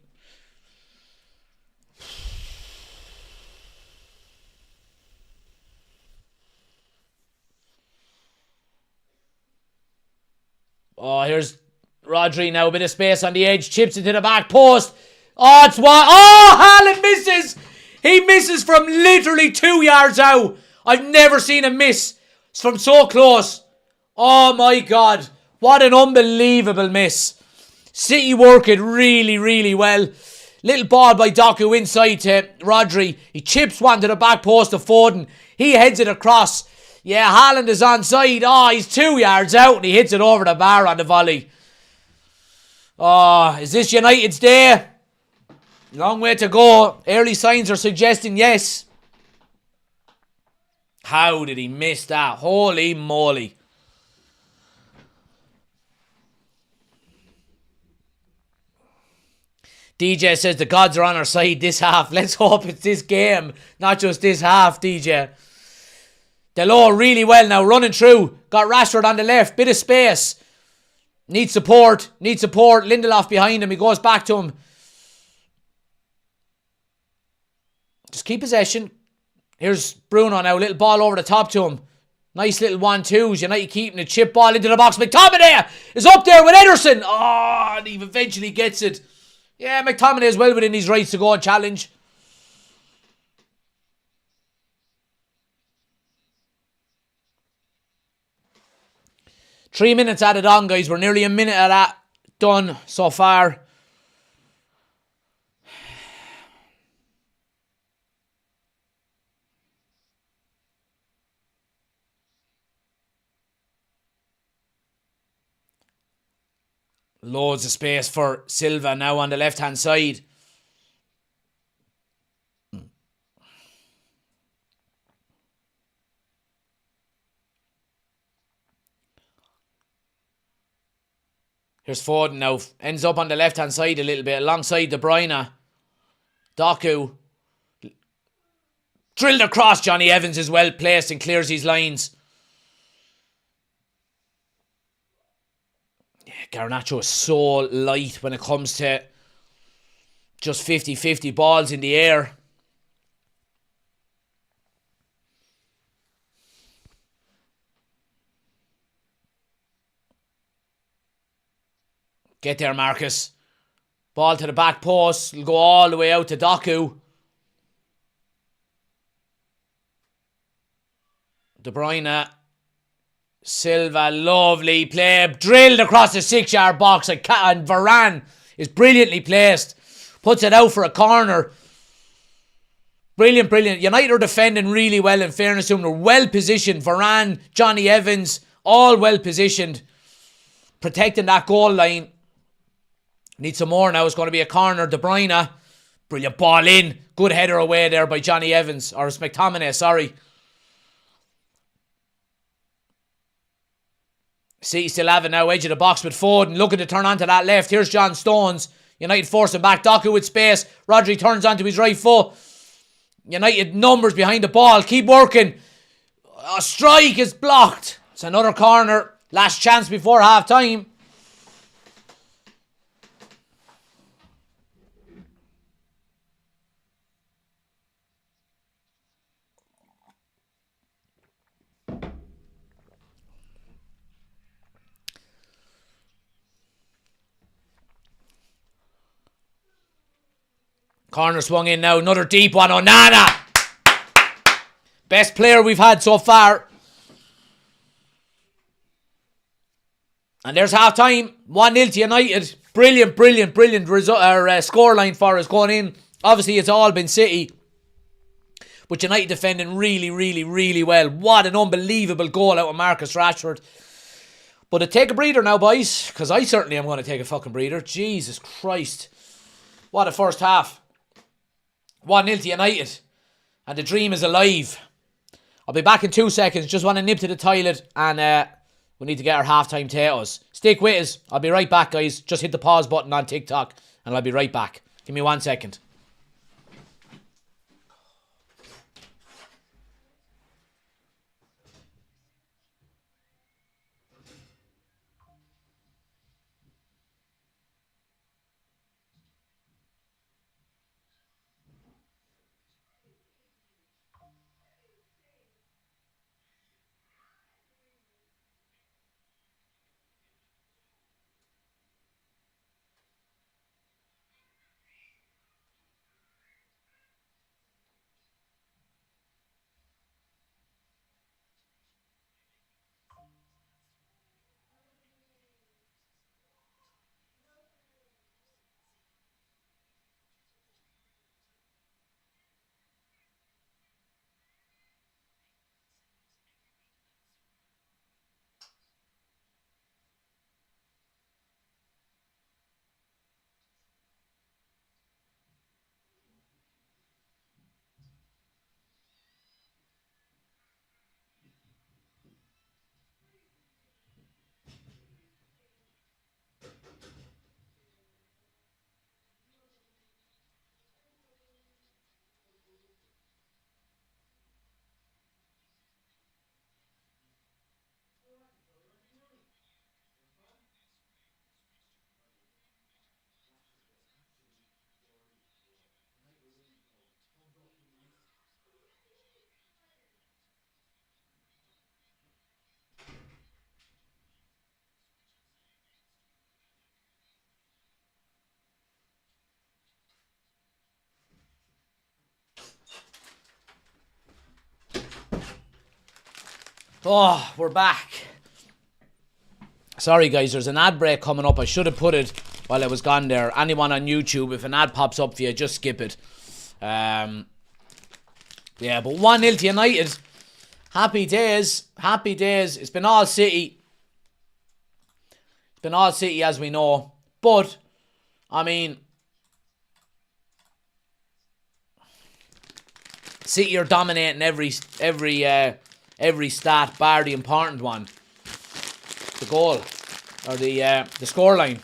Oh, here's Rodri now. A bit of space on the edge. Chips it to the back post. Oh, it's one. Oh, Haaland misses. He misses from literally 2 yards out. I've never seen him miss. It's from so close. Oh, my God. What an unbelievable miss. City work it really, really well. Little ball by Doku inside to Rodri. He chips one to the back post of Foden. He heads it across. Yeah, Haaland is onside. Oh, he's 2 yards out and he hits it over the bar on the volley. Oh, is this United's day? Long way to go. Early signs are suggesting yes. How did he miss that? Holy moly. DJ says the gods are on our side this half. Let's hope it's this game, not just this half, DJ. Delon really well now, running through. Got Rashford on the left, bit of space. Needs support. Lindelof behind him. He goes back to him. Just keep possession. Here's Bruno now, little ball over the top to him. Nice little 1-2s. United keeping the chip ball into the box. McTominay is up there with Ederson. Oh, and he eventually gets it. Yeah, McTominay is well within his rights to go and challenge. 3 minutes added on, guys. We're nearly a minute of that done so far. Loads of space for Silva now on the left-hand side. Here's Foden now. Ends up on the left-hand side a little bit, alongside De Bruyne. Doku. Drilled across. Johnny Evans is well placed and clears his lines. Yeah, Garnacho is so light when it comes to just 50-50 balls in the air. Get there, Marcus. Ball to the back post. It'll go all the way out to Doku. De Bruyne. Silva, lovely play. Drilled across the 6-yard box. And Varane is brilliantly placed. Puts it out for a corner. Brilliant, brilliant. United are defending really well, in fairness to them. They're well positioned. Varane, Johnny Evans, all well positioned. Protecting that goal line. Need some more now. It's going to be a corner. De Bruyne. Brilliant ball in. Good header away there by Johnny Evans. Or it's McTominay, sorry. City still have it now. Edge of the box with Foden. Looking to turn onto that left. Here's John Stones. United forcing back. Doku with space. Rodri turns onto his right foot. United numbers behind the ball. Keep working. A strike is blocked. It's another corner. Last chance before half time. Corner swung in now. Another deep one. Onana. Best player we've had so far. And there's half time. 1-0 to United. Brilliant, brilliant, brilliant scoreline for us going in. Obviously, it's all been City. But United defending really, really, really well. What an unbelievable goal out of Marcus Rashford. But to take a breather now, boys. Because I certainly am going to take a fucking breather. Jesus Christ. What a first half. 1-0 to United. And the dream is alive. I'll be back in 2 seconds. Just want to nip to the toilet. And we need to get our halftime potatoes. Stick with us. I'll be right back, guys. Just hit the pause button on TikTok. And I'll be right back. Give me 1 second. Oh, we're back. Sorry, guys, there's an ad break coming up. I should have put it while I was gone there. Anyone on YouTube, if an ad pops up for you, just skip it. Yeah, but 1-0 to United. Happy days. Happy days. It's been all City. It's been all City, as we know. But, I mean, City are dominating every stat, bar the important one. The goal. Or the scoreline.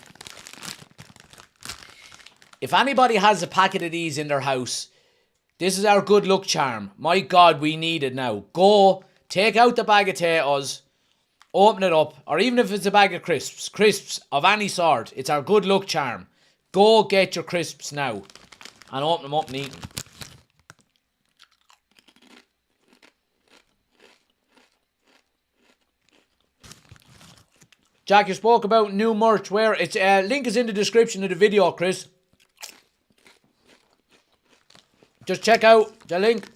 If anybody has a packet of these in their house, this is our good luck charm. My God, we need it now. Go, take out the bag of potatoes, open it up, or even if it's a bag of crisps of any sort, it's our good luck charm. Go get your crisps now and open them up and eat them. Jack, you spoke about new merch. Where? It's link is in the description of the video, Chris. Just check out the link.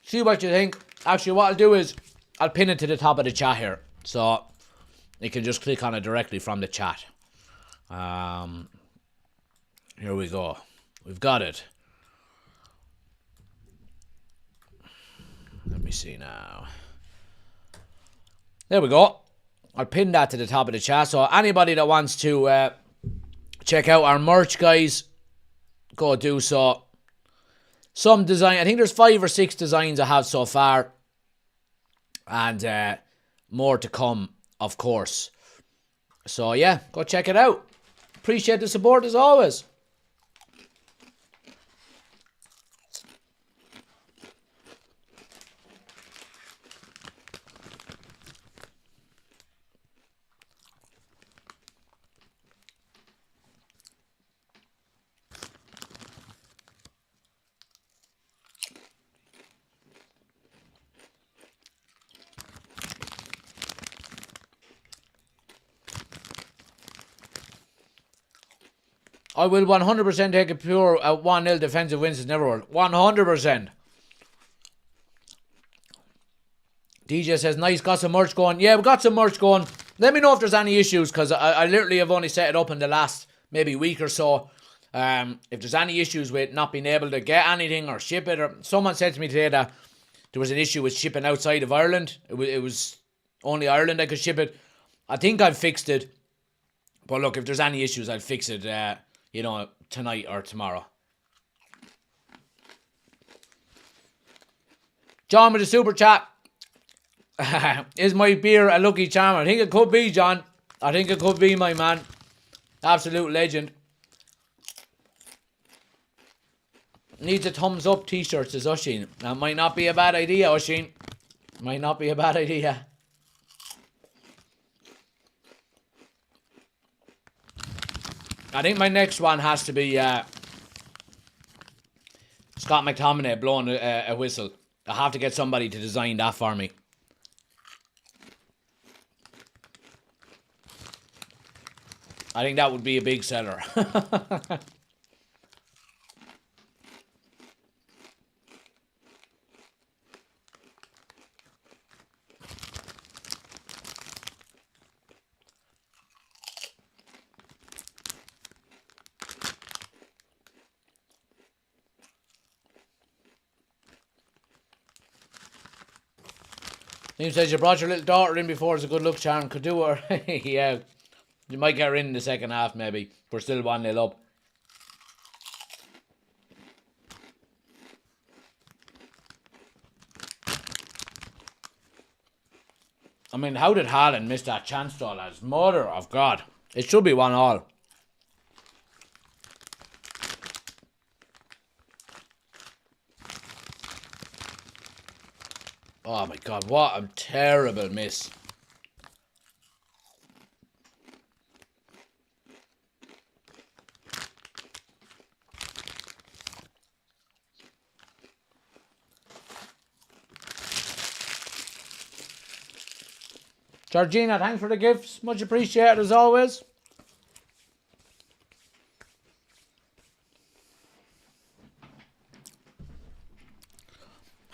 See what you think. Actually, what I'll do is I'll pin it to the top of the chat here, so you can just click on it directly from the chat. Here we go. We've got it. Let me see now. There we go. I'll pin that to the top of the chat. So anybody that wants to check out our merch, guys, go do so. Some design. I think there's 5 or 6 designs I have so far. And more to come, of course. So yeah, go check it out. Appreciate the support as always. I will 100% take a pure 1-0 defensive wins in never world. 100%. DJ says, nice, got some merch going. Yeah, we got some merch going. Let me know if there's any issues, because I literally have only set it up in the last maybe week or so. If there's any issues with not being able to get anything or ship it, or someone said to me today that there was an issue with shipping outside of Ireland. It was only Ireland I could ship it. I think I've fixed it. But look, if there's any issues, I'll fix it, you know, tonight or tomorrow. John with the super chat. Is my beer a lucky charm? I think it could be, John. I think it could be, my man. Absolute legend. Needs a thumbs up t-shirt, says Oshin. That might not be a bad idea, Oshin. Might not be a bad idea. I think my next one has to be Scott McTominay blowing a whistle. I have to get somebody to design that for me. I think that would be a big seller. Liam says you brought your little daughter in before as a good luck charm. Could do her. Yeah. You might get her in the second half, maybe. We're still 1-0 up. I mean, how did Haaland miss that chance, though, lads? Mother of God. It should be 1-1. Oh my God, what a terrible miss. Georgina, thanks for the gifts. Much appreciated as always.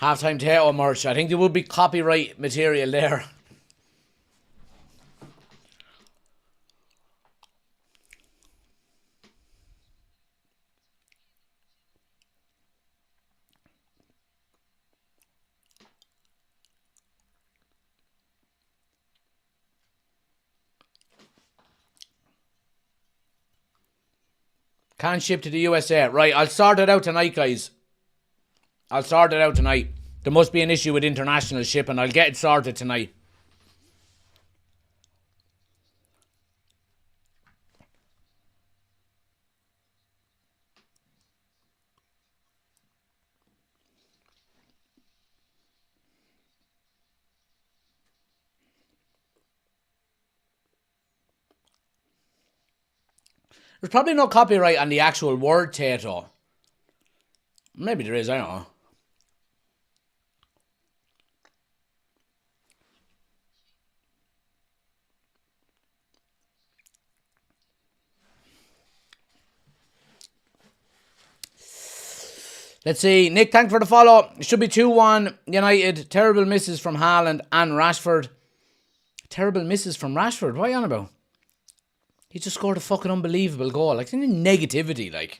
Halftime potato merch. I think there would be copyright material there. Can't ship to the USA. Right, I'll sort it out tonight, guys. I'll sort it out tonight. There must be an issue with international shipping. I'll get it sorted tonight. There's probably no copyright on the actual word Tato. Maybe there is, I don't know. Let's see. Nick, thanks for the follow. It should be 2-1 United. Terrible misses from Haaland and Rashford. Terrible misses from Rashford? What are you on about? He just scored a fucking unbelievable goal. Like, any negativity, like.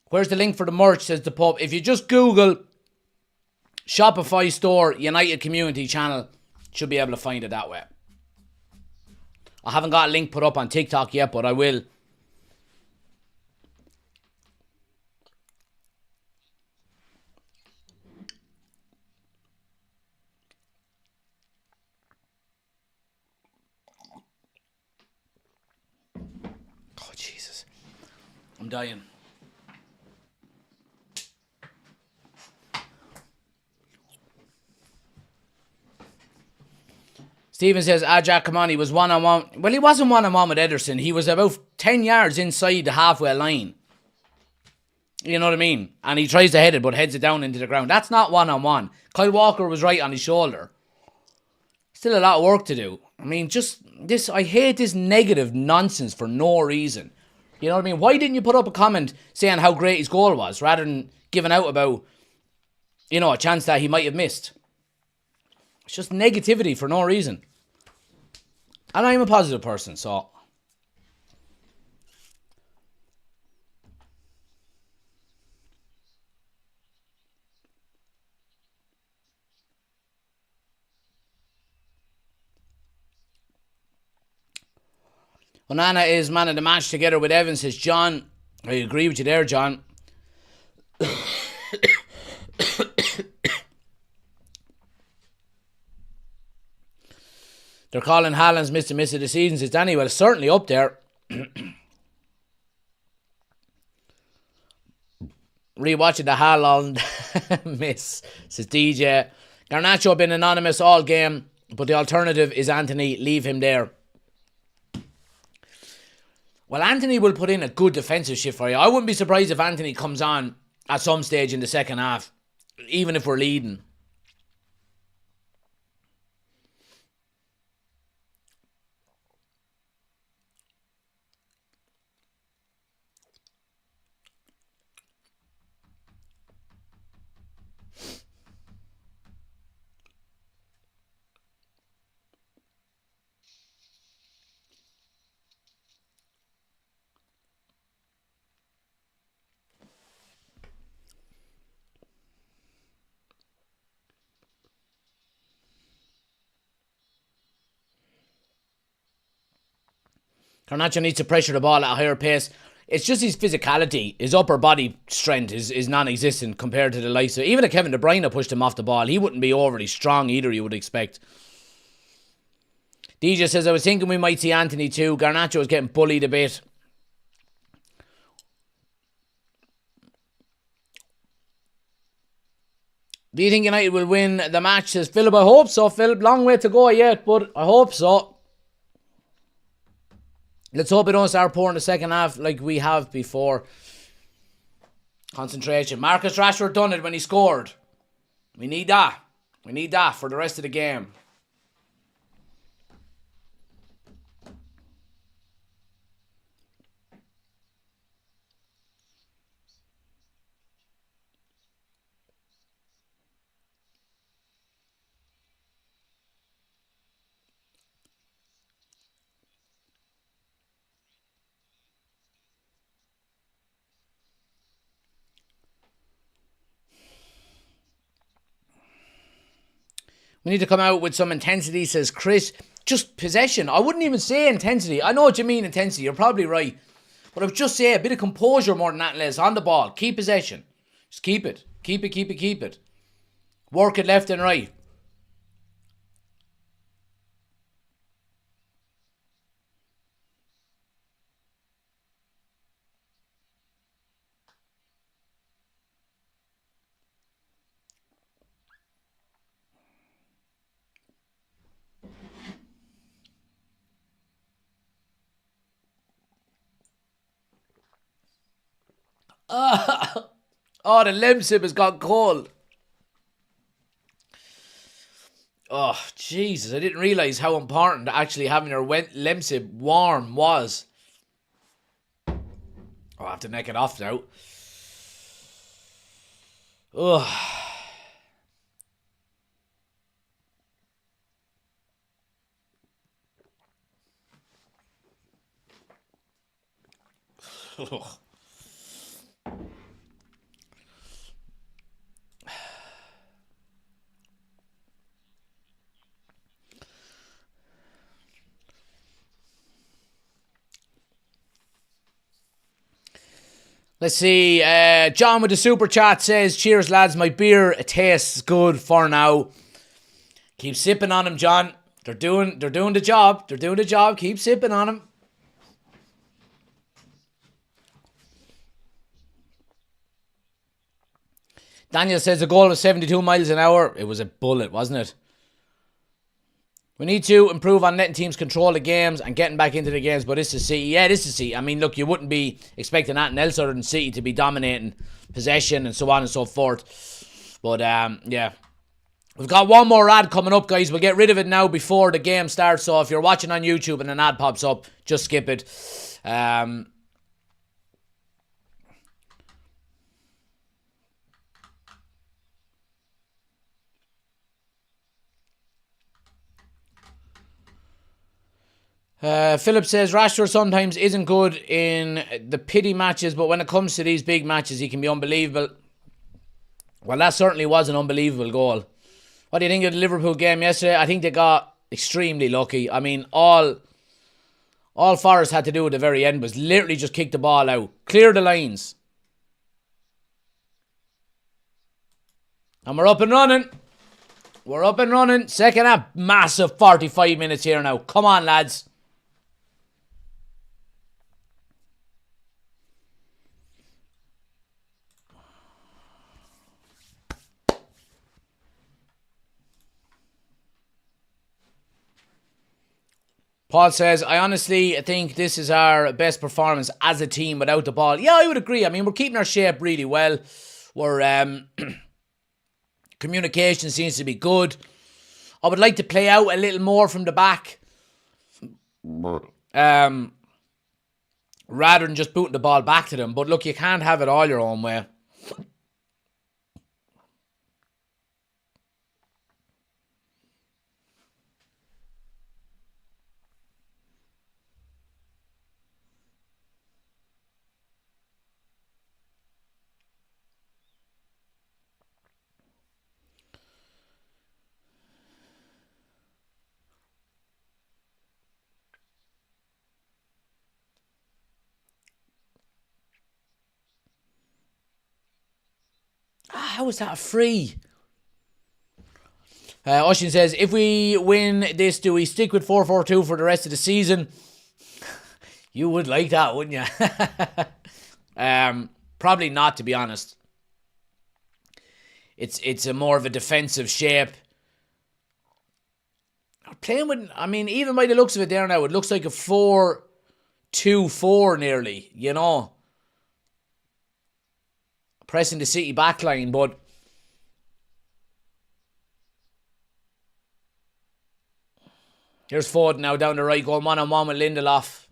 Where's the link for the merch, says the pub. If you just Google Shopify store United Community Channel, should be able to find it that way. I haven't got a link put up on TikTok yet, but I will. Oh, Jesus. I'm dying. Stephen says, Jack, come on, he was one-on-one. Well, he wasn't one-on-one with Ederson. He was about 10 yards inside the halfway line. You know what I mean? And he tries to head it, but heads it down into the ground. That's not one-on-one. Kyle Walker was right on his shoulder. Still a lot of work to do. I mean, just this, I hate this negative nonsense for no reason. You know what I mean? Why didn't you put up a comment saying how great his goal was, rather than giving out about, you know, a chance that he might have missed? It's just negativity for no reason. And I'm a positive person, so. Onana is man of the match together with Evans, says John. I agree with you there, John. They're calling Haaland's miss of the season, says Danny. Well, it's certainly up there. Rewatching the Haaland miss, says DJ. Garnacho been anonymous all game, but the alternative is Anthony. Leave him there. Well, Anthony will put in a good defensive shift for you. I wouldn't be surprised if Anthony comes on at some stage in the second half, even if we're leading. Garnacho needs to pressure the ball at a higher pace. It's just his physicality. His upper body strength is non-existent compared to the likes of... Even if Kevin De Bruyne pushed him off the ball, he wouldn't be overly strong either, you would expect. DJ says, I was thinking we might see Anthony too. Garnacho is getting bullied a bit. Do you think United will win the match? Says Philip. I hope so, Philip. Long way to go yet, but I hope so. Let's hope we don't start pouring the second half like we have before. Concentration. Marcus Rashford done it when he scored. We need that. We need that for the rest of the game. We need to come out with some intensity, says Chris. just possession. I wouldn't even say intensity. I know what you mean, intensity. You're probably right. But I would just say a bit of composure more than that, Les. On the ball. Keep possession. Just keep it. Keep it, keep it, keep it. Work it left and right. Oh, the lemsip has got cold. Oh, Jesus. I didn't realise how important actually having your lemsip warm was. Oh, I have to neck it off now. Ugh. Ugh. Let's see. John with the super chat says, "Cheers, lads. My beer tastes good for now." Keep sipping on them, John. They're doing the job. They're doing the job. Keep sipping on them. Daniel says the goal was 72 miles an hour. It was a bullet, wasn't it? We need to improve on letting teams control the games and getting back into the games, but this is City. Yeah, this is City. I mean, look, you wouldn't be expecting anything else other than City to be dominating possession and so on and so forth. But, yeah. We've got one more ad coming up, guys. We'll get rid of it now before the game starts. So if you're watching on YouTube and an ad pops up, just skip it. Philip says Rashford sometimes isn't good in the pity matches, but when it comes to these big matches, he can be unbelievable. Well, that certainly was an unbelievable goal. What do you think of the Liverpool game yesterday? I think they got extremely lucky. I mean, all Forrest had to do at the very end was literally just kick the ball out, clear the lines, and we're up and running. We're up and running. Second half, massive 45 minutes here now. Come on, lads. Paul says, I honestly think this is our best performance as a team without the ball. Yeah, I would agree. I mean, we're keeping our shape really well. We're communication seems to be good. I would like to play out a little more from the back. Rather than just booting the ball back to them. But look, you can't have it all your own way. How is that a free? Oshin says, if we win this, do we stick with 4-4-2 for the rest of the season? You would like that, wouldn't you? Probably not, to be honest. It's a more of a defensive shape. Playing with, I mean, even by the looks of it there now, it looks like a 4-2-4 nearly, you know. Pressing the City backline, but here's Foden now down the right, going one-on-one with Lindelof.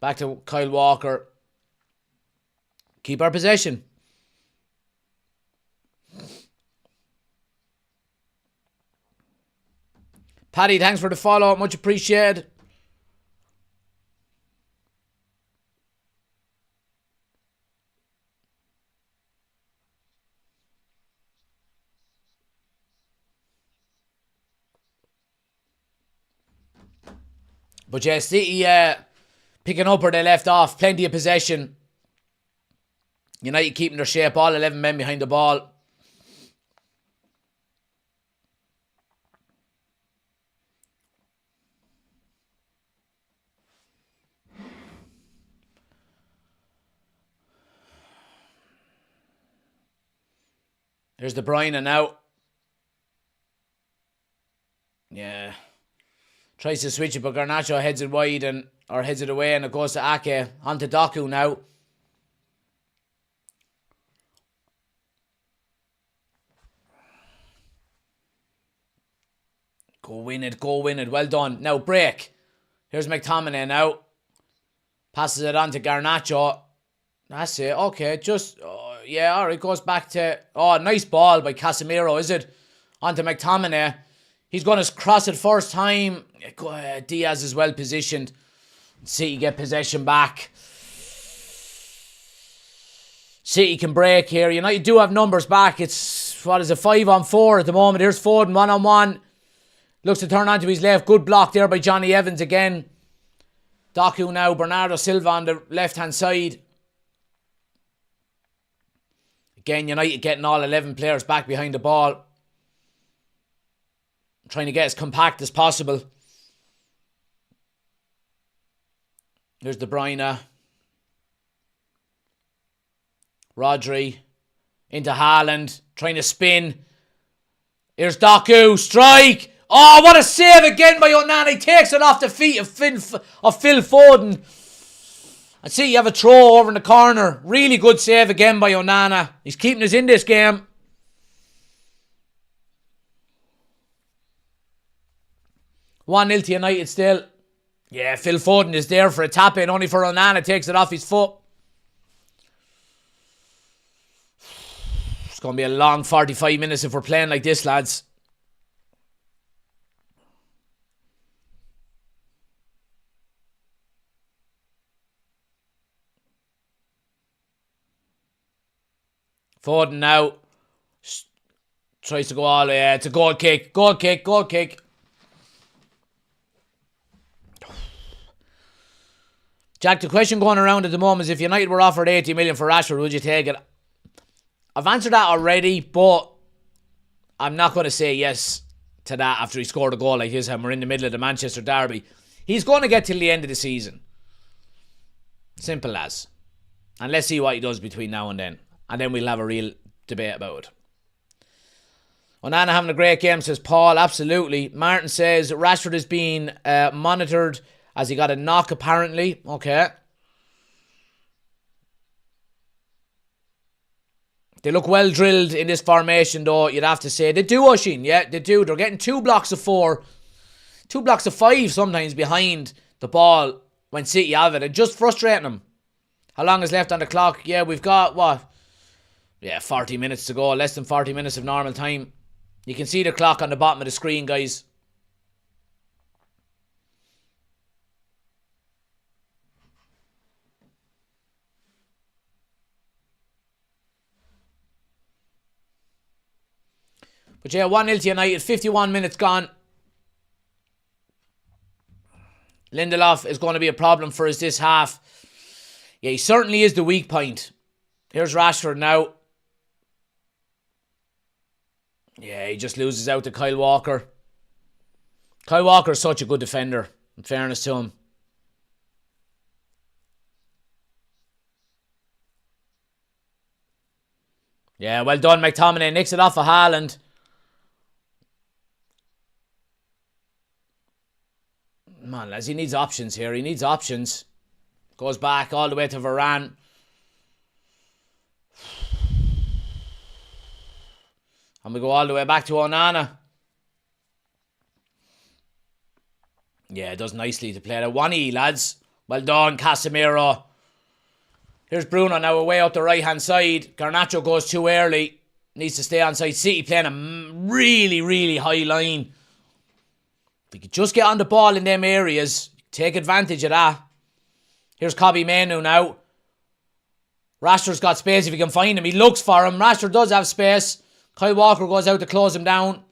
Back to Kyle Walker. Keep our possession. Paddy, thanks for the follow. Much appreciated. But yeah, City picking up where they left off. Plenty of possession. United keeping their shape. All 11 men behind the ball. There's De Bruyne now. Yeah. Tries to switch it, but Garnacho heads it wide or heads it away, and it goes to Ake. On to Doku now. Go win it. Well done. Now break. Here's McTominay now. Passes it on to Garnacho. That's it. Okay, yeah, alright, goes back to... Oh, nice ball by Casemiro, is it? On to McTominay. He's going to cross it first time. Diaz is well positioned. City get possession back. City can break here. United do have numbers back. It's, 5-on-4 at the moment. Here's Foden, 1-on-1. Looks to turn onto his left. Good block there by Johnny Evans again. Doku now. Bernardo Silva on the left-hand side. Again, United getting all 11 players back behind the ball. Trying to get as compact as possible. There's De Bruyne. Rodri. Into Haaland. Trying to spin. Here's Doku. Strike! Oh, what a save again by Onana. He takes it off the feet of Phil Foden. And see, you have a throw over in the corner. Really good save again by Onana. He's keeping us in this game. One 0 to United still. Yeah, Phil Foden is there for a tap-in. Only for Onana. Takes it off his foot. It's going to be a long 45 minutes if we're playing like this, lads. Foden now tries to go all the way. It's a goal kick. Jack, the question going around at the moment is if United were offered 80 million for Rashford, would you take it? I've answered that already, but I'm not going to say yes to that after he scored a goal like his and we're in the middle of the Manchester derby. He's going to get till the end of the season. Simple as. And let's see what he does between now and then. And then we'll have a real debate about it. Onana having a great game, says Paul. Absolutely. Martin says Rashford is being monitored as he got a knock apparently. Okay. They look well drilled in this formation though, you'd have to say. They do, Oshin. Yeah, they do. They're getting 2 blocks of 4. 2 blocks of 5 sometimes behind the ball when City have it. And just frustrating them. How long is left on the clock? Yeah, we've got, what? Yeah, 40 minutes to go. Less than 40 minutes of normal time. You can see the clock on the bottom of the screen, guys. But yeah, 1-0 to United. 51 minutes gone. Lindelof is going to be a problem for us this half. Yeah, he certainly is the weak point. Here's Rashford now. Yeah, he just loses out to Kyle Walker. Kyle Walker is such a good defender, in fairness to him. Yeah, well done, McTominay. Nicks it off of Haaland. Man, lads, he needs options here. He needs options. Goes back all the way to Varane. And we go all the way back to Onana. Yeah, it does nicely to play that. 1-E, lads. Well done, Casemiro. Here's Bruno now away up the right-hand side. Garnacho goes too early. Needs to stay on side. City playing a really, really high line. If we could just get on the ball in them areas, take advantage of that. Here's Kobbie Mainoo now. Rashford's got space if he can find him. He looks for him. Rashford does have space. Kyle Walker goes out to close him down.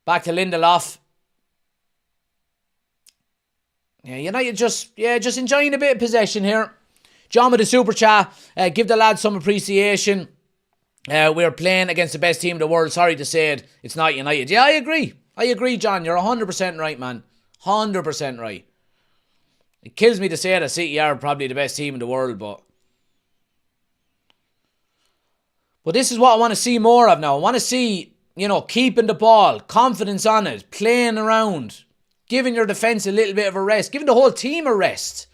Back to Lindelof. Yeah, United just enjoying a bit of possession here. John with the super chat, give the lads some appreciation. We're playing against the best team in the world. Sorry to say it, it's not United. Yeah, I agree, John. You're 100% right, man. 100% right. It kills me to say that City are probably the best team in the world, but this is what I want to see more of now. I want to see, keeping the ball, confidence on it, playing around, giving your defence a little bit of a rest, giving the whole team a rest.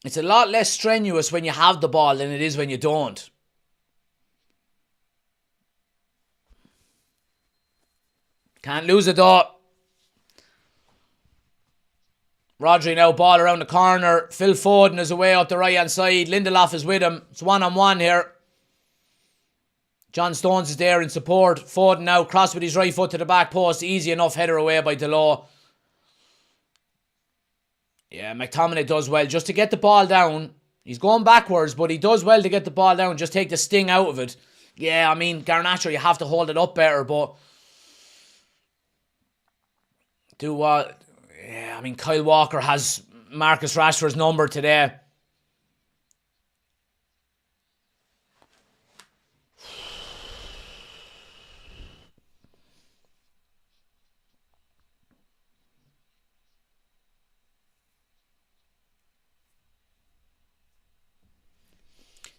It's a lot less strenuous when you have the ball than it is when you don't. Can't lose it though. Rodri now, ball around the corner. Phil Foden is away up the right hand side. Lindelof is with him. It's 1-on-1 here. John Stones is there in support. Foden now, cross with his right foot to the back post. Easy enough header away by Delors. Yeah, McTominay does well just to get the ball down. He's going backwards, but he does well to get the ball down. Just take the sting out of it. Yeah, I mean, Garnacho, you have to hold it up better, but do what? Yeah, I mean, Kyle Walker has Marcus Rashford's number today.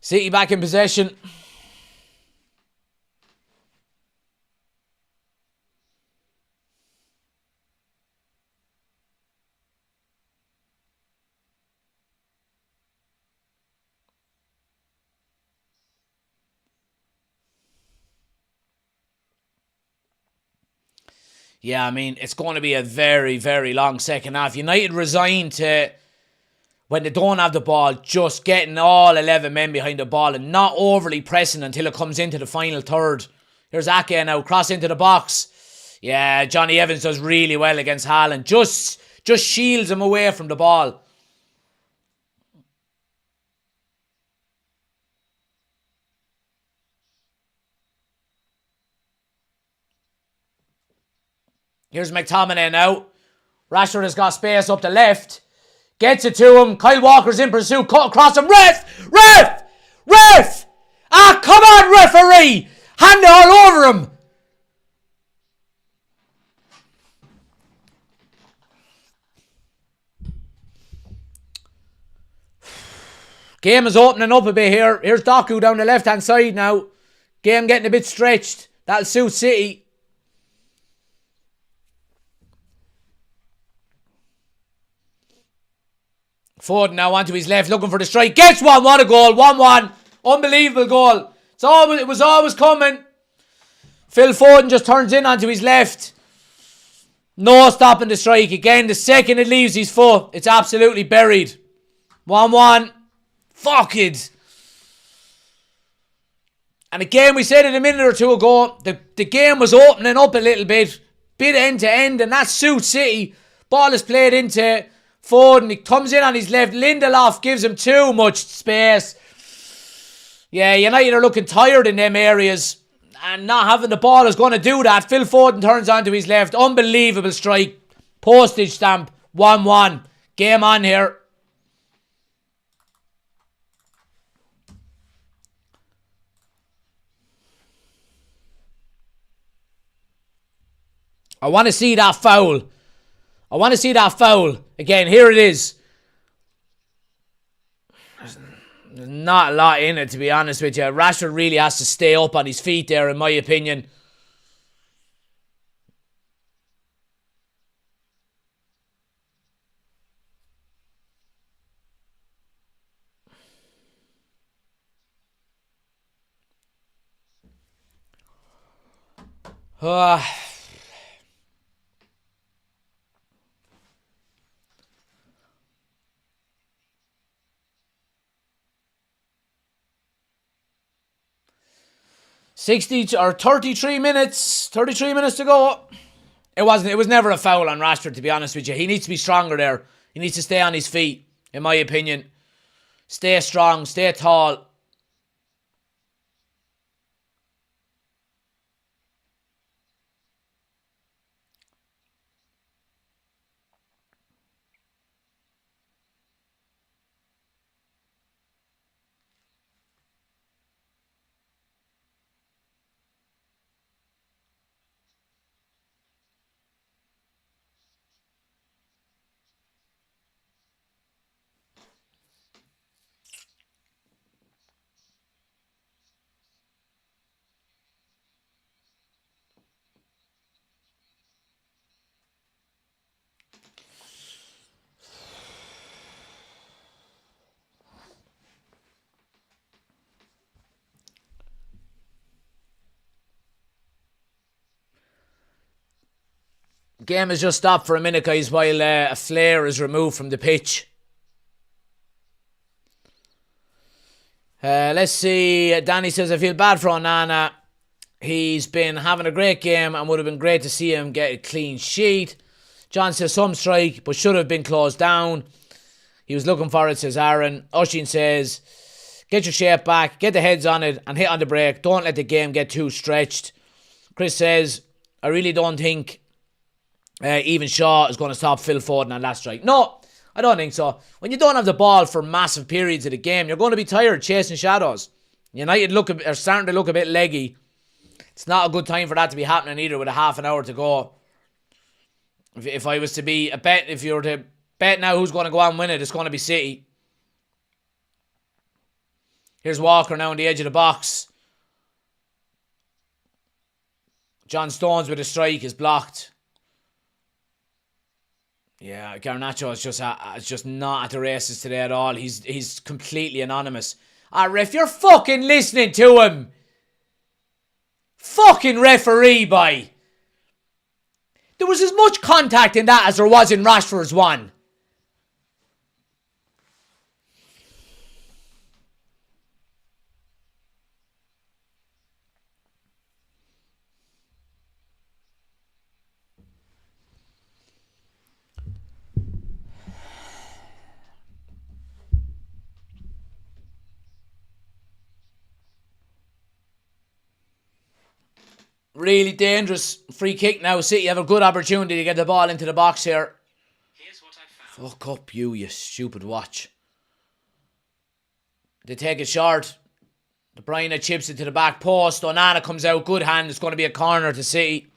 City back in possession. Yeah, I mean, it's going to be a very, very long second half. United resigned to, when they don't have the ball, just getting all 11 men behind the ball and not overly pressing until it comes into the final third. Here's Ake now, cross into the box. Yeah, Johnny Evans does really well against Haaland. Just shields him away from the ball. Here's McTominay now. Rashford has got space up the left. Gets it to him. Kyle Walker's in pursuit. Cut across him. Ref! Ah, come on, referee! Hand it all over him. Game is opening up a bit here. Here's Doku down the left-hand side now. Game getting a bit stretched. That'll suit City. Foden now onto his left, looking for the strike. Gets one. What a goal. 1-1. Unbelievable goal. It was always coming. Phil Foden just turns in onto his left. No stopping the strike. Again, the second it leaves his foot, it's absolutely buried. 1-1. Fuck it. And again, we said it a minute or two ago, the game was opening up a little bit end to end, and that suits City. Ball is played into Foden. He comes in on his left. Lindelof gives him too much space. Yeah, United are looking tired in them areas, and not having the ball is going to do that. Phil Foden turns onto his left. Unbelievable strike. Postage stamp. 1-1. Game on here. I want to see that foul. Again, here it is. There's not a lot in it, to be honest with you. Rashford really has to stay up on his feet there, in my opinion. Ah. 33 minutes to go. It was never a foul on Rashford, to be honest with you. He needs to be stronger there. He needs to stay on his feet, in my opinion. Stay strong, stay tall. Game has just stopped for a minute, guys, while a flare is removed from the pitch. Let's see. Danny says, I feel bad for Onana. He's been having a great game and would have been great to see him get a clean sheet. John says, some strike, but should have been closed down. He was looking for it, says Aaron. Oshin says, get your shape back, get the heads on it and hit on the break. Don't let the game get too stretched. Chris says, I really don't think even Shaw is going to stop Phil Foden on that strike. No, I don't think so. When you don't have the ball for massive periods of the game, you're going to be tired chasing shadows. United are starting to look a bit leggy. It's not a good time for that to be happening either with a half an hour to go. If I was to be a bet, if you were to bet now who's going to go on and win it, it's going to be City. Here's Walker now on the edge of the box. John Stones with a strike is blocked. Yeah, Garnacho is just not at the races today at all. He's completely anonymous. Ref, you're fucking listening to him. Fucking referee, boy. There was as much contact in that as there was in Rashford's one. Really dangerous free kick now. City have a good opportunity to get the ball into the box here. Here's what I found. Fuck up, you stupid watch. They take it short. De Bruyne chips it to the back post. Onana comes out. Good hand. It's going to be a corner to City.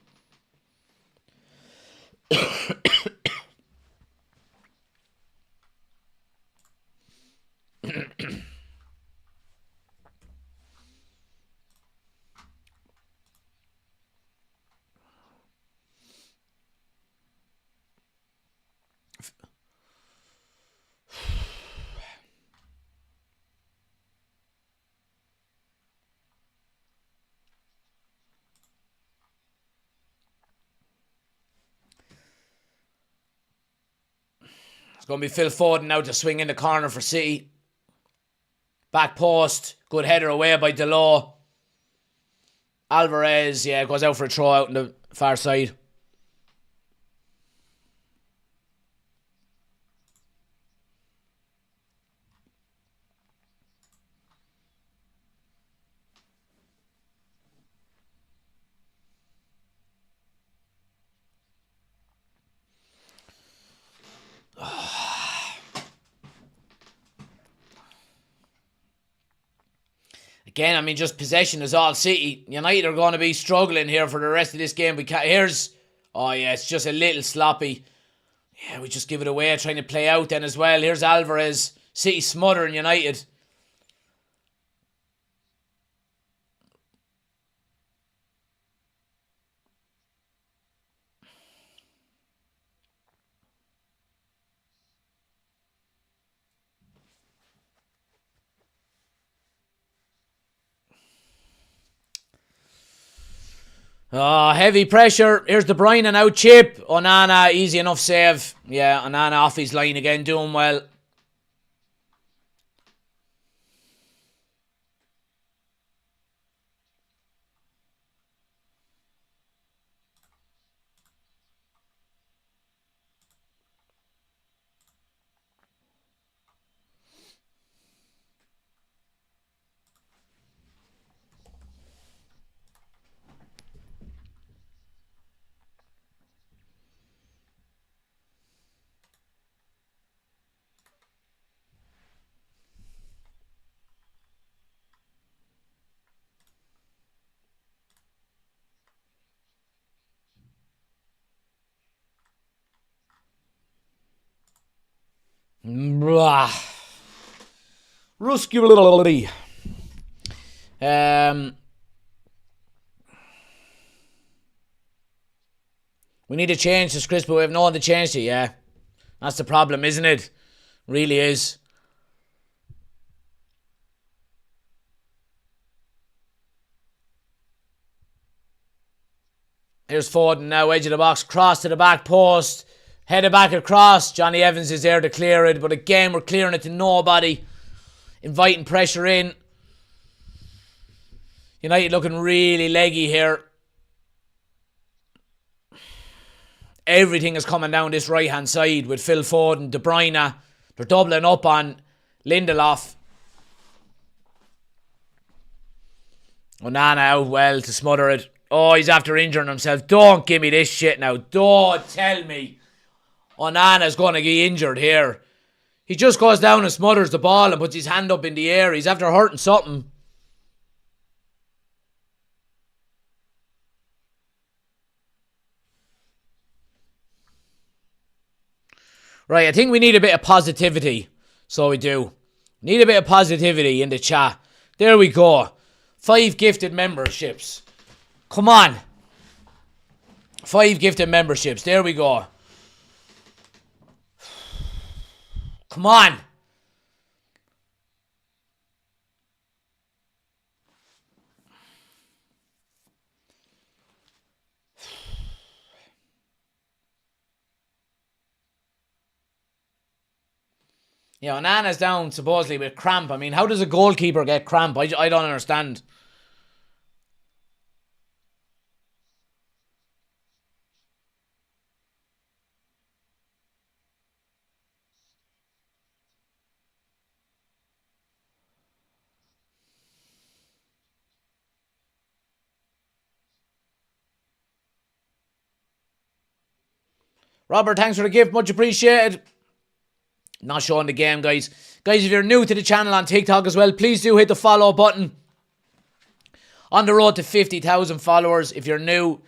It's going to be Phil Foden now to swing in the corner for City. Back post. Good header away by Delo. Alvarez, goes out for a throw out on the far side. Again, I mean, just possession is all City. United are going to be struggling here for the rest of this game. It's just a little sloppy. Yeah, we just give it away, trying to play out then as well. Here's Alvarez. City smothering United. Heavy pressure. Here's De Bruyne now. Chip. Onana, easy enough save. Yeah, Onana off his line again, doing well. Ruski. We need a change this Chris, but we have no one to change it, yeah. That's the problem, isn't it? Really is. Here's Foden now, edge of the box, cross to the back post. Headed back across. Johnny Evans is there to clear it. But again, we're clearing it to nobody. Inviting pressure in. United looking really leggy here. Everything is coming down this right-hand side with Phil Foden, De Bruyne. They're doubling up on Lindelof. Onana out well to smother it. Oh, he's after injuring himself. Don't give me this shit now. Don't tell me Onana's going to get injured here. He just goes down and smothers the ball and puts his hand up in the air. He's after hurting something. Right, I think we need a bit of positivity. So we do. Need a bit of positivity in the chat. There we go. 5 gifted memberships. Come on. 5 gifted memberships. There we go. Come on. Yeah, Onana's down supposedly with cramp. I mean, how does a goalkeeper get cramp? I don't understand. Robert, thanks for the gift. Much appreciated. Not showing the game, guys. Guys, if you're new to the channel on TikTok as well, please do hit the follow button. On the road to 50,000 followers. If you're new,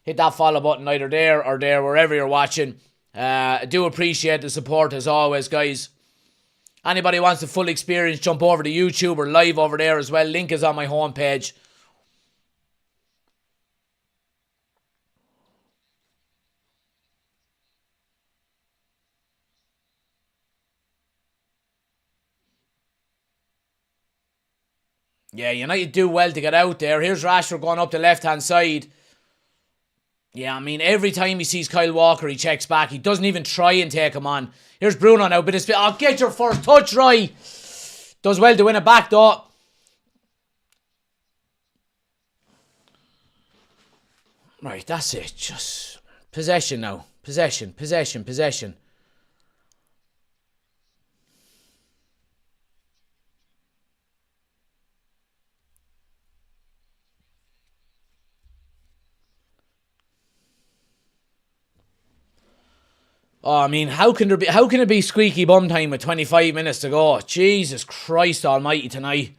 hit that follow button either there or there, wherever you're watching. I do appreciate the support as always, guys. Anybody wants the full experience, jump over to YouTube or live over there as well. Link is on my homepage. Yeah, United do well to get out there. Here's Rashford going up the left-hand side. Yeah, I mean, every time he sees Kyle Walker, he checks back. He doesn't even try and take him on. Here's Bruno now. But it's, oh, get your first touch, Roy. Does well to win it back, though. Right, that's it. Just possession now. Possession, possession, possession. Oh, I mean, how can it be squeaky bum time with 25 minutes to go? Jesus Christ almighty tonight.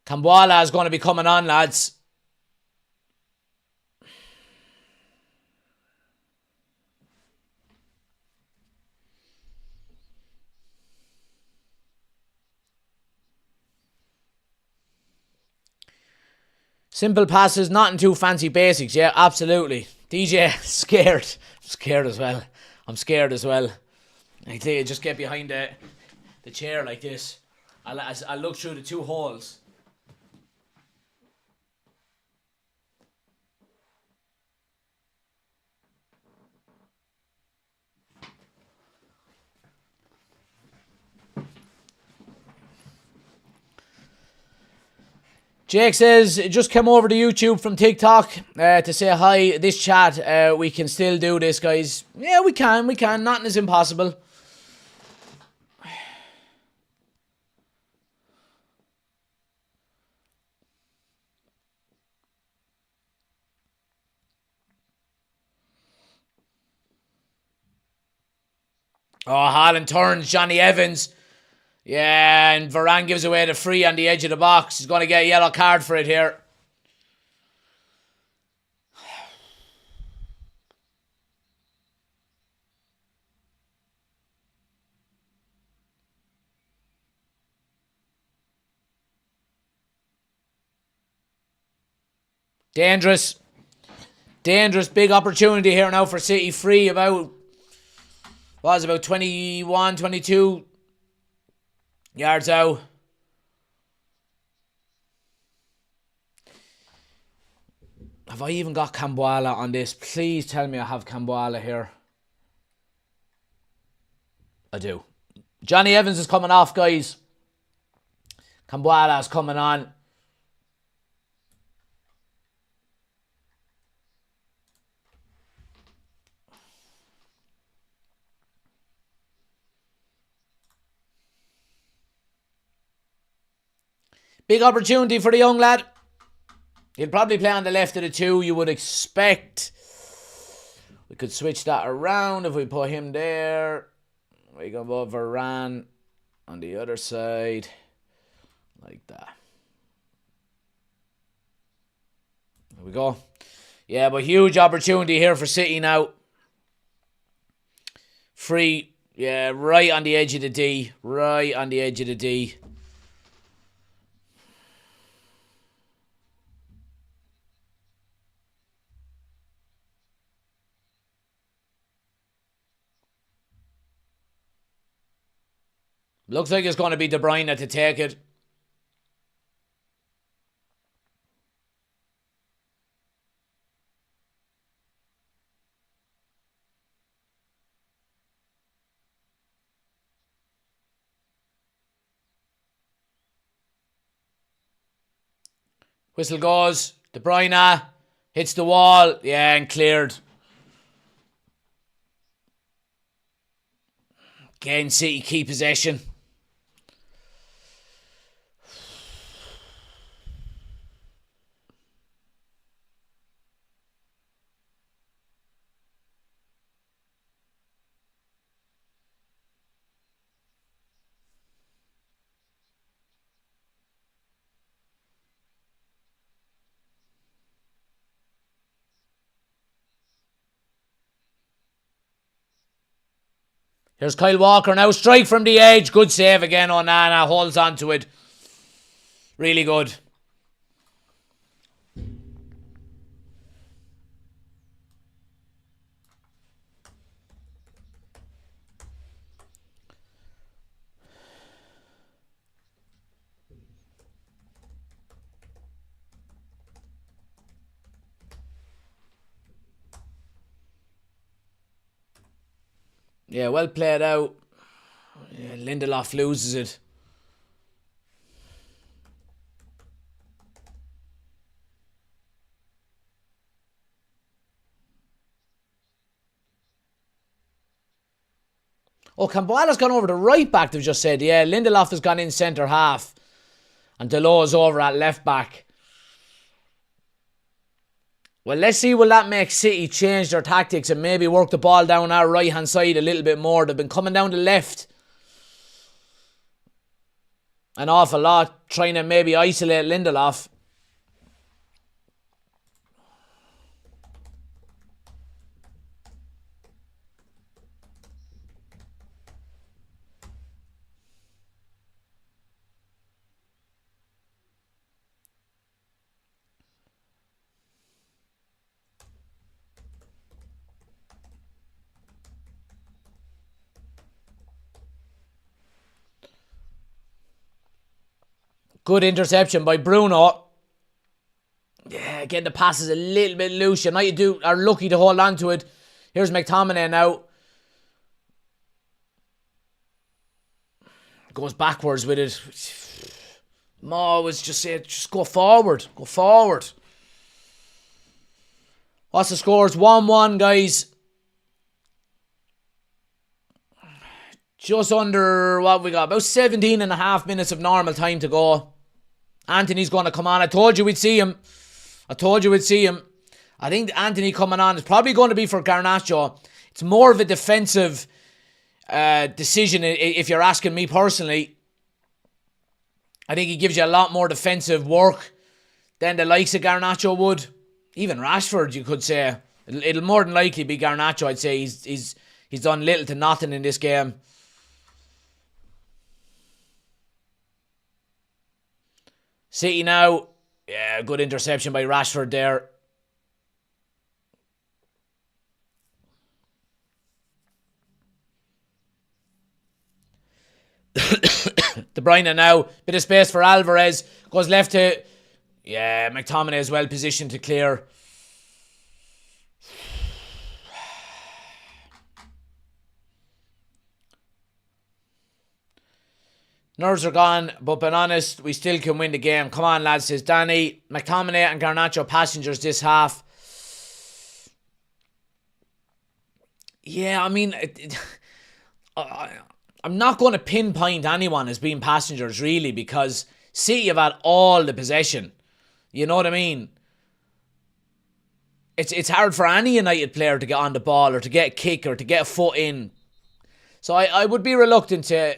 Kambwala is going to be coming on, lads. Simple passes, nothing too fancy basics. Yeah, absolutely. DJ, scared. I'm scared as well. I'm scared as well. I tell you, just get behind the chair like this. I'll look through the 2 holes. Jake says, just come over to YouTube from TikTok to say hi. This chat, we can still do this, guys. Yeah, we can. Nothing is impossible. Oh, Haaland turns, Johnny Evans. Yeah, and Varane gives away the free on the edge of the box. He's going to get a yellow card for it here. Dangerous. Dangerous. Big opportunity here now for City. Free about, what was it, about 21, 22 Yards out. Have I even got Kambuala on this? Please tell me I have Kambuala here. I do. Johnny Evans is coming off, guys. Kambuala is coming on. Big opportunity for the young lad. He'll probably play on the left of the two, you would expect. We could switch that around if we put him there. We go above Varane on the other side. Like that. There we go. Yeah, but huge opportunity here for City now. Free. Yeah, right on the edge of the D. Right on the edge of the D. Looks like it's going to be De Bruyne to take it. Whistle goes. De Bruyne hits the wall. Yeah, and cleared. Again, City keep possession. Here's Kyle Walker now. Strike from the edge. Good save again. Onana holds on to it. Really good. Yeah, well played out. Yeah, Lindelof loses it. Oh, Kambuala's gone over the right back, they've just said. Yeah, Lindelof has gone in centre half. And Delaw's over at left back. Well, let's see, will that make City change their tactics and maybe work the ball down our right-hand side a little bit more. They've been coming down the left an awful lot, trying to maybe isolate Lindelof. Good interception by Bruno. Yeah, again, the pass is a little bit loose. United are lucky to hold on to it. Here's McTominay now. Goes backwards with it. Mo was just saying, just go forward. Go forward. What's the scores? 1-1, guys. Just under, what we got? About 17 and a half minutes of normal time to go. Anthony's going to come on. I told you we'd see him. I think Anthony coming on is probably going to be for Garnacho. It's more of a defensive decision if you're asking me personally. I think he gives you a lot more defensive work than the likes of Garnacho would. Even Rashford, you could say. It'll more than likely be Garnacho, I'd say. He's done little to nothing in this game. City now. Yeah, good interception by Rashford there. De Bruyne now. Bit of space for Alvarez. Goes left to... Yeah, McTominay is well positioned to clear. Nerves are gone, but being honest, we still can win the game. Come on, lads, says Danny. McTominay and Garnacho passengers this half. Yeah, I mean, I'm not going to pinpoint anyone as being passengers, really, because City have had all the possession. You know what I mean? It's hard for any United player to get on the ball or to get a kick or to get a foot in. So I would be reluctant to...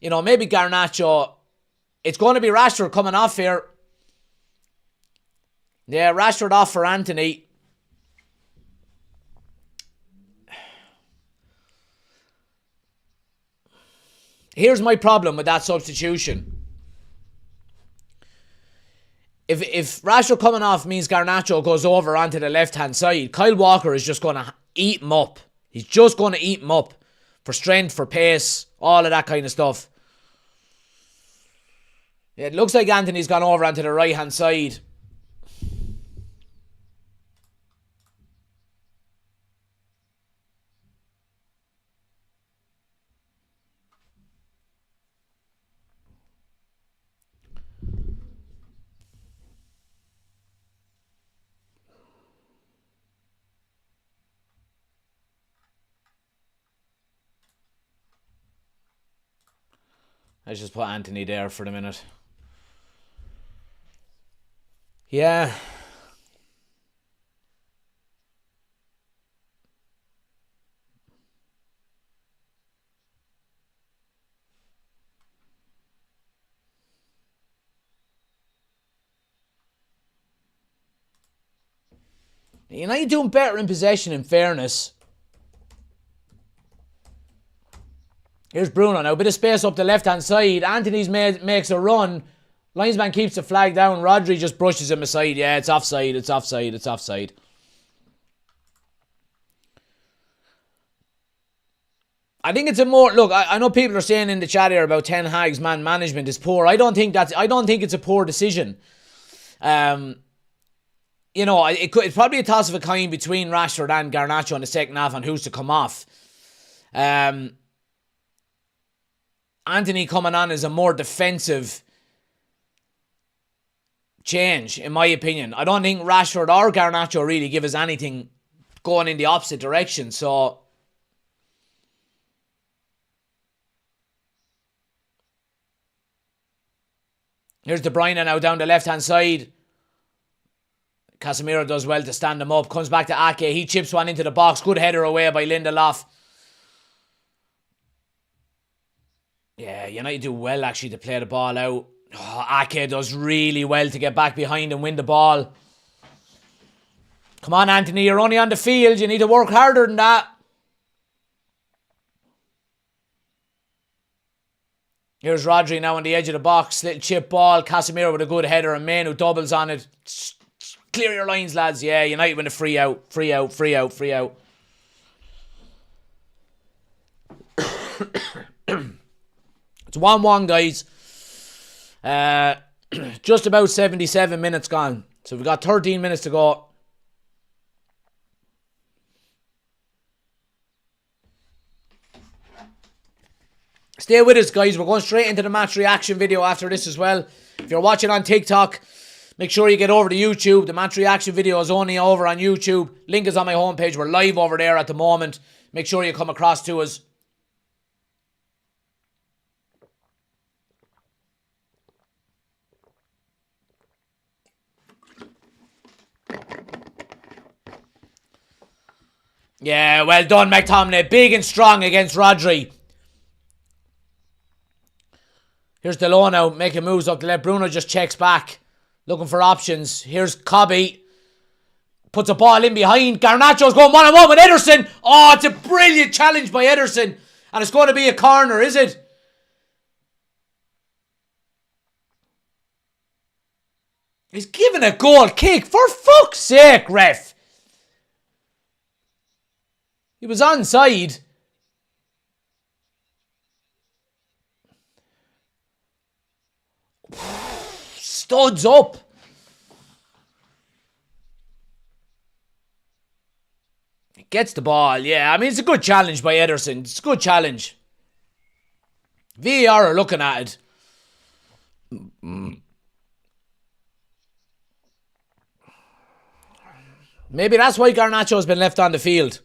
You know, maybe Garnacho. It's going to be Rashford coming off here. Yeah, Rashford off for Anthony. Here's my problem with that substitution. If Rashford coming off means Garnacho goes over onto the left-hand side, Kyle Walker is just going to eat him up. He's just going to eat him up. For strength, for pace, all of that kind of stuff. Yeah, it looks like Anthony's gone over onto the right-hand side. Let's just put Anthony there for the minute. Yeah. United doing better in possession, in fairness. Here's Bruno now. Bit of space up the left-hand side. Anthony's makes a run. Linesman keeps the flag down. Rodri just brushes him aside. Yeah, it's offside. It's offside. It's offside. I think it's a more... Look, I know people are saying in the chat here about Ten Hag's man management is poor. I don't think it's a poor decision. You know, it's probably a toss of a coin between Rashford and Garnacho in the second half on who's to come off. Anthony coming on is a more defensive change, in my opinion. I don't think Rashford or Garnacho really give us anything going in the opposite direction. So, here's De Bruyne now down the left-hand side. Casemiro does well to stand him up. Comes back to Ake. He chips one into the box. Good header away by Lindelof. Yeah, United do well actually to play the ball out. Oh, Ake does really well to get back behind and win the ball. Come on, Anthony. You're only on the field. You need to work harder than that. Here's Rodri now on the edge of the box. Little chip ball. Casemiro with a good header. And Main who doubles on it. Clear your lines, lads. Yeah, United win a free out. Free out, free out, free out. It's 1-1, guys. Just about 77 minutes gone. So we've got 13 minutes to go. Stay with us, guys. We're going straight into the match reaction video after this as well. If you're watching on TikTok, make sure you get over to YouTube. The match reaction video is only over on YouTube. Link is on my homepage. We're live over there at the moment. Make sure you come across to us. Yeah, well done, McTominay. Big and strong against Rodri. Here's Delon now making moves up the left. Bruno just checks back. Looking for options. Here's Cobby. Puts a ball in behind. Garnacho's going one-on-one with Ederson. Oh, it's a brilliant challenge by Ederson. And it's going to be a corner, is it? He's given a goal kick. For fuck's sake, ref. He was onside. studs up. Gets the ball, yeah. I mean, it's a good challenge by Ederson. It's a good challenge. VAR are looking at it. Maybe that's why Garnacho's been left on the field.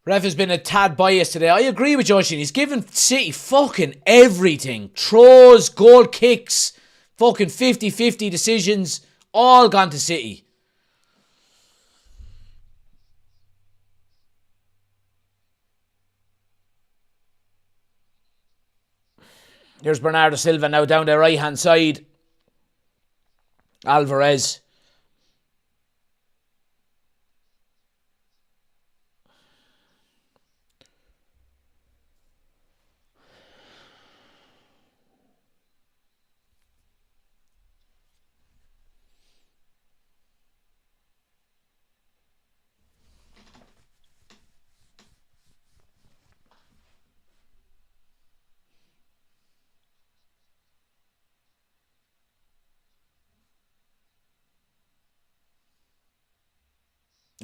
Ref has been a tad biased today. I agree with Joshin. He's given City fucking everything. Throws, goal kicks, fucking 50-50 decisions, all gone to City. Here's Bernardo Silva now down the right-hand side. Alvarez.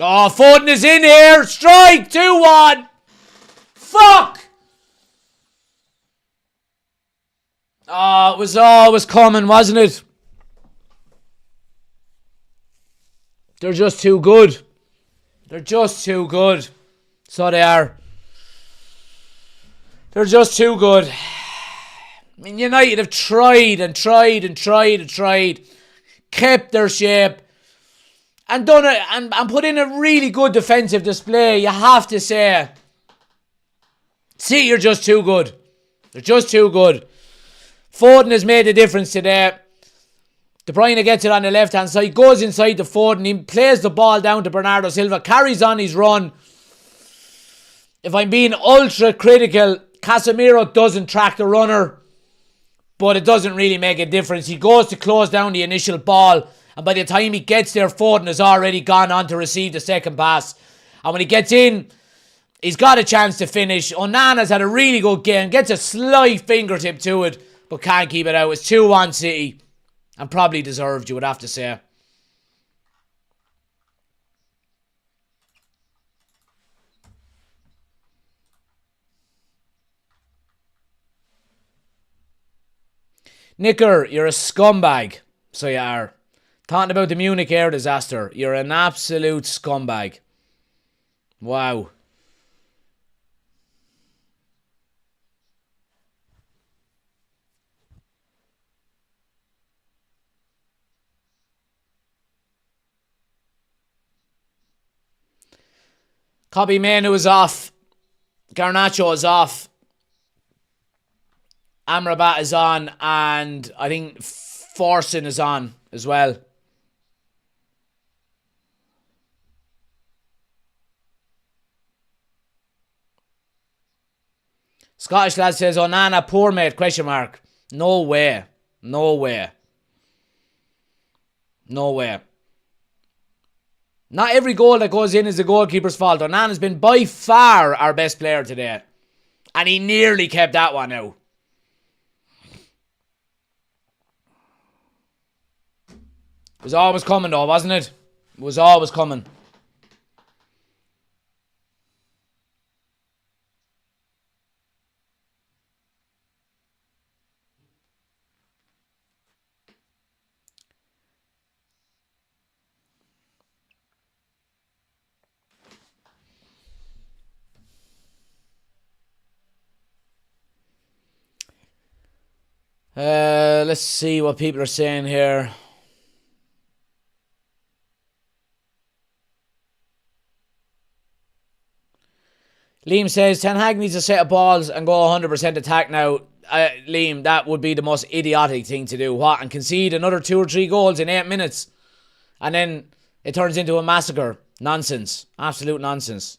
Oh, Foden is in here. Strike. 2-1. Fuck. Oh, it was always coming, wasn't it? They're just too good. They're just too good. So they are. They're just too good. I mean, United have tried and tried and tried and tried. Kept their shape. And done it and put in a really good defensive display. You have to say. See, you're just too good. They're just too good. Foden has made a difference today. De Bruyne gets it on the left-hand side. Goes inside to Foden. He plays the ball down to Bernardo Silva. Carries on his run. If I'm being ultra critical, Casemiro doesn't track the runner. But it doesn't really make a difference. He goes to close down the initial ball. And by the time he gets there, Foden has already gone on to receive the second pass. And when he gets in, he's got a chance to finish. Onana's had a really good game. Gets a slight fingertip to it, but can't keep it out. It's 2-1 City. And probably deserved, you would have to say. Nicker, you're a scumbag. So you are. Talking about the Munich air disaster. You're an absolute scumbag. Wow. Kobe Mainoo is off. Garnacho is off. Amrabat is on. And I think Forson is on as well. Scottish lad says, Onana, poor mate, question mark. No way. No way. No way. Not every goal that goes in is the goalkeeper's fault. Onana's been by far our best player today. And he nearly kept that one out. It was always coming though, wasn't it? It was always coming. Let's see what people are saying here. Liam says, Ten Hag needs a set of balls and go 100% attack now. Liam, that would be the most idiotic thing to do. What? And concede another 2 or 3 goals in 8 minutes. And then it turns into a massacre. Nonsense. Absolute nonsense.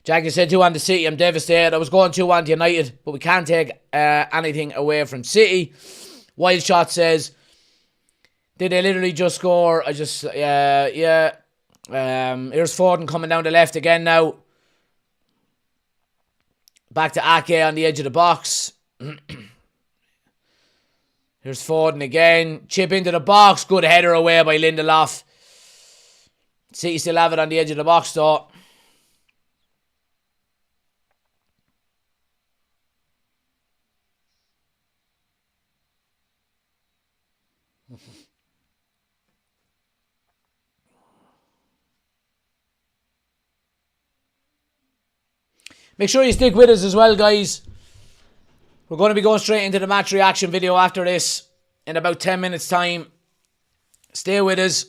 Jackie said 2-1 to City. I'm devastated. I was going 2-1 to United, but we can't take anything away from City. Wild Shot says, did they literally just score? Here's Foden coming down the left again now. Back to Ake on the edge of the box. Here's Foden again. Chip into the box. Good header away by Lindelof. City still have it on the edge of the box though. Make sure you stick with us as well, guys. We're going to be going straight into the match reaction video after this in about 10 minutes time. Stay with us.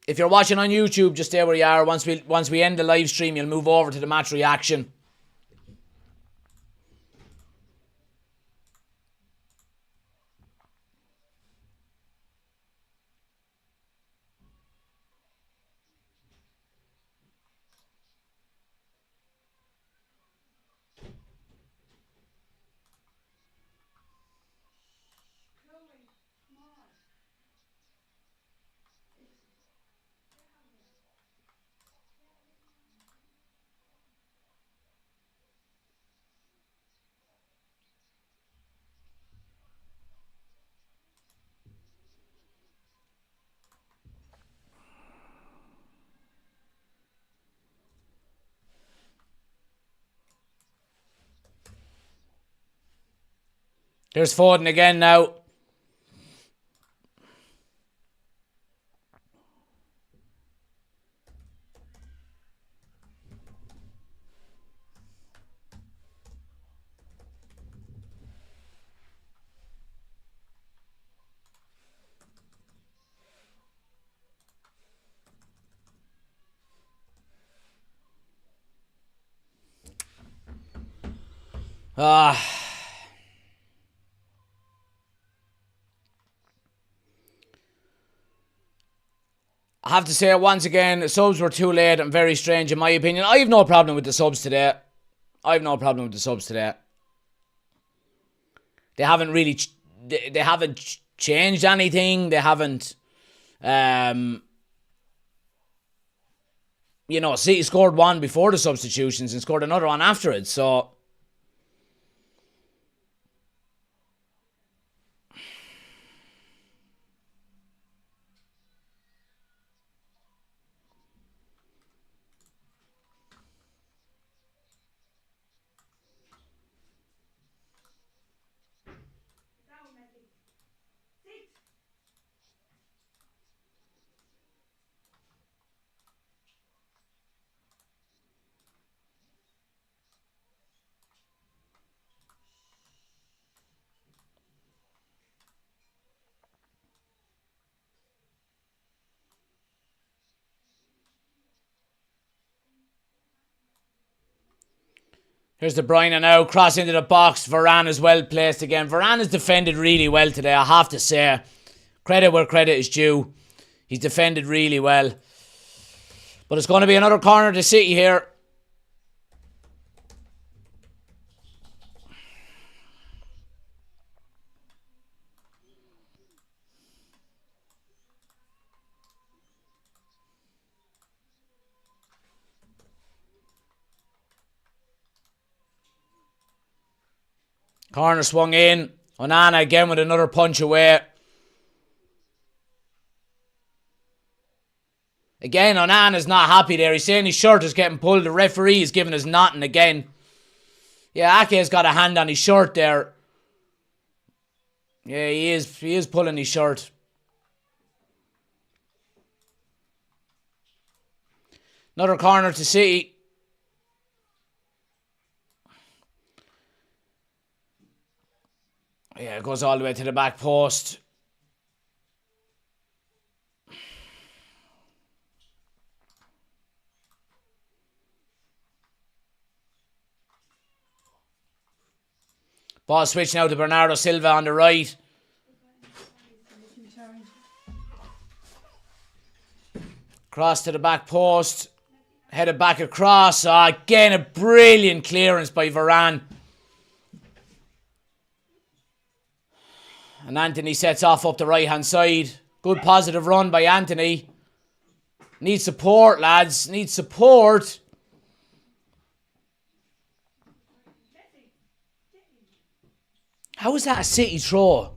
If you're watching on YouTube, just stay where you are. Once we end the live stream, you'll move over to the match reaction. There's Foden again now. I have to say it once again, the subs were too late and very strange in my opinion. I have no problem with the subs today. They haven't really, they haven't changed anything. They haven't, City scored one before the substitutions and scored another one after it, so... Here's De Bruyne now, cross into the box. Varane is well placed again. Varane has defended really well today, I have to say. Credit where credit is due. He's defended really well. But it's going to be another corner to City here. Corner swung in. Onana again with another punch away. Again, Onana's not happy there. He's saying his shirt is getting pulled. The referee is giving us nothing again. Yeah, Ake's got a hand on his shirt there. Yeah, he is pulling his shirt. Another corner to City. Yeah, it goes all the way to the back post. Ball switch now to Bernardo Silva on the right. Cross to the back post. Headed back across. Again, a brilliant clearance by Varane. And Anthony sets off up the right-hand side. Good positive run by Anthony. Needs support, lads. Needs support. How is that a City throw?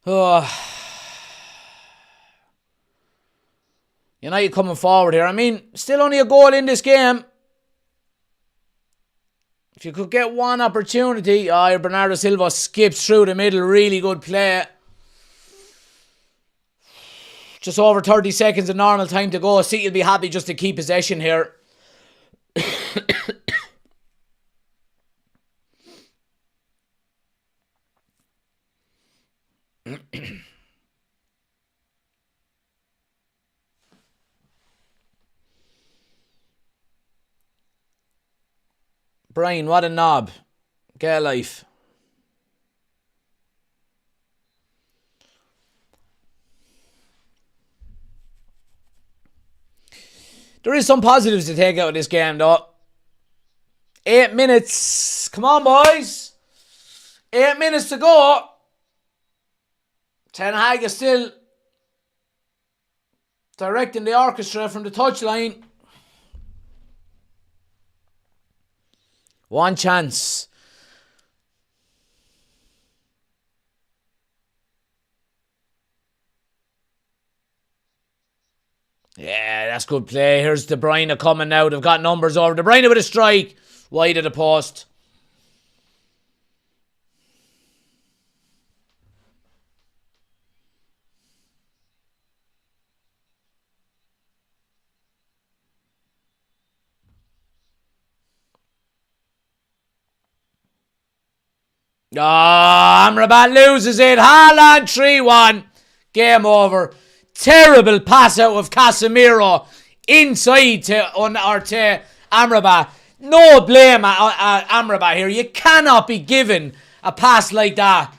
Oh. United coming forward here. I mean, still only a goal in this game. If you could get one opportunity. Bernardo Silva skips through the middle. Really good play. Just over 30 seconds of normal time to go. City will be happy just to keep possession here. Brian, what a knob. Get a life. There is some positives to take out of this game, though. 8 minutes. Come on, boys. 8 minutes to go. Ten Hag is still directing the orchestra from the touchline. One chance. Yeah, that's good play. Here's De Bruyne coming now. They've got numbers over. De Bruyne with a strike. Wide of the post. Amrabat loses it. Haaland 3-1. Game over. Terrible pass out of Casemiro inside to Amrabat. No blame at Amrabat here. You cannot be given a pass like that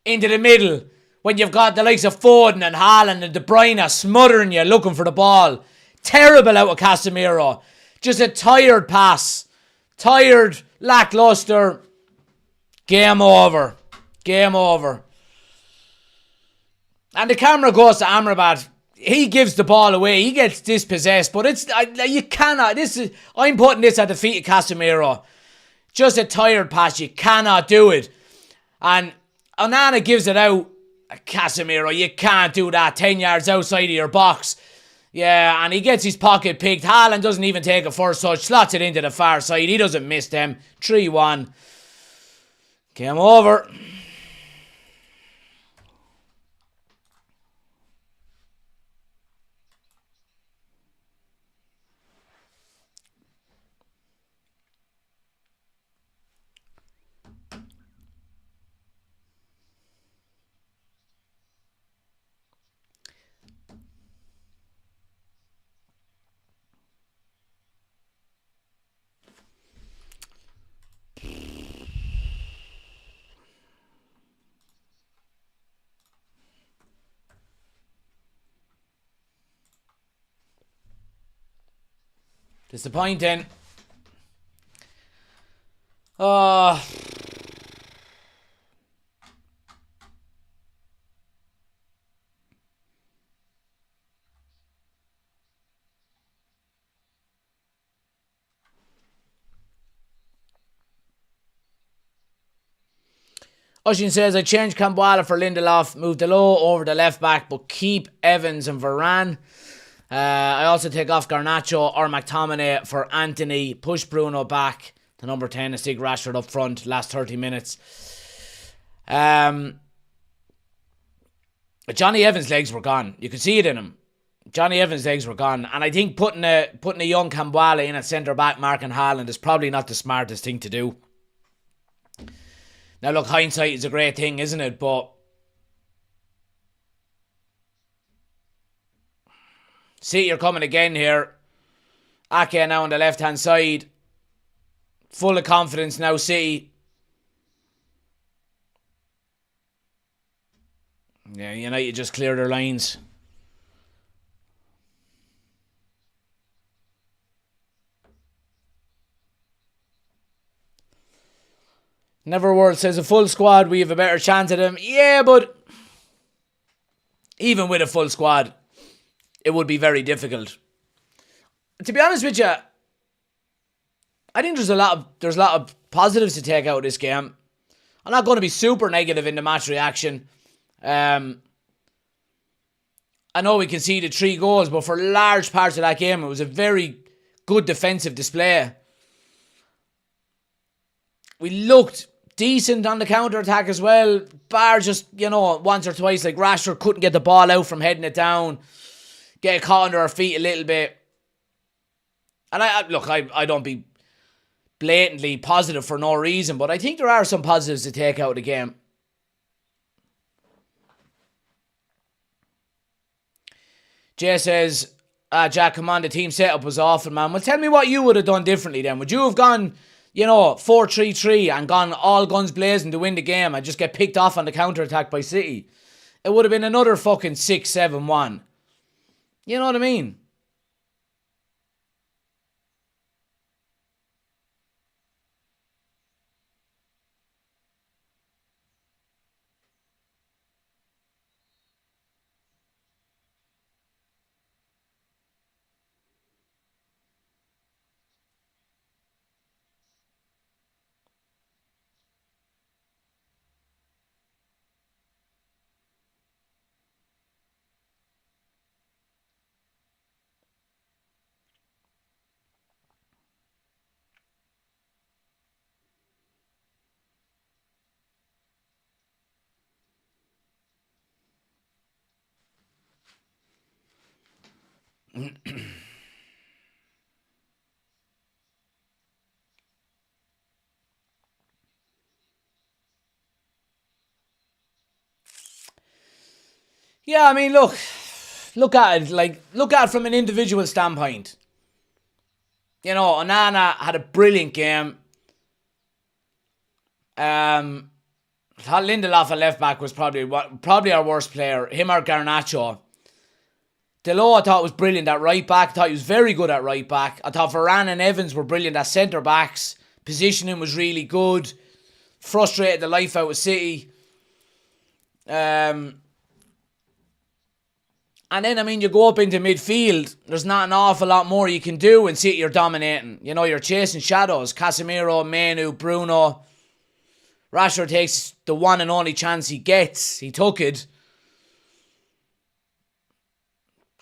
into the middle when you've got the likes of Foden and Haaland and De Bruyne smothering you looking for the ball. Terrible out of Casemiro. Just a tired pass. Tired, lackluster. Game over. Game over. And the camera goes to Amrabat. He gives the ball away. He gets dispossessed. But you cannot. I'm putting this at the feet of Casemiro. Just a tired pass. You cannot do it. And Onana gives it out. Casemiro, you can't do that. 10 yards outside of your box. Yeah, and he gets his pocket picked. Haaland doesn't even take a first touch. Slots it into the far side. He doesn't miss them. 3-1. Game over. Disappointing. Oh. Oshin says, I changed Cambuala for Lindelof, moved the low over the left back, but keep Evans and Varane. I also take off Garnacho or McTominay for Anthony. Push Bruno back to number 10 and stick Rashford up front last 30 minutes. Johnny Evans' legs were gone. You could see it in him. Johnny Evans' legs were gone. And I think putting a young Kambwala in at centre-back marking Haaland is probably not the smartest thing to do. Now, look, hindsight is a great thing, isn't it? But see, you're coming again here. Ake now on the left-hand side. Full of confidence now, City. Yeah, United just clear their lines. Neverworld says a full squad, we have a better chance at them. Yeah, but even with a full squad, it would be very difficult. To be honest with you, I think there's a lot of positives to take out of this game. I'm not going to be super negative in the match reaction. I know we conceded 3 goals, but for large parts of that game, it was a very good defensive display. We looked decent on the counter-attack as well. Bar just, once or twice, like Rashford couldn't get the ball out from heading it down. Get caught under our feet a little bit. And I don't be blatantly positive for no reason, but I think there are some positives to take out of the game. Jay says, Jack, come on, the team setup was awful, man. Well, tell me what you would have done differently then. Would you have gone 4-3-3 and gone all guns blazing to win the game and just get picked off on the counter-attack by City? It would have been another fucking 6-7-1. You know what I mean? Yeah, I mean, look at it from an individual standpoint. Onana had a brilliant game. Lindelof at left back was probably our worst player. Him or Garnacho. Delo I thought was brilliant at right back. I thought he was very good at right back. I thought Varane and Evans were brilliant at centre backs. Positioning was really good. Frustrated the life out of City. And then, you go up into midfield, there's not an awful lot more you can do when City are dominating. You're chasing shadows. Casemiro, Manu, Bruno. Rashford takes the one and only chance he gets. He took it.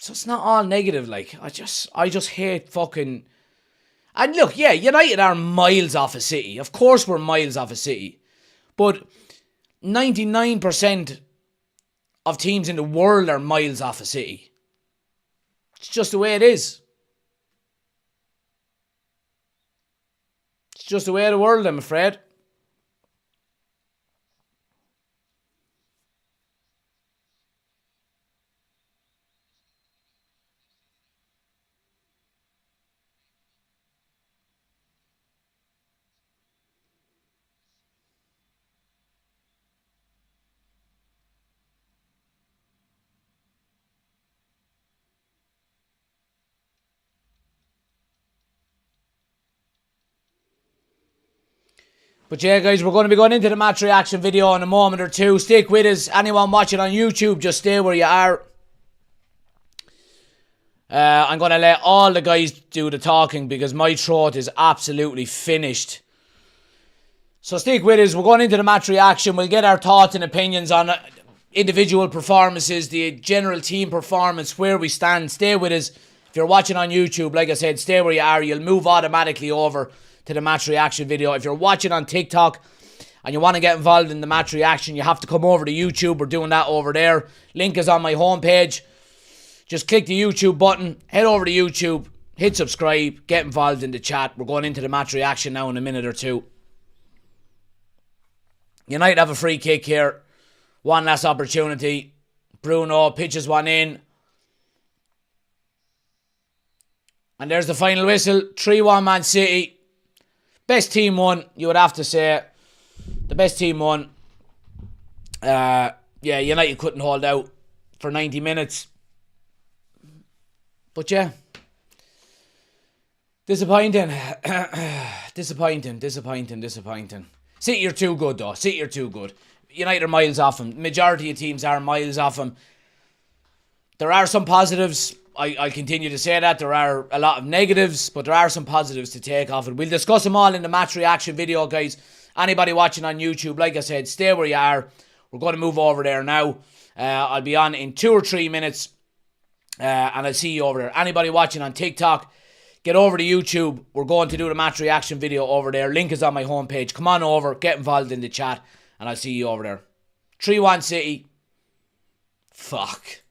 So it's not all negative, I just hate fucking... And look, yeah, United are miles off of City. Of course we're miles off of City. But 99% of teams in the world are miles off of City. It's just the way it is. It's just the way of the world, I'm afraid. But yeah, guys, we're going to be going into the match reaction video in a moment or two. Stick with us. Anyone watching on YouTube, just stay where you are. I'm going to let all the guys do the talking because my throat is absolutely finished. So stick with us. We're going into the match reaction. We'll get our thoughts and opinions on individual performances, the general team performance, where we stand. Stay with us. If you're watching on YouTube, like I said, stay where you are. You'll move automatically over to the match reaction video. If you're watching on TikTok, and you want to get involved in the match reaction, you have to come over to YouTube. We're doing that over there. Link is on my homepage. Just click the YouTube button, head over to YouTube, hit subscribe, get involved in the chat. We're going into the match reaction now in a minute or two. United have a free kick here. One last opportunity. Bruno pitches one in. And there's the final whistle. 3-1 Man City. Best team won, you would have to say. The best team won. United couldn't hold out for 90 minutes. But yeah. Disappointing. Disappointing. City are too good though. City are too good. United are miles off them. Majority of teams are miles off them. There are some positives. I continue to say that. There are a lot of negatives, but there are some positives to take off it. We'll discuss them all in the match reaction video, guys. Anybody watching on YouTube, like I said, stay where you are. We're going to move over there now. I'll be on in 2 or 3 minutes, and I'll see you over there. Anybody watching on TikTok, get over to YouTube. We're going to do the match reaction video over there. Link is on my homepage. Come on over, get involved in the chat, and I'll see you over there. 3-1 City. Fuck.